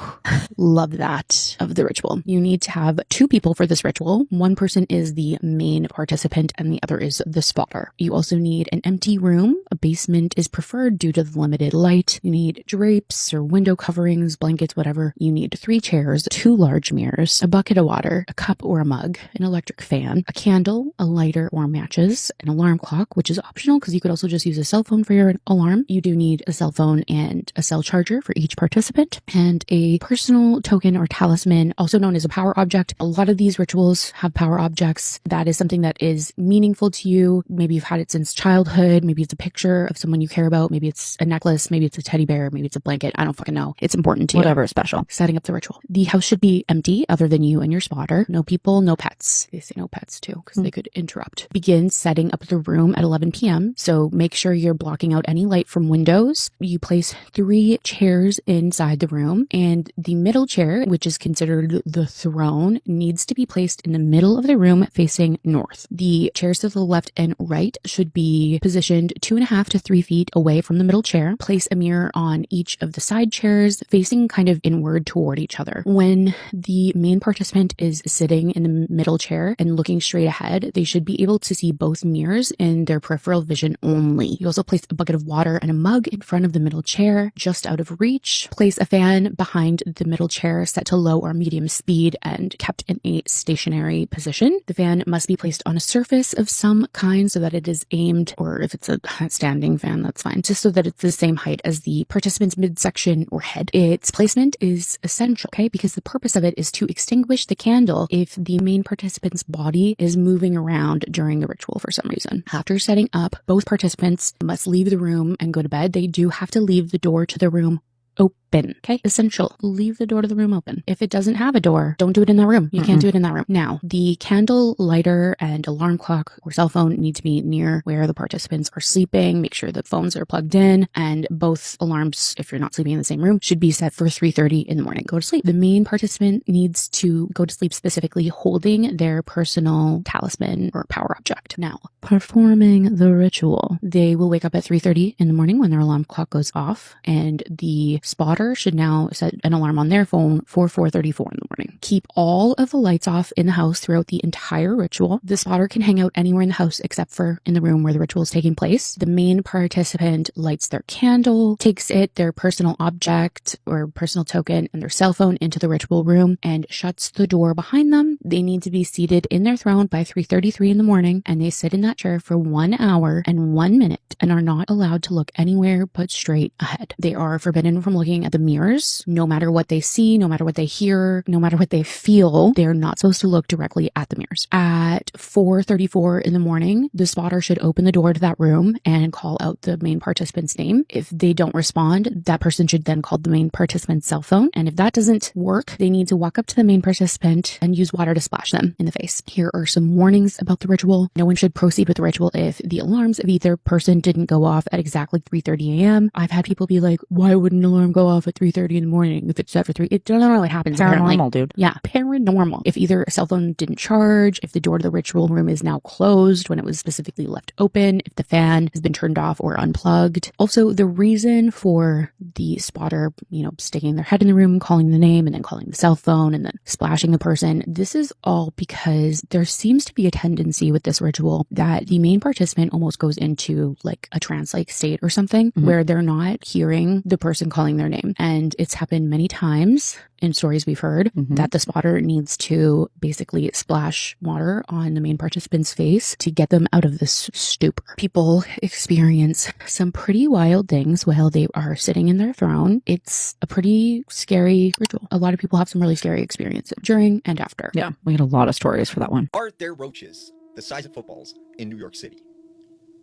love that of the ritual. You need to have 2 people for this ritual. One person is the main participant and the other is the spotter. You also need an empty room. A basement is preferred due to the limited light. You need drapes or window coverings, blankets, whatever. You need 3 chairs, 2 large mirrors, a bucket of water, a cup or a mug, an electric fan, a candle, a lighter or matches, an alarm clock, which is optional because you could also just use a cell phone for your alarm. You do need a cell phone and a cell charger for each participant, and a personal token or talisman, also known as a power object. A lot of these rituals have power objects. That is something that is meaningful to you. Maybe you've had it since childhood. Maybe it's a picture of someone you care about. Maybe it's a necklace. Maybe it's a teddy bear. Maybe it's a blanket. I don't fucking know. It's important to you. Whatever is special. Setting up the ritual. The house should be empty other than you and your spotter. No people, no pets. They say no pets too because they could interrupt. Begin setting up the room at 11 p.m. So make sure you're blocking out any light from windows. You place 3 chairs inside the room, and the middle chair, which is considered the throne, needs to be placed in the middle of the room facing north. The chairs to the left and right should be positioned 2.5 to 3 feet away from the middle chair. Place a mirror on each of the side chairs facing kind of inward toward each other. When the main participant is sitting in the middle chair and looking straight ahead, they should be able to see both mirrors in their peripheral vision only. You also place a bucket of water and a mug in front of the middle chair, just out of reach. Place a fan behind the middle chair set to low or medium speed and kept in a stationary position. The fan must be placed on a surface of some kind so that it is aimed, or if it's a standing fan, that's fine, just so that it's the same height as the participant's midsection or head. Its placement is essential, okay, because the purpose of it is to extinguish the candle if the main participant's body is moving around during the ritual for some reason. After setting up, both participants must leave the room and go to bed. They do have to leave the door to the room open. Okay, essential. Leave the door to the room open. If it doesn't have a door, don't do it in that room. You can't do it in that room. Now, the candle, lighter, and alarm clock or cell phone need to be near where the participants are sleeping. Make sure the phones are plugged in, and both alarms, if you're not sleeping in the same room, should be set for 3:30 in the morning. Go to sleep. The main participant needs to go to sleep specifically holding their personal talisman or power object. Now, performing the ritual, they will wake up at 3:30 in the morning when their alarm clock goes off, and the spotter should now set an alarm on their phone for 4:34 in the morning. Keep all of the lights off in the house throughout the entire ritual. The spotter can hang out anywhere in the house except for in the room where the ritual is taking place. The main participant lights their candle, takes their personal object or personal token and their cell phone into the ritual room and shuts the door behind them. They need to be seated in their throne by 3:33 in the morning, and they sit in that chair for 1 hour and 1 minute and are not allowed to look anywhere but straight ahead. They are forbidden from looking at the mirrors. No matter what they see, no matter what they hear, no matter what they feel, they're not supposed to look directly at the mirrors. At 4:34 in the morning, the spotter should open the door to that room and call out the main participant's name. If they don't respond, that person should then call the main participant's cell phone. And if that doesn't work, they need to walk up to the main participant and use water to splash them in the face. Here are some warnings about the ritual. No one should proceed with the ritual if the alarms of either person didn't go off at exactly 3:30 a.m. I've had people be like, why wouldn't an alarm go off off at 3:30 in the morning. If it's set for 3, it generally happens. Paranormal, dude. Yeah, paranormal. If either a cell phone didn't charge, if the door to the ritual room is now closed when it was specifically left open, if the fan has been turned off or unplugged. Also, the reason for the spotter, sticking their head in the room, calling the name, and then calling the cell phone, and then splashing the person, this is all because there seems to be a tendency with this ritual that the main participant almost goes into like a trance-like state or something, where they're not hearing the person calling their name. And it's happened many times in stories we've heard that the spotter needs to basically splash water on the main participant's face to get them out of this stupor. People experience some pretty wild things while they are sitting in their throne. It's a pretty scary ritual. A lot of people have some really scary experiences during and after. Yeah, we had a lot of stories for that one. Are there roaches the size of footballs in New York City?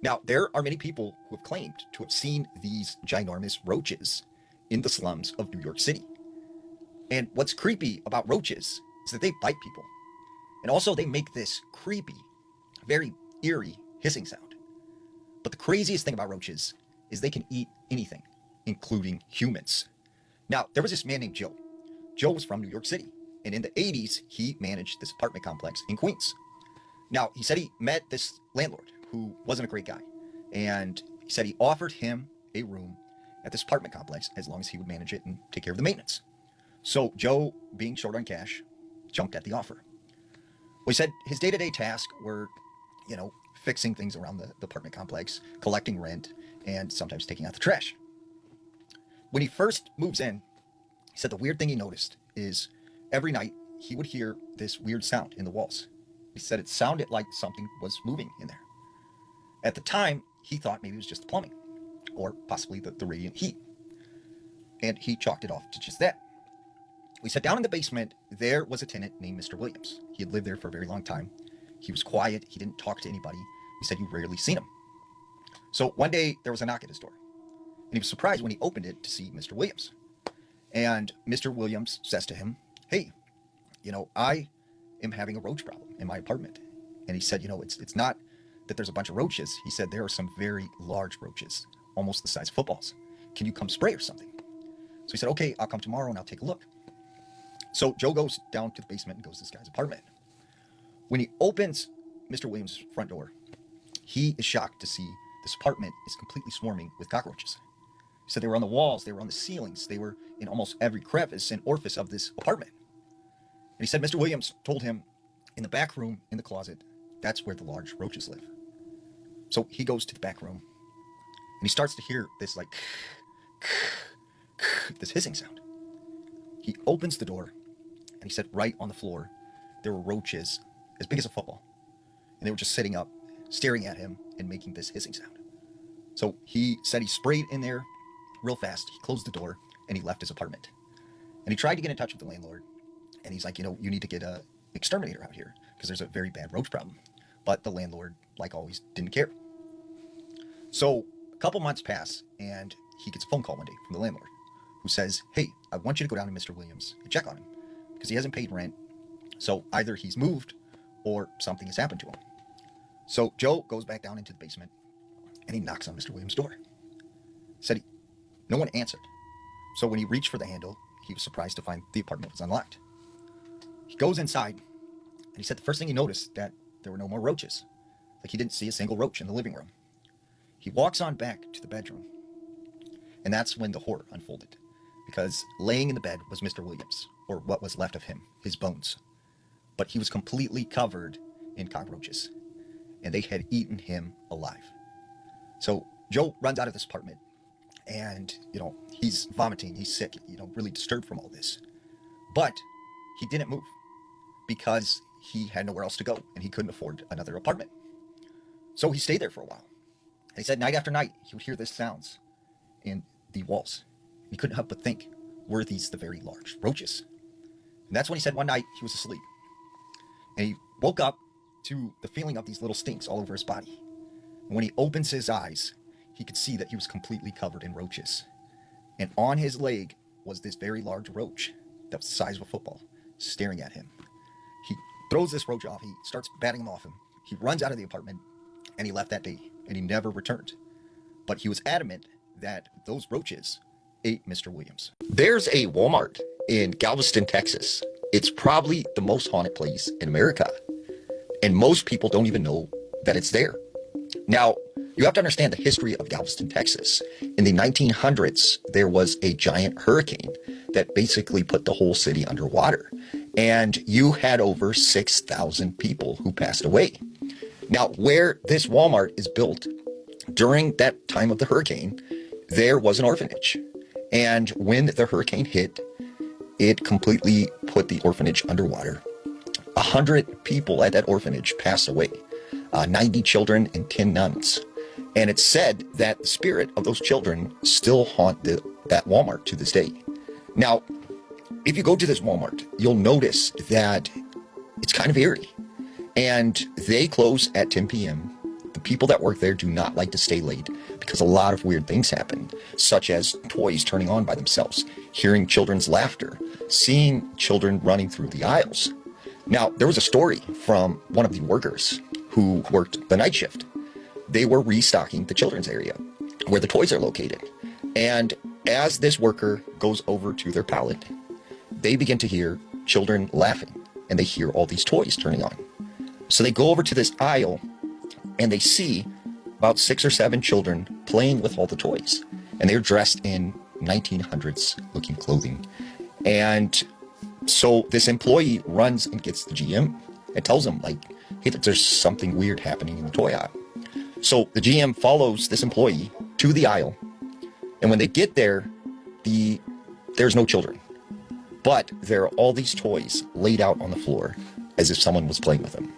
Now, there are many people who have claimed to have seen these ginormous roaches in the slums of New York City. And what's creepy about roaches is that they bite people. And also they make this creepy, very eerie hissing sound. But the craziest thing about roaches is they can eat anything, including humans. Now, there was this man named Joe. Joe was from New York City. And in the 80s, he managed this apartment complex in Queens. Now, he said he met this landlord who wasn't a great guy. And he said he offered him a room at this apartment complex as long as he would manage it and take care of the maintenance. So Joe, being short on cash, jumped at the offer. Well, he said his day-to-day tasks were, fixing things around the apartment complex, collecting rent, and sometimes taking out the trash. When he first moves in, he said the weird thing he noticed is every night he would hear this weird sound in the walls. He said it sounded like something was moving in there. At the time, he thought maybe it was just the plumbing, or possibly the radiant heat. And he chalked it off to just that. We sat down in the basement. There was a tenant named Mr. Williams. He had lived there for a very long time. He was quiet. He didn't talk to anybody. He said you rarely seen him. So one day there was a knock at his door. And he was surprised when he opened it to see Mr. Williams. And Mr. Williams says to him, hey, I am having a roach problem in my apartment. And he said, it's not that there's a bunch of roaches. He said there are some very large roaches, almost the size of footballs. Can you come spray or something? So he said, okay, I'll come tomorrow and I'll take a look. So Joe goes down to the basement and goes to this guy's apartment. When he opens Mr. Williams' front door, he is shocked to see this apartment is completely swarming with cockroaches. He said they were on the walls, they were on the ceilings, they were in almost every crevice and orifice of this apartment. And he said Mr. Williams told him in the back room, in the closet, that's where the large roaches live. So he goes to the back room and he starts to hear this this hissing sound. He opens the door and he said right on the floor, there were roaches as big as a football. And they were just sitting up, staring at him and making this hissing sound. So he said he sprayed in there real fast. He closed the door and he left his apartment. And he tried to get in touch with the landlord. And he's like, you need to get an exterminator out here because there's a very bad roach problem. But the landlord, like always, didn't care. So a couple months pass and he gets a phone call one day from the landlord who says, hey, I want you to go down to Mr. Williams and check on him because he hasn't paid rent. So either he's moved or something has happened to him. So Joe goes back down into the basement and he knocks on Mr. Williams' door. Said no one answered. So when he reached for the handle, he was surprised to find the apartment was unlocked. He goes inside and he said the first thing he noticed that there were no more roaches. Like he didn't see a single roach in the living room. He walks on back to the bedroom and that's when the horror unfolded because laying in the bed was Mr. Williams, or what was left of him, his bones. But he was completely covered in cockroaches and they had eaten him alive. So Joe runs out of this apartment and, he's vomiting, he's sick, really disturbed from all this. But he didn't move because he had nowhere else to go and he couldn't afford another apartment. So he stayed there for a while. And he said night after night, he would hear these sounds in the walls. He couldn't help but think, were these the very large roaches? And that's when he said one night he was asleep. And he woke up to the feeling of these little stinks all over his body. And when he opens his eyes, he could see that he was completely covered in roaches. And on his leg was this very large roach that was the size of a football, staring at him. He throws this roach off. He starts batting him off him. He runs out of the apartment and he left that day and he never returned. But he was adamant that those roaches a Mr. Williams. There's a Walmart in Galveston, Texas. It's probably the most haunted place in America. And most people don't even know that it's there. Now, you have to understand the history of Galveston, Texas. In the 1900s, there was a giant hurricane that basically put the whole city underwater. And you had over 6,000 people who passed away. Now, where this Walmart is built, during that time of the hurricane, there was an orphanage. And when the hurricane hit, it completely put the orphanage underwater. 100 people at that orphanage passed away, 90 children and 10 nuns. And it's said that the spirit of those children still haunt that Walmart to this day. Now, if you go to this Walmart, you'll notice that it's kind of eerie. And they close at 10 p.m. The people that work there do not like to stay late because a lot of weird things happen, such as toys turning on by themselves, hearing children's laughter, seeing children running through the aisles. Now, there was a story from one of the workers who worked the night shift. They were restocking the children's area where the toys are located. And as this worker goes over to their pallet, they begin to hear children laughing and they hear all these toys turning on. So they go over to this aisle and they see about 6 or 7 children playing with all the toys. And they're dressed in 1900s looking clothing. And so this employee runs and gets the GM and tells him, like, hey, there's something weird happening in the toy aisle. So the GM follows this employee to the aisle. And when they get there, there's no children. But there are all these toys laid out on the floor as if someone was playing with them.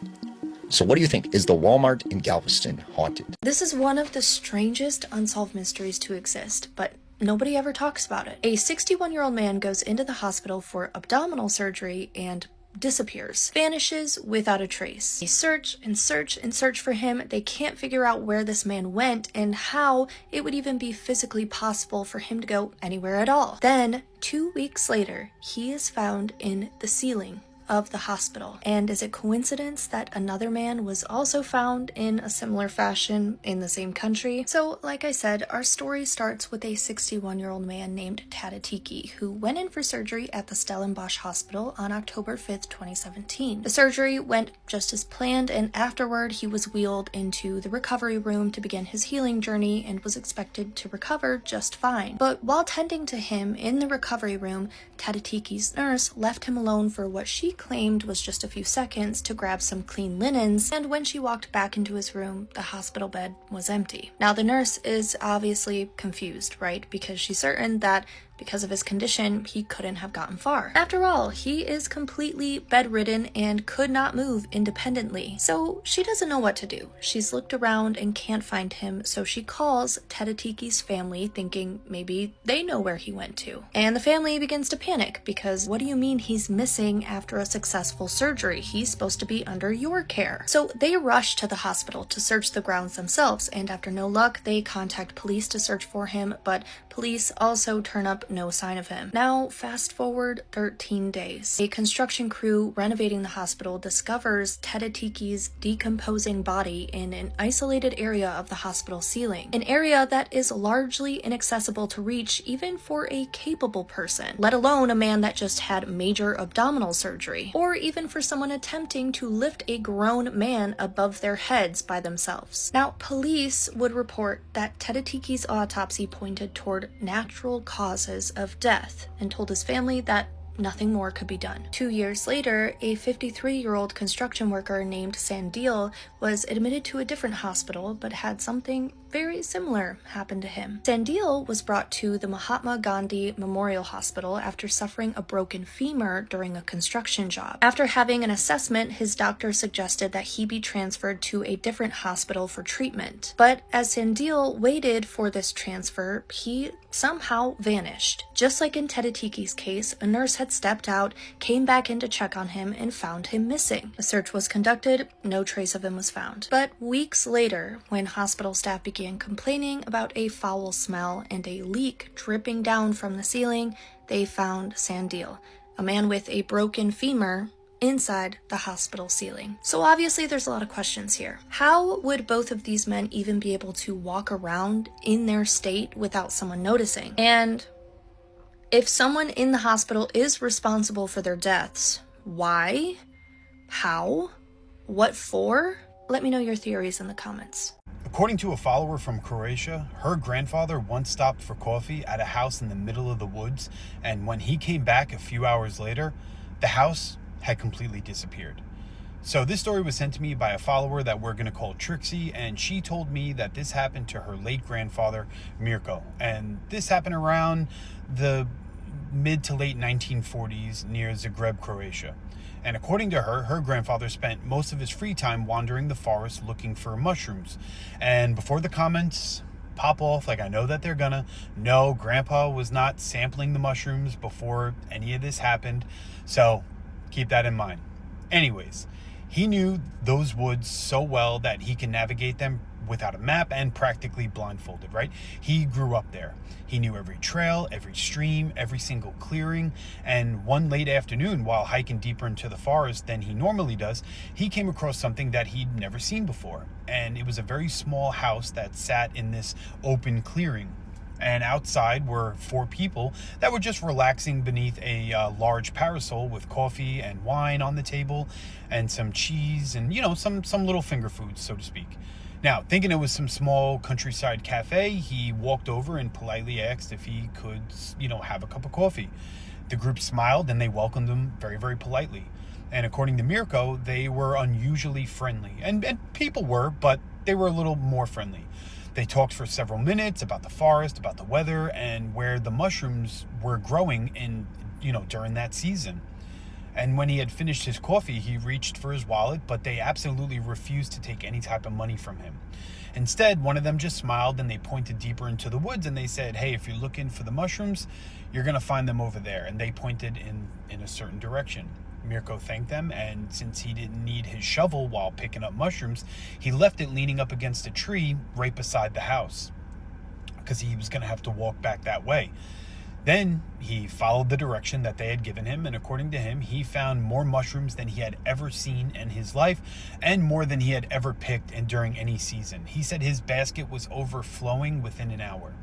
So what do you think? Is the Walmart in Galveston haunted? This is one of the strangest unsolved mysteries to exist, but nobody ever talks about it. A 61-year-old man goes into the hospital for abdominal surgery and disappears, vanishes without a trace. They search and search and search for him. They can't figure out where this man went and how it would even be physically possible for him to go anywhere at all. Then, 2 weeks later, he is found in the ceiling of the hospital. And is it coincidence that another man was also found in a similar fashion in the same country? So, like I said, our story starts with a 61-year-old man named Tadatiki, who went in for surgery at the Stellenbosch Hospital on October 5th, 2017. The surgery went just as planned, and afterward he was wheeled into the recovery room to begin his healing journey and was expected to recover just fine. But while tending to him in the recovery room, Tadatiki's nurse left him alone for what she claimed was just a few seconds to grab some clean linens, and when she walked back into his room, the hospital bed was empty. Now, the nurse is obviously confused, right? Because she's certain that because of his condition, he couldn't have gotten far. After all, he is completely bedridden and could not move independently. So she doesn't know what to do. She's looked around and can't find him, so she calls Tadatiki's family, thinking maybe they know where he went to. And the family begins to panic because what do you mean he's missing after a successful surgery? He's supposed to be under your care. So they rush to the hospital to search the grounds themselves, and after no luck, they contact police to search for him, but police also turn up no sign of him. Now, fast forward 13 days. A construction crew renovating the hospital discovers Tadatiki's decomposing body in an isolated area of the hospital ceiling, an area that is largely inaccessible to reach even for a capable person, let alone a man that just had major abdominal surgery, or even for someone attempting to lift a grown man above their heads by themselves. Now, police would report that Tadatiki's autopsy pointed toward natural causes of death and told his family that nothing more could be done. 2 years later, a 53-year-old construction worker named Sandil was admitted to a different hospital but had something very similar happen to him. Sandil was brought to the Mahatma Gandhi Memorial Hospital after suffering a broken femur during a construction job. After having an assessment, his doctor suggested that he be transferred to a different hospital for treatment. But as Sandil waited for this transfer, he somehow vanished. Just like in Tadatiki's case, a nurse had stepped out, came back in to check on him, and found him missing. A search was conducted, no trace of him was found. But weeks later, when hospital staff began complaining about a foul smell and a leak dripping down from the ceiling, they found Sandil, a man with a broken femur, inside the hospital ceiling. So obviously there's a lot of questions here. How would both of these men even be able to walk around in their state without someone noticing? And If someone in the hospital is responsible for their deaths, why? How? What for? Let me know your theories in the comments. According to a follower from Croatia, her grandfather once stopped for coffee at a house in the middle of the woods, and when he came back a few hours later, the house had completely disappeared. So this story was sent to me by a follower that we're going to call Trixie, and she told me that this happened to her late grandfather, Mirko. And this happened around the mid to late 1940s near Zagreb, Croatia. And according to her, her grandfather spent most of his free time wandering the forest looking for mushrooms. And before the comments pop off, like I know that they're gonna, no, Grandpa was not sampling the mushrooms before any of this happened. So keep that in mind. Anyways, he knew those woods so well that he can navigate them without a map and practically blindfolded, right? He grew up there. He knew every trail, every stream, every single clearing. And one late afternoon, while hiking deeper into the forest than he normally does, he came across something that he'd never seen before. And it was a very small house that sat in this open clearing. And outside were 4 people that were just relaxing beneath a large parasol with coffee and wine on the table and some cheese and, some little finger foods, so to speak. Now, thinking it was some small countryside cafe, he walked over and politely asked if he could, have a cup of coffee. The group smiled and they welcomed him very, very politely. And according to Mirko, they were unusually friendly. And people were, but they were a little more friendly. They talked for several minutes about the forest, about the weather, and where the mushrooms were growing during that season. And when he had finished his coffee, he reached for his wallet, but they absolutely refused to take any type of money from him. Instead, one of them just smiled and they pointed deeper into the woods and they said, "Hey, if you're looking for the mushrooms, you're going to find them over there." And they pointed in a certain direction. Mirko thanked them, and since he didn't need his shovel while picking up mushrooms, he left it leaning up against a tree right beside the house because he was going to have to walk back that way. Then he followed the direction that they had given him, and according to him, he found more mushrooms than he had ever seen in his life and more than he had ever picked and during any season. He said his basket was overflowing within an hour.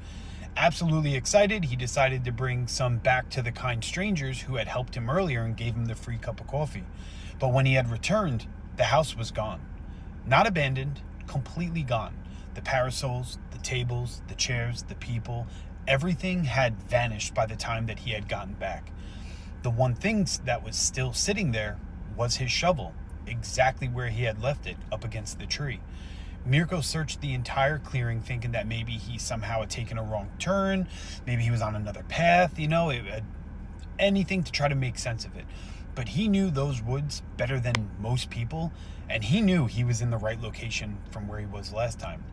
Absolutely excited, he decided to bring some back to the kind strangers who had helped him earlier and gave him the free cup of coffee. But when he had returned, the house was gone. Not abandoned, completely gone. The parasols, the tables, the chairs, the people, everything had vanished by the time that he had gotten back. The one thing that was still sitting there was his shovel, exactly where he had left it, up against the tree. Mirko searched the entire clearing thinking that maybe he somehow had taken a wrong turn, maybe he was on another path, anything to try to make sense of it. But he knew those woods better than most people, and he knew he was in the right location from where he was last time.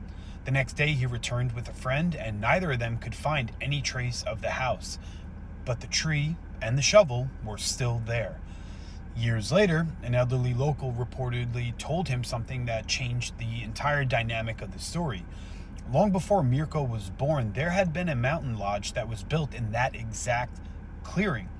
The next day he returned with a friend, and neither of them could find any trace of the house. But the tree and the shovel were still there. Years later, an elderly local reportedly told him something that changed the entire dynamic of the story. Long before Mirko was born, there had been a mountain lodge that was built in that exact clearing.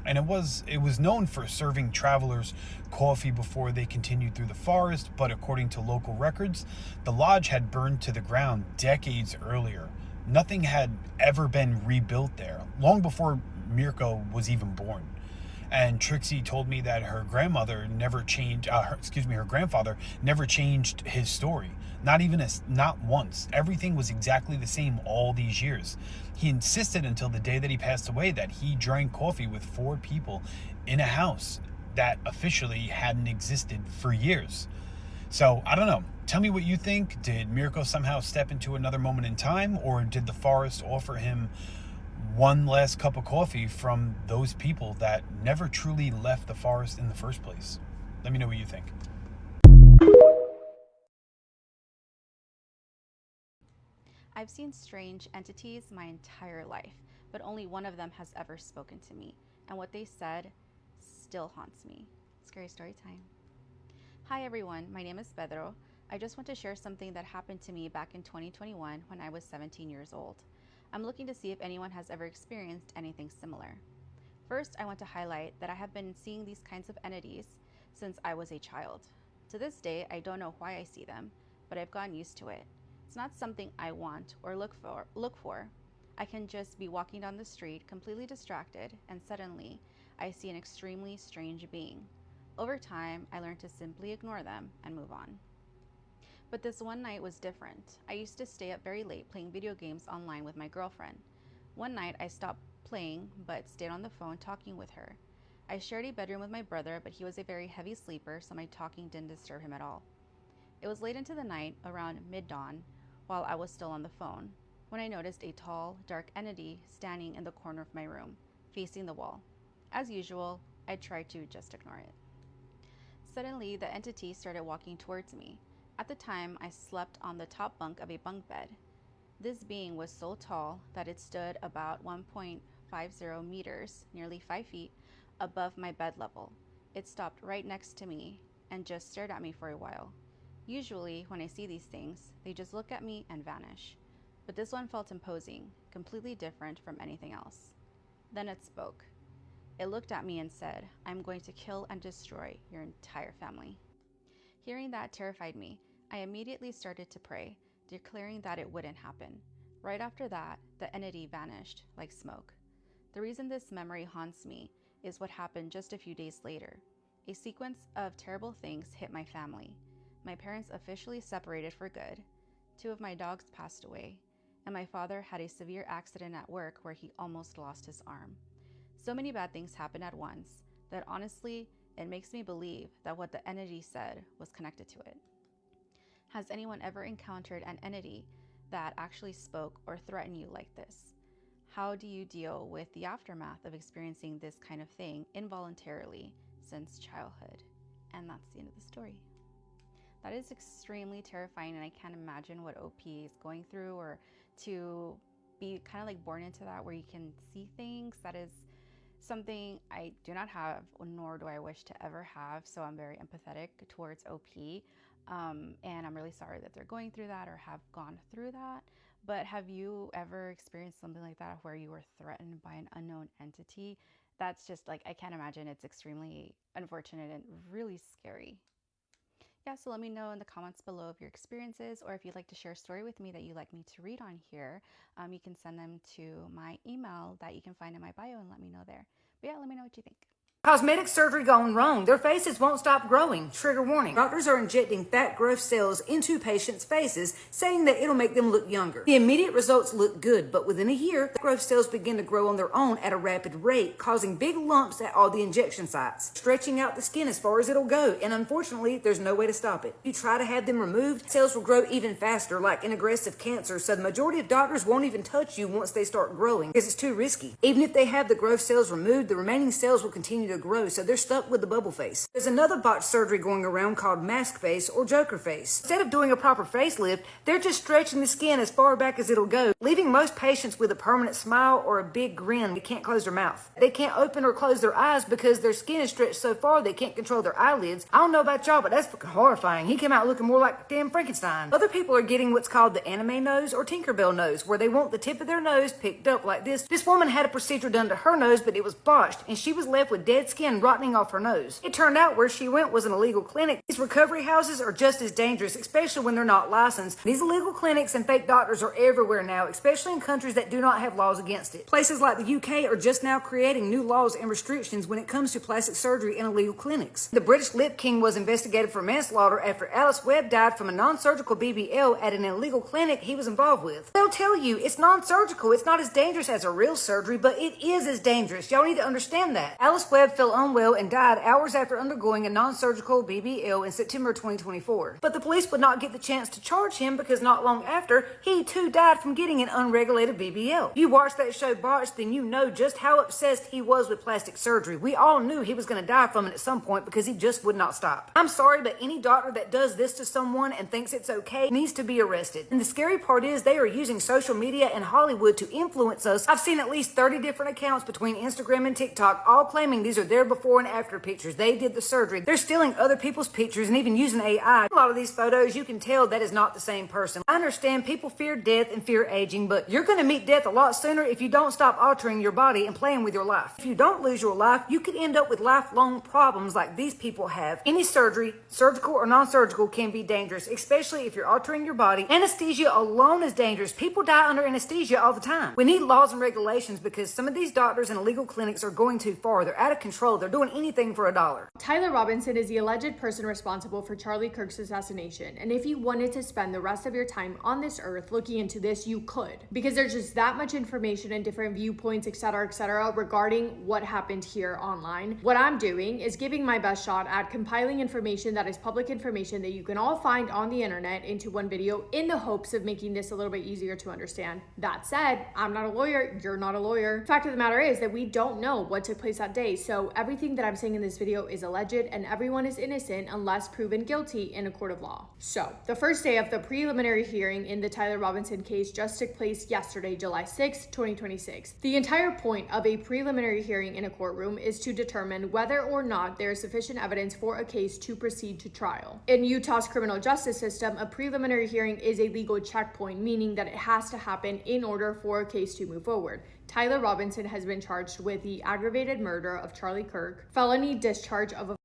And it was known for serving travelers coffee before they continued through the forest, but according to local records, the lodge had burned to the ground decades earlier. Nothing had ever been rebuilt there, long before Mirko was even born. And Trixie told me that her grandfather never changed his story. Not once. Everything was exactly the same all these years. He insisted until the day that he passed away that he drank coffee with 4 people in a house that officially hadn't existed for years. So, I don't know. Tell me what you think. Did Mirko somehow step into another moment in time, or did the forest offer him one last cup of coffee from those people that never truly left the forest in the first place? Let me know what you think. I've seen strange entities my entire life, but only one of them has ever spoken to me, and what they said still haunts me. Scary story time. Hi everyone, my name is Pedro. I just want to share something that happened to me back in 2021 when I was 17 years old. I'm looking to see if anyone has ever experienced anything similar. First, I want to highlight that I have been seeing these kinds of entities since I was a child. To this day, I don't know why I see them, but I've gotten used to it. It's not something I want or look for. I can just be walking down the street, completely distracted, and suddenly I see an extremely strange being. Over time, I learned to simply ignore them and move on. But this one night was different. I used to stay up very late playing video games online with my girlfriend. One night, I stopped playing but stayed on the phone talking with her. I shared a bedroom with my brother, but he was a very heavy sleeper, so my talking didn't disturb him at all. It was late into the night, around mid-dawn, while I was still on the phone, when I noticed a tall, dark entity standing in the corner of my room, facing the wall. As usual, I tried to just ignore it. Suddenly, the entity started walking towards me. At the time, I slept on the top bunk of a bunk bed. This being was so tall that it stood about 1.50 meters, nearly 5 feet, above my bed level. It stopped right next to me and just stared at me for a while. Usually, when I see these things, they just look at me and vanish. But this one felt imposing, completely different from anything else. Then it spoke. It looked at me and said, "I'm going to kill and destroy your entire family." Hearing that terrified me. I immediately started to pray, declaring that it wouldn't happen. Right after that, the entity vanished like smoke. The reason this memory haunts me is what happened just a few days later. A sequence of terrible things hit my family. My parents officially separated for good. 2 of my dogs passed away, and my father had a severe accident at work where he almost lost his arm. So many bad things happened at once that honestly, it makes me believe that what the entity said was connected to it. Has anyone ever encountered an entity that actually spoke or threatened you like this? How do you deal with the aftermath of experiencing this kind of thing involuntarily since childhood? And that's the end of the story. That is extremely terrifying, and I can't imagine what OP is going through, or to be kind of like born into that where you can see things. That is something I do not have, nor do I wish to ever have, so I'm very empathetic towards OP, and I'm really sorry that they're going through that or have gone through that. But have you ever experienced something like that where you were threatened by an unknown entity? That's just like, I can't imagine. It's extremely unfortunate and really scary. Yeah, so let me know in the comments below of your experiences, or if you'd like to share a story with me that you'd like me to read on here, you can send them to my email that you can find in my bio and let me know there. But yeah, let me know what you think. Cosmetic surgery gone wrong. Their faces won't stop growing. Trigger warning. Doctors are injecting fat growth cells into patients' faces, saying that it'll make them look younger. The immediate results look good, but within a year, the growth cells begin to grow on their own at a rapid rate, causing big lumps at all the injection sites, stretching out the skin as far as it'll go, and unfortunately, there's no way to stop it. If you try to have them removed, cells will grow even faster, like an aggressive cancer, so the majority of doctors won't even touch you once they start growing, because it's too risky. Even if they have the growth cells removed, the remaining cells will continue to grow, so they're stuck with the bubble face. There's another botched surgery going around called mask face or Joker face. Instead of doing a proper facelift, they're just stretching the skin as far back as it'll go, leaving most patients with a permanent smile or a big grin. They can't close their mouth. They can't open or close their eyes because their skin is stretched so far they can't control their eyelids. I don't know about y'all, but that's fucking horrifying. He came out looking more like damn Frankenstein. Other people are getting what's called the anime nose or Tinkerbell nose, where they want the tip of their nose picked up like this. This woman had a procedure done to her nose, but it was botched, and she was left with dead skin rotting off her nose. It turned out where she went was an illegal clinic. These recovery houses are just as dangerous, especially when they're not licensed. These illegal clinics and fake doctors are everywhere now, especially in countries that do not have laws against it. Places like the UK are just now creating new laws and restrictions when it comes to plastic surgery in illegal clinics. The British Lip King was investigated for manslaughter after Alice Webb died from a non-surgical BBL at an illegal clinic he was involved with. They'll tell you it's non-surgical. It's not as dangerous as a real surgery, but it is as dangerous. Y'all need to understand that. Alice Webb fell unwell and died hours after undergoing a non-surgical BBL in September 2024. But the police would not get the chance to charge him because not long after, he too died from getting an unregulated BBL. You watch that show Botched, then you know just how obsessed he was with plastic surgery. We all knew he was going to die from it at some point because he just would not stop. I'm sorry, but any doctor that does this to someone and thinks it's okay needs to be arrested. And the scary part is they are using social media and Hollywood to influence us. I've seen at least 30 different accounts between Instagram and TikTok all claiming these are are their before and after pictures. They did the surgery. They're stealing other people's pictures and even using AI. A lot of these photos, you can tell that is not the same person. I understand people fear death and fear aging, but you're going to meet death a lot sooner if you don't stop altering your body and playing with your life. If you don't lose your life, you could end up with lifelong problems like these people have. Any surgery, surgical or non-surgical, can be dangerous, especially if you're altering your body. Anesthesia alone is dangerous. People die under anesthesia all the time. We need laws and regulations because some of these doctors and illegal clinics are going too far. They're out of control. They're doing anything for $1. Tyler Robinson is the alleged person responsible for Charlie Kirk's assassination, and if you wanted to spend the rest of your time on this earth looking into this, you could, because there's just that much information and different viewpoints, etc., regarding what happened here online. What I'm doing is giving my best shot at compiling information that is public information that you can all find on the internet into one video in the hopes of making this a little bit easier to understand. That said, I'm not a lawyer, you're not a lawyer. Fact of the matter is that we don't know what took place that day, so everything that I'm saying in this video is alleged and everyone is innocent unless proven guilty in a court of law. So, the first day of the preliminary hearing in the Tyler Robinson case just took place yesterday, July 6, 2026. The entire point of a preliminary hearing in a courtroom is to determine whether or not there is sufficient evidence for a case to proceed to trial. In Utah's criminal justice system, a preliminary hearing is a legal checkpoint, meaning that it has to happen in order for a case to move forward. Tyler Robinson has been charged with the aggravated murder of Charlie Kirk, felony discharge of a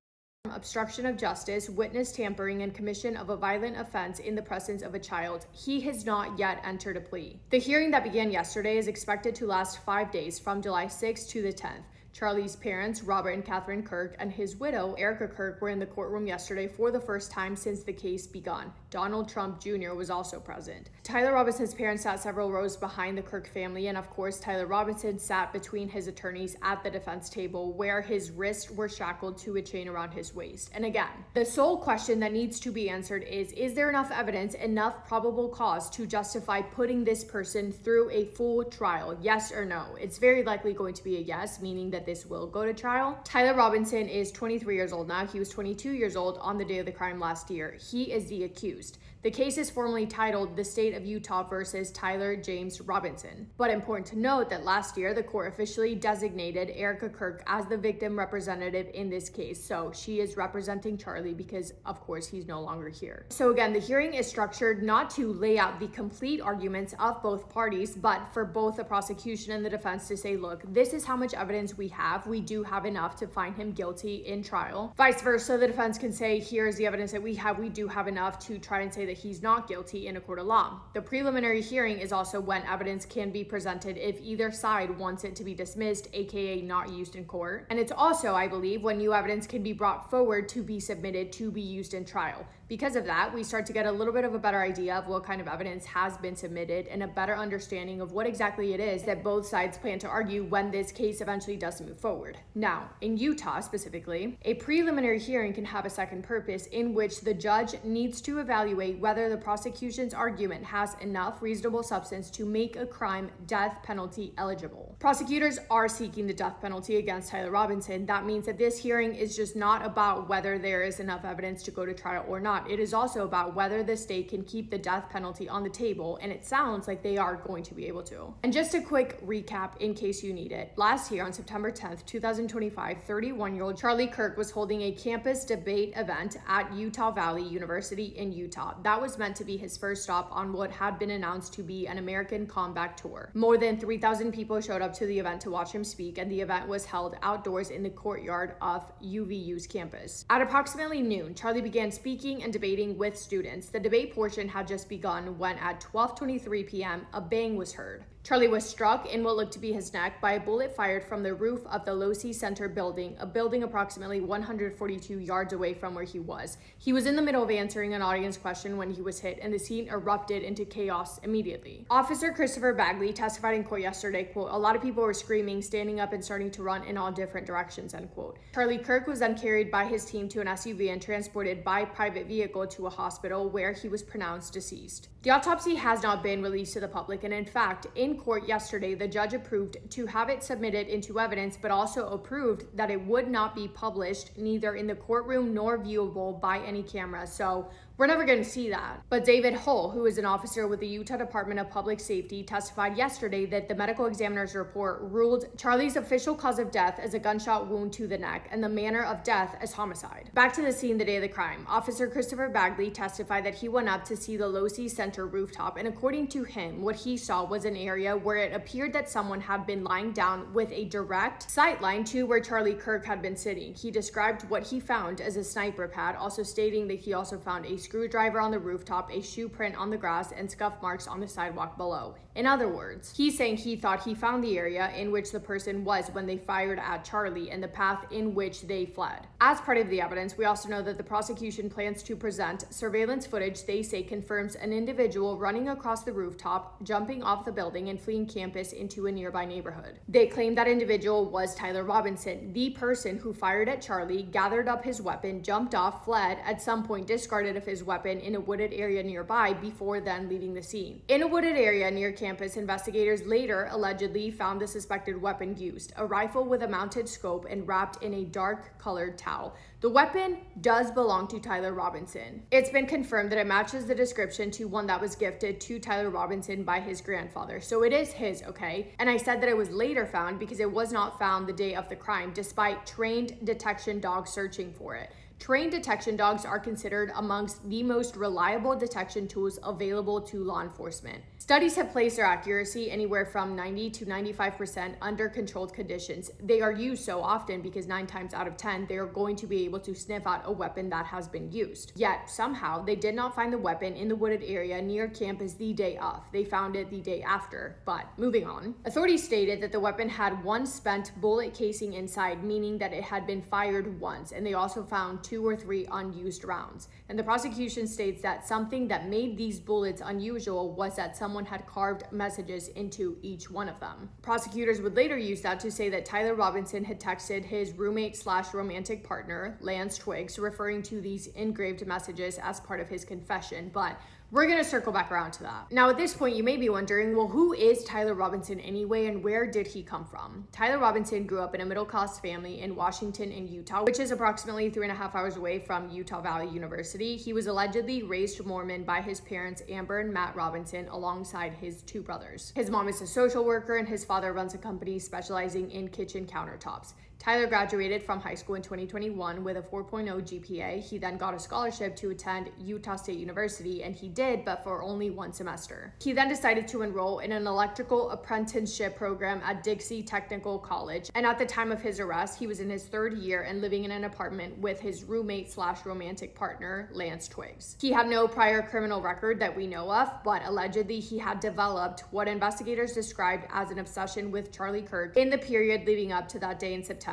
obstruction of justice, witness tampering, and commission of a violent offense in the presence of a child. He has not yet entered a plea. The hearing that began yesterday is expected to last 5 days from July 6th to the 10th. Charlie's parents, Robert and Catherine Kirk, and his widow, Erica Kirk, were in the courtroom yesterday for the first time since the case began. Donald Trump Jr. was also present. Tyler Robinson's parents sat several rows behind the Kirk family, and of course, Tyler Robinson sat between his attorneys at the defense table, where his wrists were shackled to a chain around his waist. And again, the sole question that needs to be answered is there enough evidence, enough probable cause to justify putting this person through a full trial? Yes or no? It's very likely going to be a yes, meaning that this will go to trial. Tyler Robinson is 23 years old now. He was 22 years old on the day of the crime last year. He is the accused. The case is formally titled The State of Utah versus Tyler James Robinson. But important to note that last year, the court officially designated Erica Kirk as the victim representative in this case. So she is representing Charlie because, of course, he's no longer here. So again, the hearing is structured not to lay out the complete arguments of both parties, but for both the prosecution and the defense to say, look, this is how much evidence we have. We do have enough to find him guilty in trial. Vice versa, the defense can say, here's the evidence that we have. We do have enough to try and say that he's not guilty in a court of law. The preliminary hearing is also when evidence can be presented if either side wants it to be dismissed, aka not used in court. And it's also, I believe, when new evidence can be brought forward to be submitted to be used in trial. Because of that, we start to get a little bit of a better idea of what kind of evidence has been submitted and a better understanding of what exactly it is that both sides plan to argue when this case eventually does move forward. Now, in Utah specifically, a preliminary hearing can have a second purpose in which the judge needs to evaluate whether the prosecution's argument has enough reasonable substance to make a crime death penalty eligible. Prosecutors are seeking the death penalty against Tyler Robinson. That means that this hearing is just not about whether there is enough evidence to go to trial or not. It is also about whether the state can keep the death penalty on the table, and it sounds like they are going to be able to. And just a quick recap in case you need it. Last year on September 10th, 2025, 31-year-old Charlie Kirk was holding a campus debate event at Utah Valley University in Utah. That was meant to be his first stop on what had been announced to be an American comeback tour. More than 3,000 people showed up to the event to watch him speak, and the event was held outdoors in the courtyard of UVU's campus. At approximately noon, Charlie began speaking and debating with students. The debate portion had just begun when at 12:23 p.m. a bang was heard. Charlie was struck in what looked to be his neck by a bullet fired from the roof of the Losi Center building, a building approximately 142 yards away from where he was. He was in the middle of answering an audience question when he was hit, and the scene erupted into chaos immediately. Officer Christopher Bagley testified in court yesterday, quote, "A lot of people were screaming, standing up, and starting to run in all different directions," end quote. Charlie Kirk was then carried by his team to an SUV and transported by private vehicle to a hospital where he was pronounced deceased. The autopsy has not been released to the public, and in fact, in court yesterday, the judge approved to have it submitted into evidence, but also approved that it would not be published neither in the courtroom nor viewable by any camera. So We're never going to see that. But David Hull, who is an officer with the Utah Department of Public Safety, testified yesterday that the medical examiner's report ruled Charlie's official cause of death as a gunshot wound to the neck and the manner of death as homicide. Back to the scene the day of the crime. Officer Christopher Bagley testified that he went up to see the Losi Center rooftop, and according to him, what he saw was an area where it appeared that someone had been lying down with a direct sight line to where Charlie Kirk had been sitting. He described what he found as a sniper pad, also stating that he also found a screwdriver on the rooftop, a shoe print on the grass, and scuff marks on the sidewalk below. In other words, he's saying he thought he found the area in which the person was when they fired at Charlie and the path in which they fled. As part of the evidence, we also know that the prosecution plans to present surveillance footage they say confirms an individual running across the rooftop, jumping off the building, and fleeing campus into a nearby neighborhood. They claim that individual was Tyler Robinson, the person who fired at Charlie, gathered up his weapon, jumped off, fled, at some point discarded of his weapon in a wooded area nearby before then leaving the scene. In a wooded area near campus, investigators later allegedly found the suspected weapon used, a rifle with a mounted scope and wrapped in a dark colored towel. The weapon does belong to Tyler Robinson. It's been confirmed that it matches the description to one that was gifted to Tyler Robinson by his grandfather. So it is his, okay? And I said that it was later found because it was not found the day of the crime, despite trained detection dogs searching for it. Trained detection dogs are considered amongst the most reliable detection tools available to law enforcement. Studies have placed their accuracy anywhere from 90 to 95% under controlled conditions. They are used so often because 9 times out of 10, they are going to be able to sniff out a weapon that has been used. Yet, somehow, they did not find the weapon in the wooded area near campus the day of. They found it the day after. But moving on. Authorities stated that the weapon had one spent bullet casing inside, meaning that it had been fired once, and they also found 2 or 3 unused rounds. And the prosecution states that something that made these bullets unusual was that someone had carved messages into each one of them. Prosecutors would later use that to say that Tyler Robinson had texted his roommate/romantic partner, Lance Twiggs, referring to these engraved messages as part of his confession, but we're going to circle back around to that. Now, at this point, you may be wondering, well, who is Tyler Robinson anyway, and where did he come from? Tyler Robinson grew up in a middle-class family in Washington in Utah, which is approximately 3.5 hours away from Utah Valley University. He was allegedly raised Mormon by his parents, Amber and Matt Robinson, alongside his 2 brothers. His mom is a social worker, and his father runs a company specializing in kitchen countertops. Tyler graduated from high school in 2021 with a 4.0 GPA. He then got a scholarship to attend Utah State University, and he did, but for only 1 semester. He then decided to enroll in an electrical apprenticeship program at Dixie Technical College, and at the time of his arrest, he was in his 3rd year and living in an apartment with his roommate/romantic partner, Lance Twiggs. He had no prior criminal record that we know of, but allegedly he had developed what investigators described as an obsession with Charlie Kirk in the period leading up to that day in September.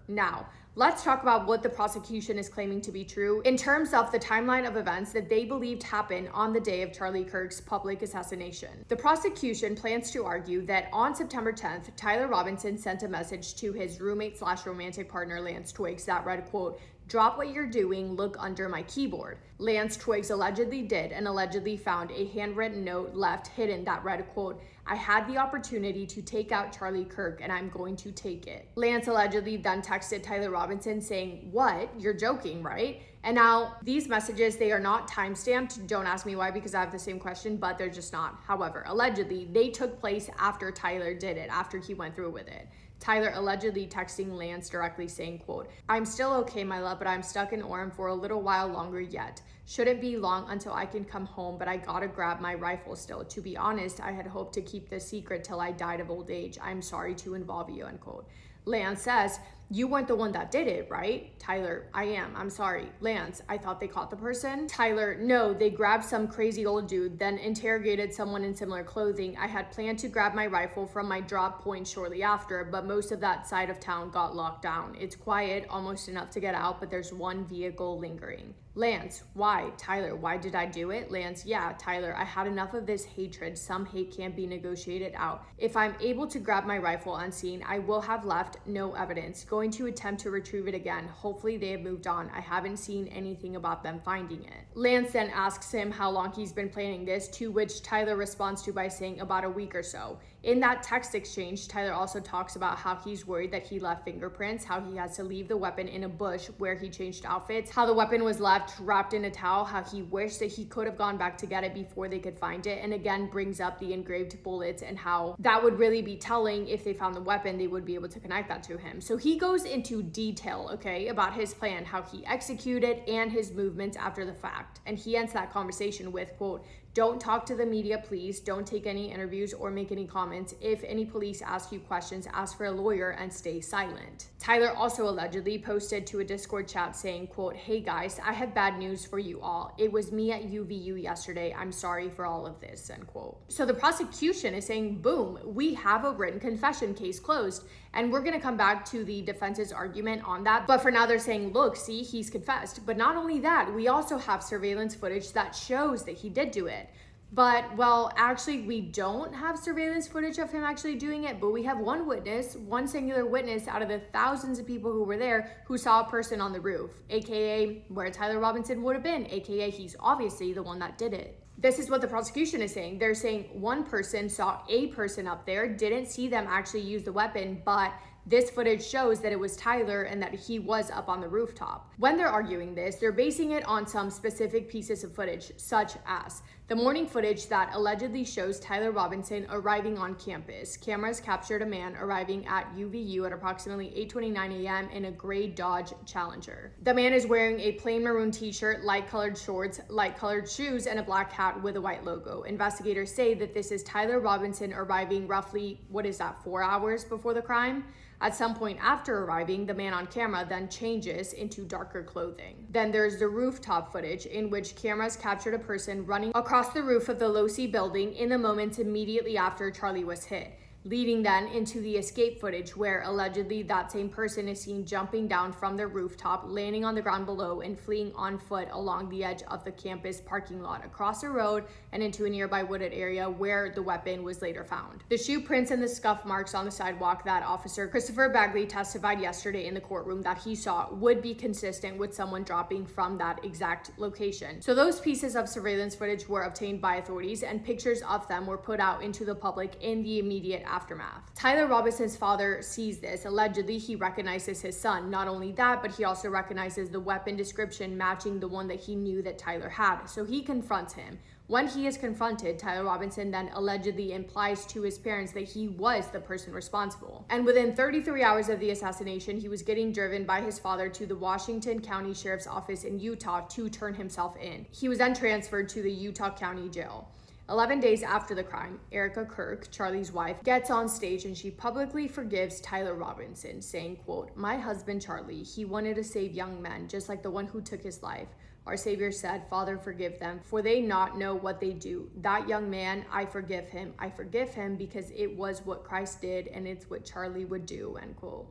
Now, let's talk about what the prosecution is claiming to be true in terms of the timeline of events that they believed happened on the day of Charlie Kirk's public assassination. The prosecution plans to argue that on September 10th, Tyler Robinson sent a message to his roommate/romantic partner, Lance Twiggs, that read, quote, "Drop what you're doing, look under my keyboard." Lance Twiggs allegedly did and allegedly found a handwritten note left hidden that read, quote, "I had the opportunity to take out Charlie Kirk and I'm going to take it." Lance allegedly then texted Tyler Robinson saying, "What? You're joking, right?" And now these messages, they are not time-stamped. Don't ask me why, because I have the same question, but they're just not. However, allegedly, they took place after Tyler did it, after he went through with it. Tyler allegedly texting Lance directly saying, quote, "I'm still okay, my love, but I'm stuck in Orem for a little while longer yet. Shouldn't be long until I can come home, but I gotta grab my rifle still. To be honest, I had hoped to keep this secret till I died of old age. I'm sorry to involve you," unquote. Lance says, "You weren't the one that did it, right?" Tyler, "I am. I'm sorry." Lance, "I thought they caught the person." Tyler, "No, they grabbed some crazy old dude, then interrogated someone in similar clothing. I had planned to grab my rifle from my drop point shortly after, but most of that side of town got locked down. It's quiet, almost enough to get out, but there's one vehicle lingering." Lance, "Why?" Tyler, "Why did I do it?" Lance, "Yeah, Tyler, I had enough of this hatred. Some hate can't be negotiated out. If I'm able to grab my rifle unseen, I will have left no evidence. Going to attempt to retrieve it again. Hopefully they have moved on. I haven't seen anything about them finding it." Lance then asks him how long he's been planning this, to which Tyler responds to by saying about a week or so. In that text exchange, Tyler also talks about how he's worried that he left fingerprints, how he has to leave the weapon in a bush where he changed outfits, how the weapon was left wrapped in a towel, how he wished that he could have gone back to get it before they could find it, and again brings up the engraved bullets and how that would really be telling. If they found the weapon, they would be able to connect that to him. So he goes into detail, okay, about his plan, how he executed, and his movements after the fact. And he ends that conversation with, quote, "Don't talk to the media, please. Don't take any interviews or make any comments. If any police ask you questions, ask for a lawyer and stay silent." Tyler also allegedly posted to a Discord chat saying, quote, "Hey guys, I have bad news for you all. It was me at UVU yesterday. I'm sorry for all of this," end quote. So the prosecution is saying, boom, we have a written confession, case closed. And we're going to come back to the defense's argument on that. But for now, they're saying, look, see, he's confessed. But not only that, we also have surveillance footage that shows that he did do it. But, well, actually, we don't have surveillance footage of him actually doing it, but we have one witness, one singular witness out of the thousands of people who were there who saw a person on the roof, aka where Tyler Robinson would have been, aka he's obviously the one that did it. This is what the prosecution is saying. They're saying one person saw a person up there, didn't see them actually use the weapon, but this footage shows that it was Tyler and that he was up on the rooftop. When they're arguing this, they're basing it on some specific pieces of footage, such as the morning footage that allegedly shows Tyler Robinson arriving on campus. Cameras captured a man arriving at UVU at approximately 8:29 a.m. in a gray Dodge Challenger. The man is wearing a plain maroon t-shirt, light-colored shorts, light-colored shoes, and a black hat with a white logo. Investigators say that this is Tyler Robinson arriving roughly, 4 hours before the crime? At some point after arriving, the man on camera then changes into darker clothing. Then there's the rooftop footage in which cameras captured a person running across the roof of the Losi building in the moments immediately after Charlie was hit, leading then into the escape footage where allegedly that same person is seen jumping down from the rooftop, landing on the ground below, and fleeing on foot along the edge of the campus parking lot, across a road and into a nearby wooded area where the weapon was later found. The shoe prints and the scuff marks on the sidewalk that Officer Christopher Bagley testified yesterday in the courtroom that he saw would be consistent with someone dropping from that exact location. So those pieces of surveillance footage were obtained by authorities, and pictures of them were put out into the public in the immediate aftermath. Tyler Robinson's father sees this. Allegedly, he recognizes his son. Not only that, but he also recognizes the weapon description matching the one that he knew that Tyler had. So he confronts him. When he is confronted, Tyler Robinson then allegedly implies to his parents that he was the person responsible. And within 33 hours of the assassination, he was getting driven by his father to the Washington County Sheriff's Office in Utah to turn himself in. He was then transferred to the Utah County Jail. 11 days after the crime, Erica Kirk, Charlie's wife, gets on stage and she publicly forgives Tyler Robinson, saying, quote, "My husband Charlie, he wanted to save young men, just like the one who took his life. Our Savior said, 'Father, forgive them, for they not know what they do.' That young man, I forgive him. I forgive him because it was what Christ did and it's what Charlie would do," end quote.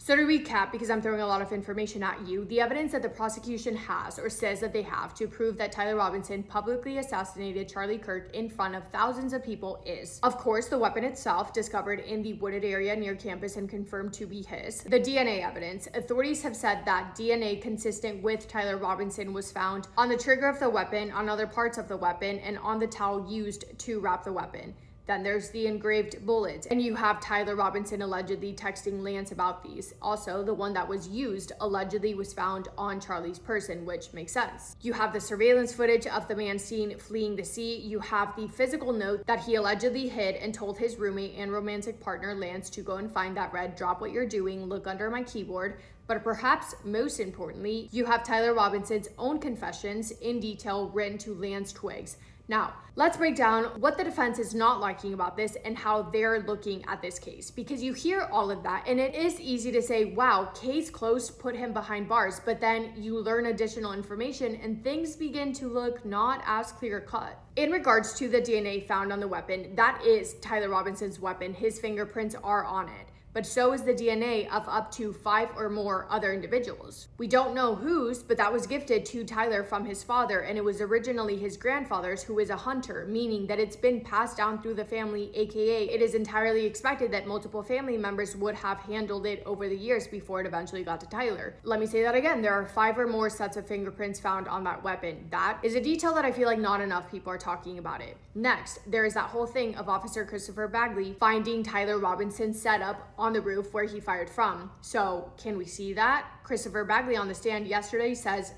So to recap, because I'm throwing a lot of information at you, the evidence that the prosecution has or says that they have to prove that Tyler Robinson publicly assassinated Charlie Kirk in front of thousands of people is, of course, the weapon itself discovered in the wooded area near campus and confirmed to be his. The DNA evidence. Authorities have said that DNA consistent with Tyler Robinson was found on the trigger of the weapon, on other parts of the weapon, and on the towel used to wrap the weapon. Then there's the engraved bullets, and you have Tyler Robinson allegedly texting Lance about these. Also, the one that was used allegedly was found on Charlie's person, which makes sense. You have the surveillance footage of the man seen fleeing the scene. You have the physical note that he allegedly hid and told his roommate and romantic partner Lance to go and find that red, drop what you're doing, look under my keyboard. But perhaps most importantly, you have Tyler Robinson's own confessions in detail written to Lance Twiggs. Now, let's break down what the defense is not liking about this and how they're looking at this case. Because you hear all of that, and it is easy to say, wow, case closed, put him behind bars. But then you learn additional information and things begin to look not as clear cut. In regards to the DNA found on the weapon, that is Tyler Robinson's weapon. His fingerprints are on it. but so is the DNA of up to 5 or more other individuals. We don't know whose, but that was gifted to Tyler from his father, and it was originally his grandfather's, who is a hunter, meaning that it's been passed down through the family, aka it is entirely expected that multiple family members would have handled it over the years before it eventually got to Tyler. Let me say that again, there are 5 or more sets of fingerprints found on that weapon. That is a detail that I feel like not enough people are talking about it. Next, there is that whole thing of Officer Christopher Bagley finding Tyler Robinson's setup on the roof where he fired from. So can we see that? Christopher Bagley on the stand yesterday says,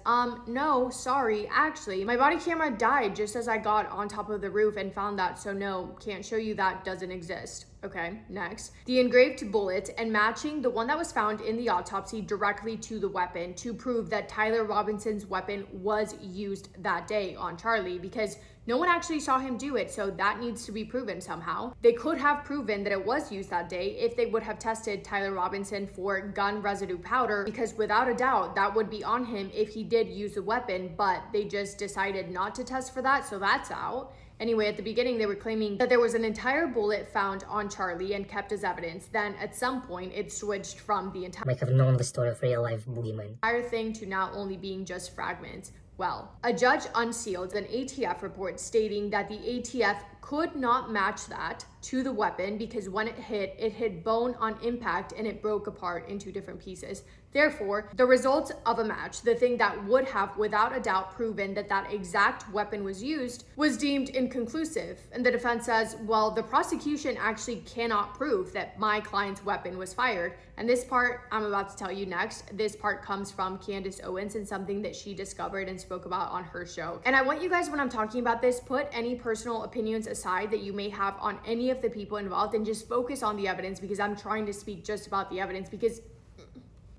no, sorry, actually, my body camera died just as I got on top of the roof and found that, so no, can't show you that, doesn't exist. Okay, next. The engraved bullet and matching the one that was found in the autopsy directly to the weapon to prove that Tyler Robinson's weapon was used that day on Charlie, because no one actually saw him do it, so that needs to be proven somehow. They could have proven that it was used that day if they would have tested Tyler Robinson for gun residue powder, because without a doubt, that would be on him if he did use the weapon, but they just decided not to test for that, so that's out. Anyway, at the beginning, they were claiming that there was an entire bullet found on Charlie and kept as evidence. Then at some point, it switched from the Might have known the story of real-life boogeyman. entire thing to now only being just fragments. Well, a judge unsealed an ATF report stating that the ATF could not match that to the weapon because when it hit bone on impact and it broke apart into different pieces. Therefore, the results of a match, the thing that would have without a doubt proven that that exact weapon was used, was deemed inconclusive. And the defense says, well, the prosecution actually cannot prove that my client's weapon was fired. And this part I'm about to tell you next. This part comes from Candace Owens and something that she discovered and spoke about on her show. And I want you guys, when I'm talking about this, put any personal opinions aside that you may have on any of the people involved and just focus on the evidence, because I'm trying to speak just about the evidence. Because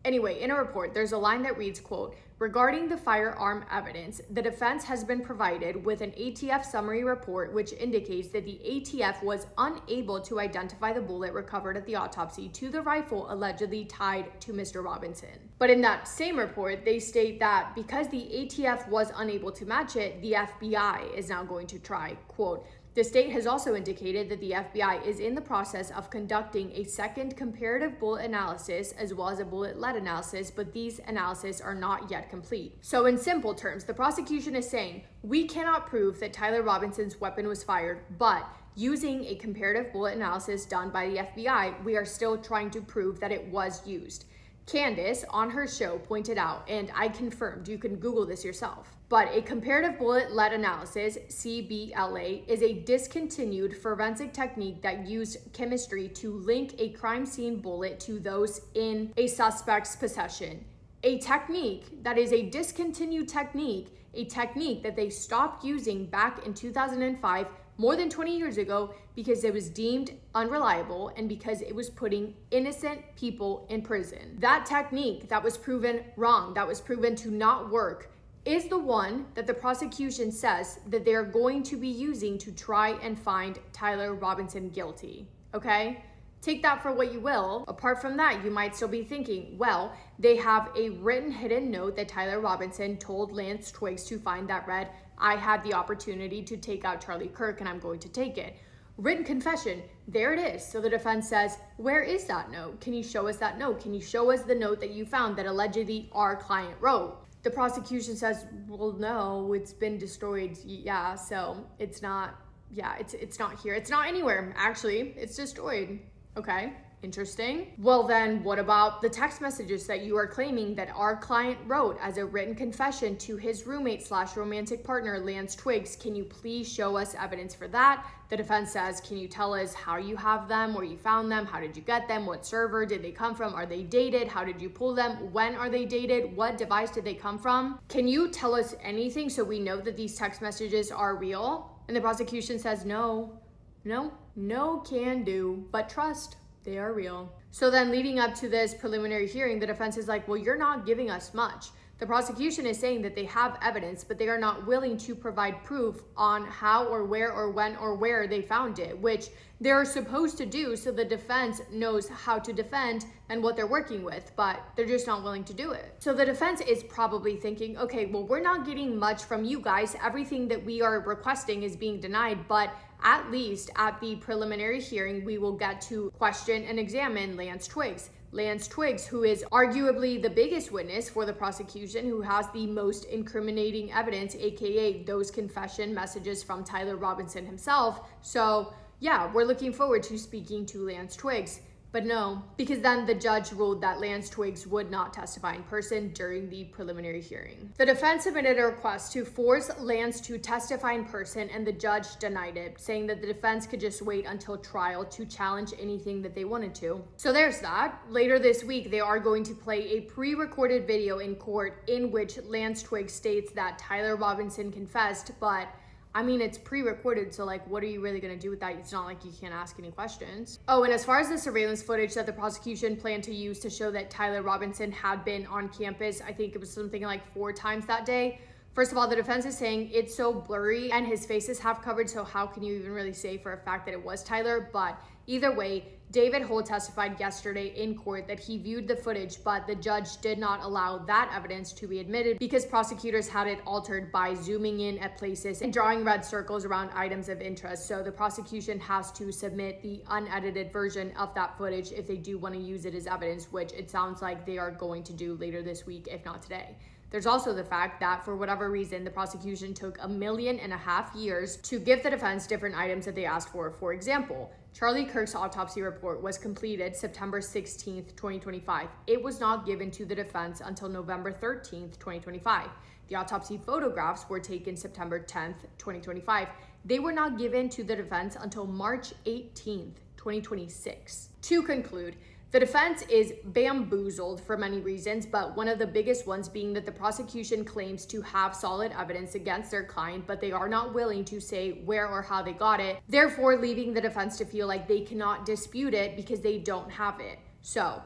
anyway, in a report, there's a line that reads, quote, regarding the firearm evidence, the defense has been provided with an ATF summary report which indicates that the ATF was unable to identify the bullet recovered at the autopsy to the rifle allegedly tied to Mr. Robinson. But in that same report, they state that because the ATF was unable to match it, the FBI is now going to try, quote, the state has also indicated that the FBI is in the process of conducting a second comparative bullet analysis as well as a bullet lead analysis, but these analyses are not yet complete. So in simple terms, the prosecution is saying, we cannot prove that Tyler Robinson's weapon was fired, but using a comparative bullet analysis done by the FBI, we are still trying to prove that it was used. Candace, on her show, pointed out, and I confirmed, you can Google this yourself, but a comparative bullet lead analysis, CBLA, is a discontinued forensic technique that used chemistry to link a crime scene bullet to those in a suspect's possession. A technique that is a discontinued technique, a technique that they stopped using back in 2005, more than 20 years ago, because it was deemed unreliable and because it was putting innocent people in prison. That technique that was proven wrong, that was proven to not work, is the one that the prosecution says that they're going to be using to try and find Tyler Robinson guilty, okay? Take that for what you will. Apart from that, you might still be thinking, well, they have a written hidden note that Tyler Robinson told Lance Twiggs to find that read, I had the opportunity to take out Charlie Kirk and I'm going to take it. Written confession, there it is. So the defense says, where is that note? Can you show us that note? Can you show us the note that you found that allegedly our client wrote? The prosecution says, well, no, it's been destroyed. Yeah, so it's not, it's not here. It's not anywhere, actually. It's destroyed. Okay, interesting. Well then, what about the text messages that you are claiming that our client wrote as a written confession to his roommate / romantic partner, Lance Twiggs? Can you please show us evidence for that? The defense says, can you tell us how you have them, where you found them, how did you get them, what server did they come from, are they dated, how did you pull them, when are they dated, what device did they come from? Can you tell us anything so we know that these text messages are real? And the prosecution says, no can do, but trust, they are real. So then leading up to this preliminary hearing, the defense is like, well, you're not giving us much. The prosecution is saying that they have evidence, but they are not willing to provide proof on how or where or when or where they found it, which they're supposed to do so the defense knows how to defend and what they're working with, but they're just not willing to do it. So the defense is probably thinking, okay, well, we're not getting much from you guys. Everything that we are requesting is being denied, but at least at the preliminary hearing, we will get to question and examine Lance Twiggs. Lance Twiggs, who is arguably the biggest witness for the prosecution, who has the most incriminating evidence, aka those confession messages from Tyler Robinson himself. So yeah, we're looking forward to speaking to Lance Twiggs. But no, because then the judge ruled that Lance Twiggs would not testify in person during the preliminary hearing. The defense submitted a request to force Lance to testify in person, and the judge denied it, saying that the defense could just wait until trial to challenge anything that they wanted to. So there's that. Later this week, they are going to play a pre-recorded video in court in which Lance Twiggs states that Tyler Robinson confessed, but I mean, it's pre-recorded, so like, what are you really gonna do with that? It's not like you can't ask any questions. Oh, and as far as the surveillance footage that the prosecution planned to use to show that Tyler Robinson had been on campus, I think it was something like 4 times that day. First of all, the defense is saying it's so blurry and his face is half covered, so how can you even really say for a fact that it was Tyler? But either way, David Holt testified yesterday in court that he viewed the footage, but the judge did not allow that evidence to be admitted because prosecutors had it altered by zooming in at places and drawing red circles around items of interest. So the prosecution has to submit the unedited version of that footage if they do want to use it as evidence, which it sounds like they are going to do later this week, if not today. There's also the fact that for whatever reason, the prosecution took 1.5 million years to give the defense different items that they asked for. For example, Charlie Kirk's autopsy report was completed September 16th, 2025. It was not given to the defense until November 13th, 2025. The autopsy photographs were taken September 10th, 2025. They were not given to the defense until March 18th, 2026. To conclude, the defense is bamboozled for many reasons, but one of the biggest ones being that the prosecution claims to have solid evidence against their client, but they are not willing to say where or how they got it, therefore leaving the defense to feel like they cannot dispute it because they don't have it. So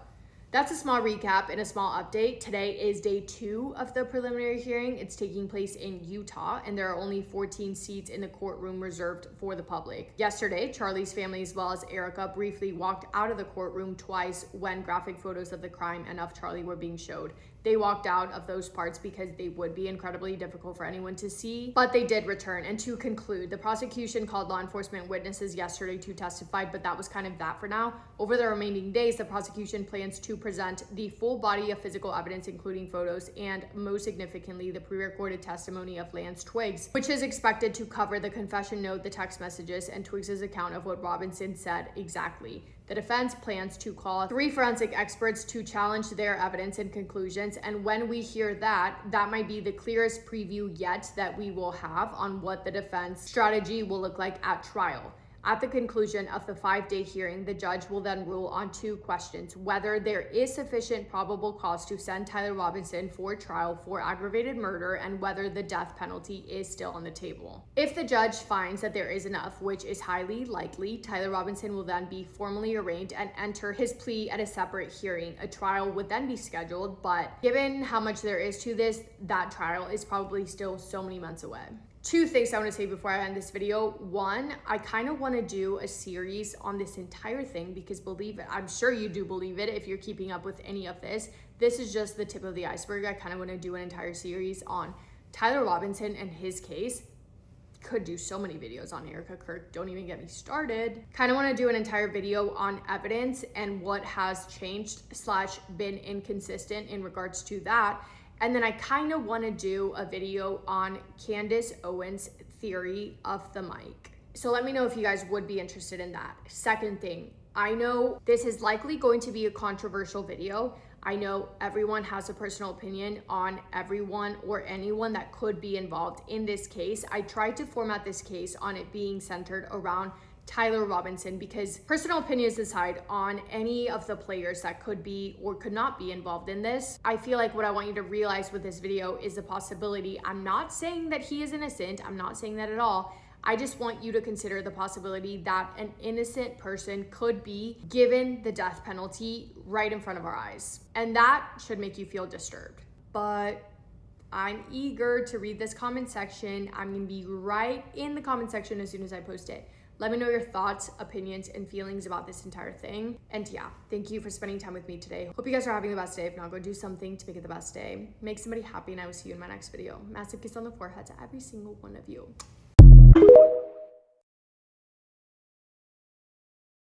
that's a small recap and a small update. Today is day 2 of the preliminary hearing. It's taking place in Utah, and there are only 14 seats in the courtroom reserved for the public. Yesterday, Charlie's family, as well as Erica, briefly walked out of the courtroom twice when graphic photos of the crime and of Charlie were being showed. They walked out of those parts because they would be incredibly difficult for anyone to see, but they did return. And to conclude, the prosecution called law enforcement witnesses yesterday to testify, but that was kind of that for now. Over the remaining days, the prosecution plans to present the full body of physical evidence, including photos, and most significantly, the pre-recorded testimony of Lance Twiggs, which is expected to cover the confession note, the text messages, and Twiggs' account of what Robinson said exactly. The defense plans to call 3 forensic experts to challenge their evidence and conclusions, and when we hear that, that might be the clearest preview yet that we will have on what the defense strategy will look like at trial. At the conclusion of the 5-day hearing, the judge will then rule on 2 questions: whether there is sufficient probable cause to send Tyler Robinson for trial for aggravated murder, and whether the death penalty is still on the table. If the judge finds that there is enough, which is highly likely, Tyler Robinson will then be formally arraigned and enter his plea at a separate hearing. A trial would then be scheduled, but given how much there is to this, that trial is probably still so many months away. 2 things I want to say before I end this video. 1, I kind of want to do a series on this entire thing because believe it, I'm sure you do believe it if you're keeping up with any of this. This is just the tip of the iceberg. I kind of want to do an entire series on Tyler Robinson and his case. Could do so many videos on Erica Kirk, don't even get me started. Kind of want to do an entire video on evidence and what has changed / been inconsistent in regards to that. And then I kind of want to do a video on Candace Owens' theory of the mic. So let me know if you guys would be interested in that. Second thing, I know this is likely going to be a controversial video. I know everyone has a personal opinion on everyone or anyone that could be involved in this case. I tried to format this case on it being centered around Tyler Robinson because personal opinions aside on any of the players that could be or could not be involved in this, I feel like what I want you to realize with this video is the possibility. I'm not saying that he is innocent. I'm not saying that at all. I just want you to consider the possibility that an innocent person could be given the death penalty right in front of our eyes. And that should make you feel disturbed. But I'm eager to read this comment section. I'm gonna be right in the comment section as soon as I post it. Let me know your thoughts, opinions, and feelings about this entire thing. And yeah, thank you for spending time with me today. Hope you guys are having the best day. If not, go do something to make it the best day. Make somebody happy, and I will see you in my next video. Massive kiss on the forehead to every single one of you.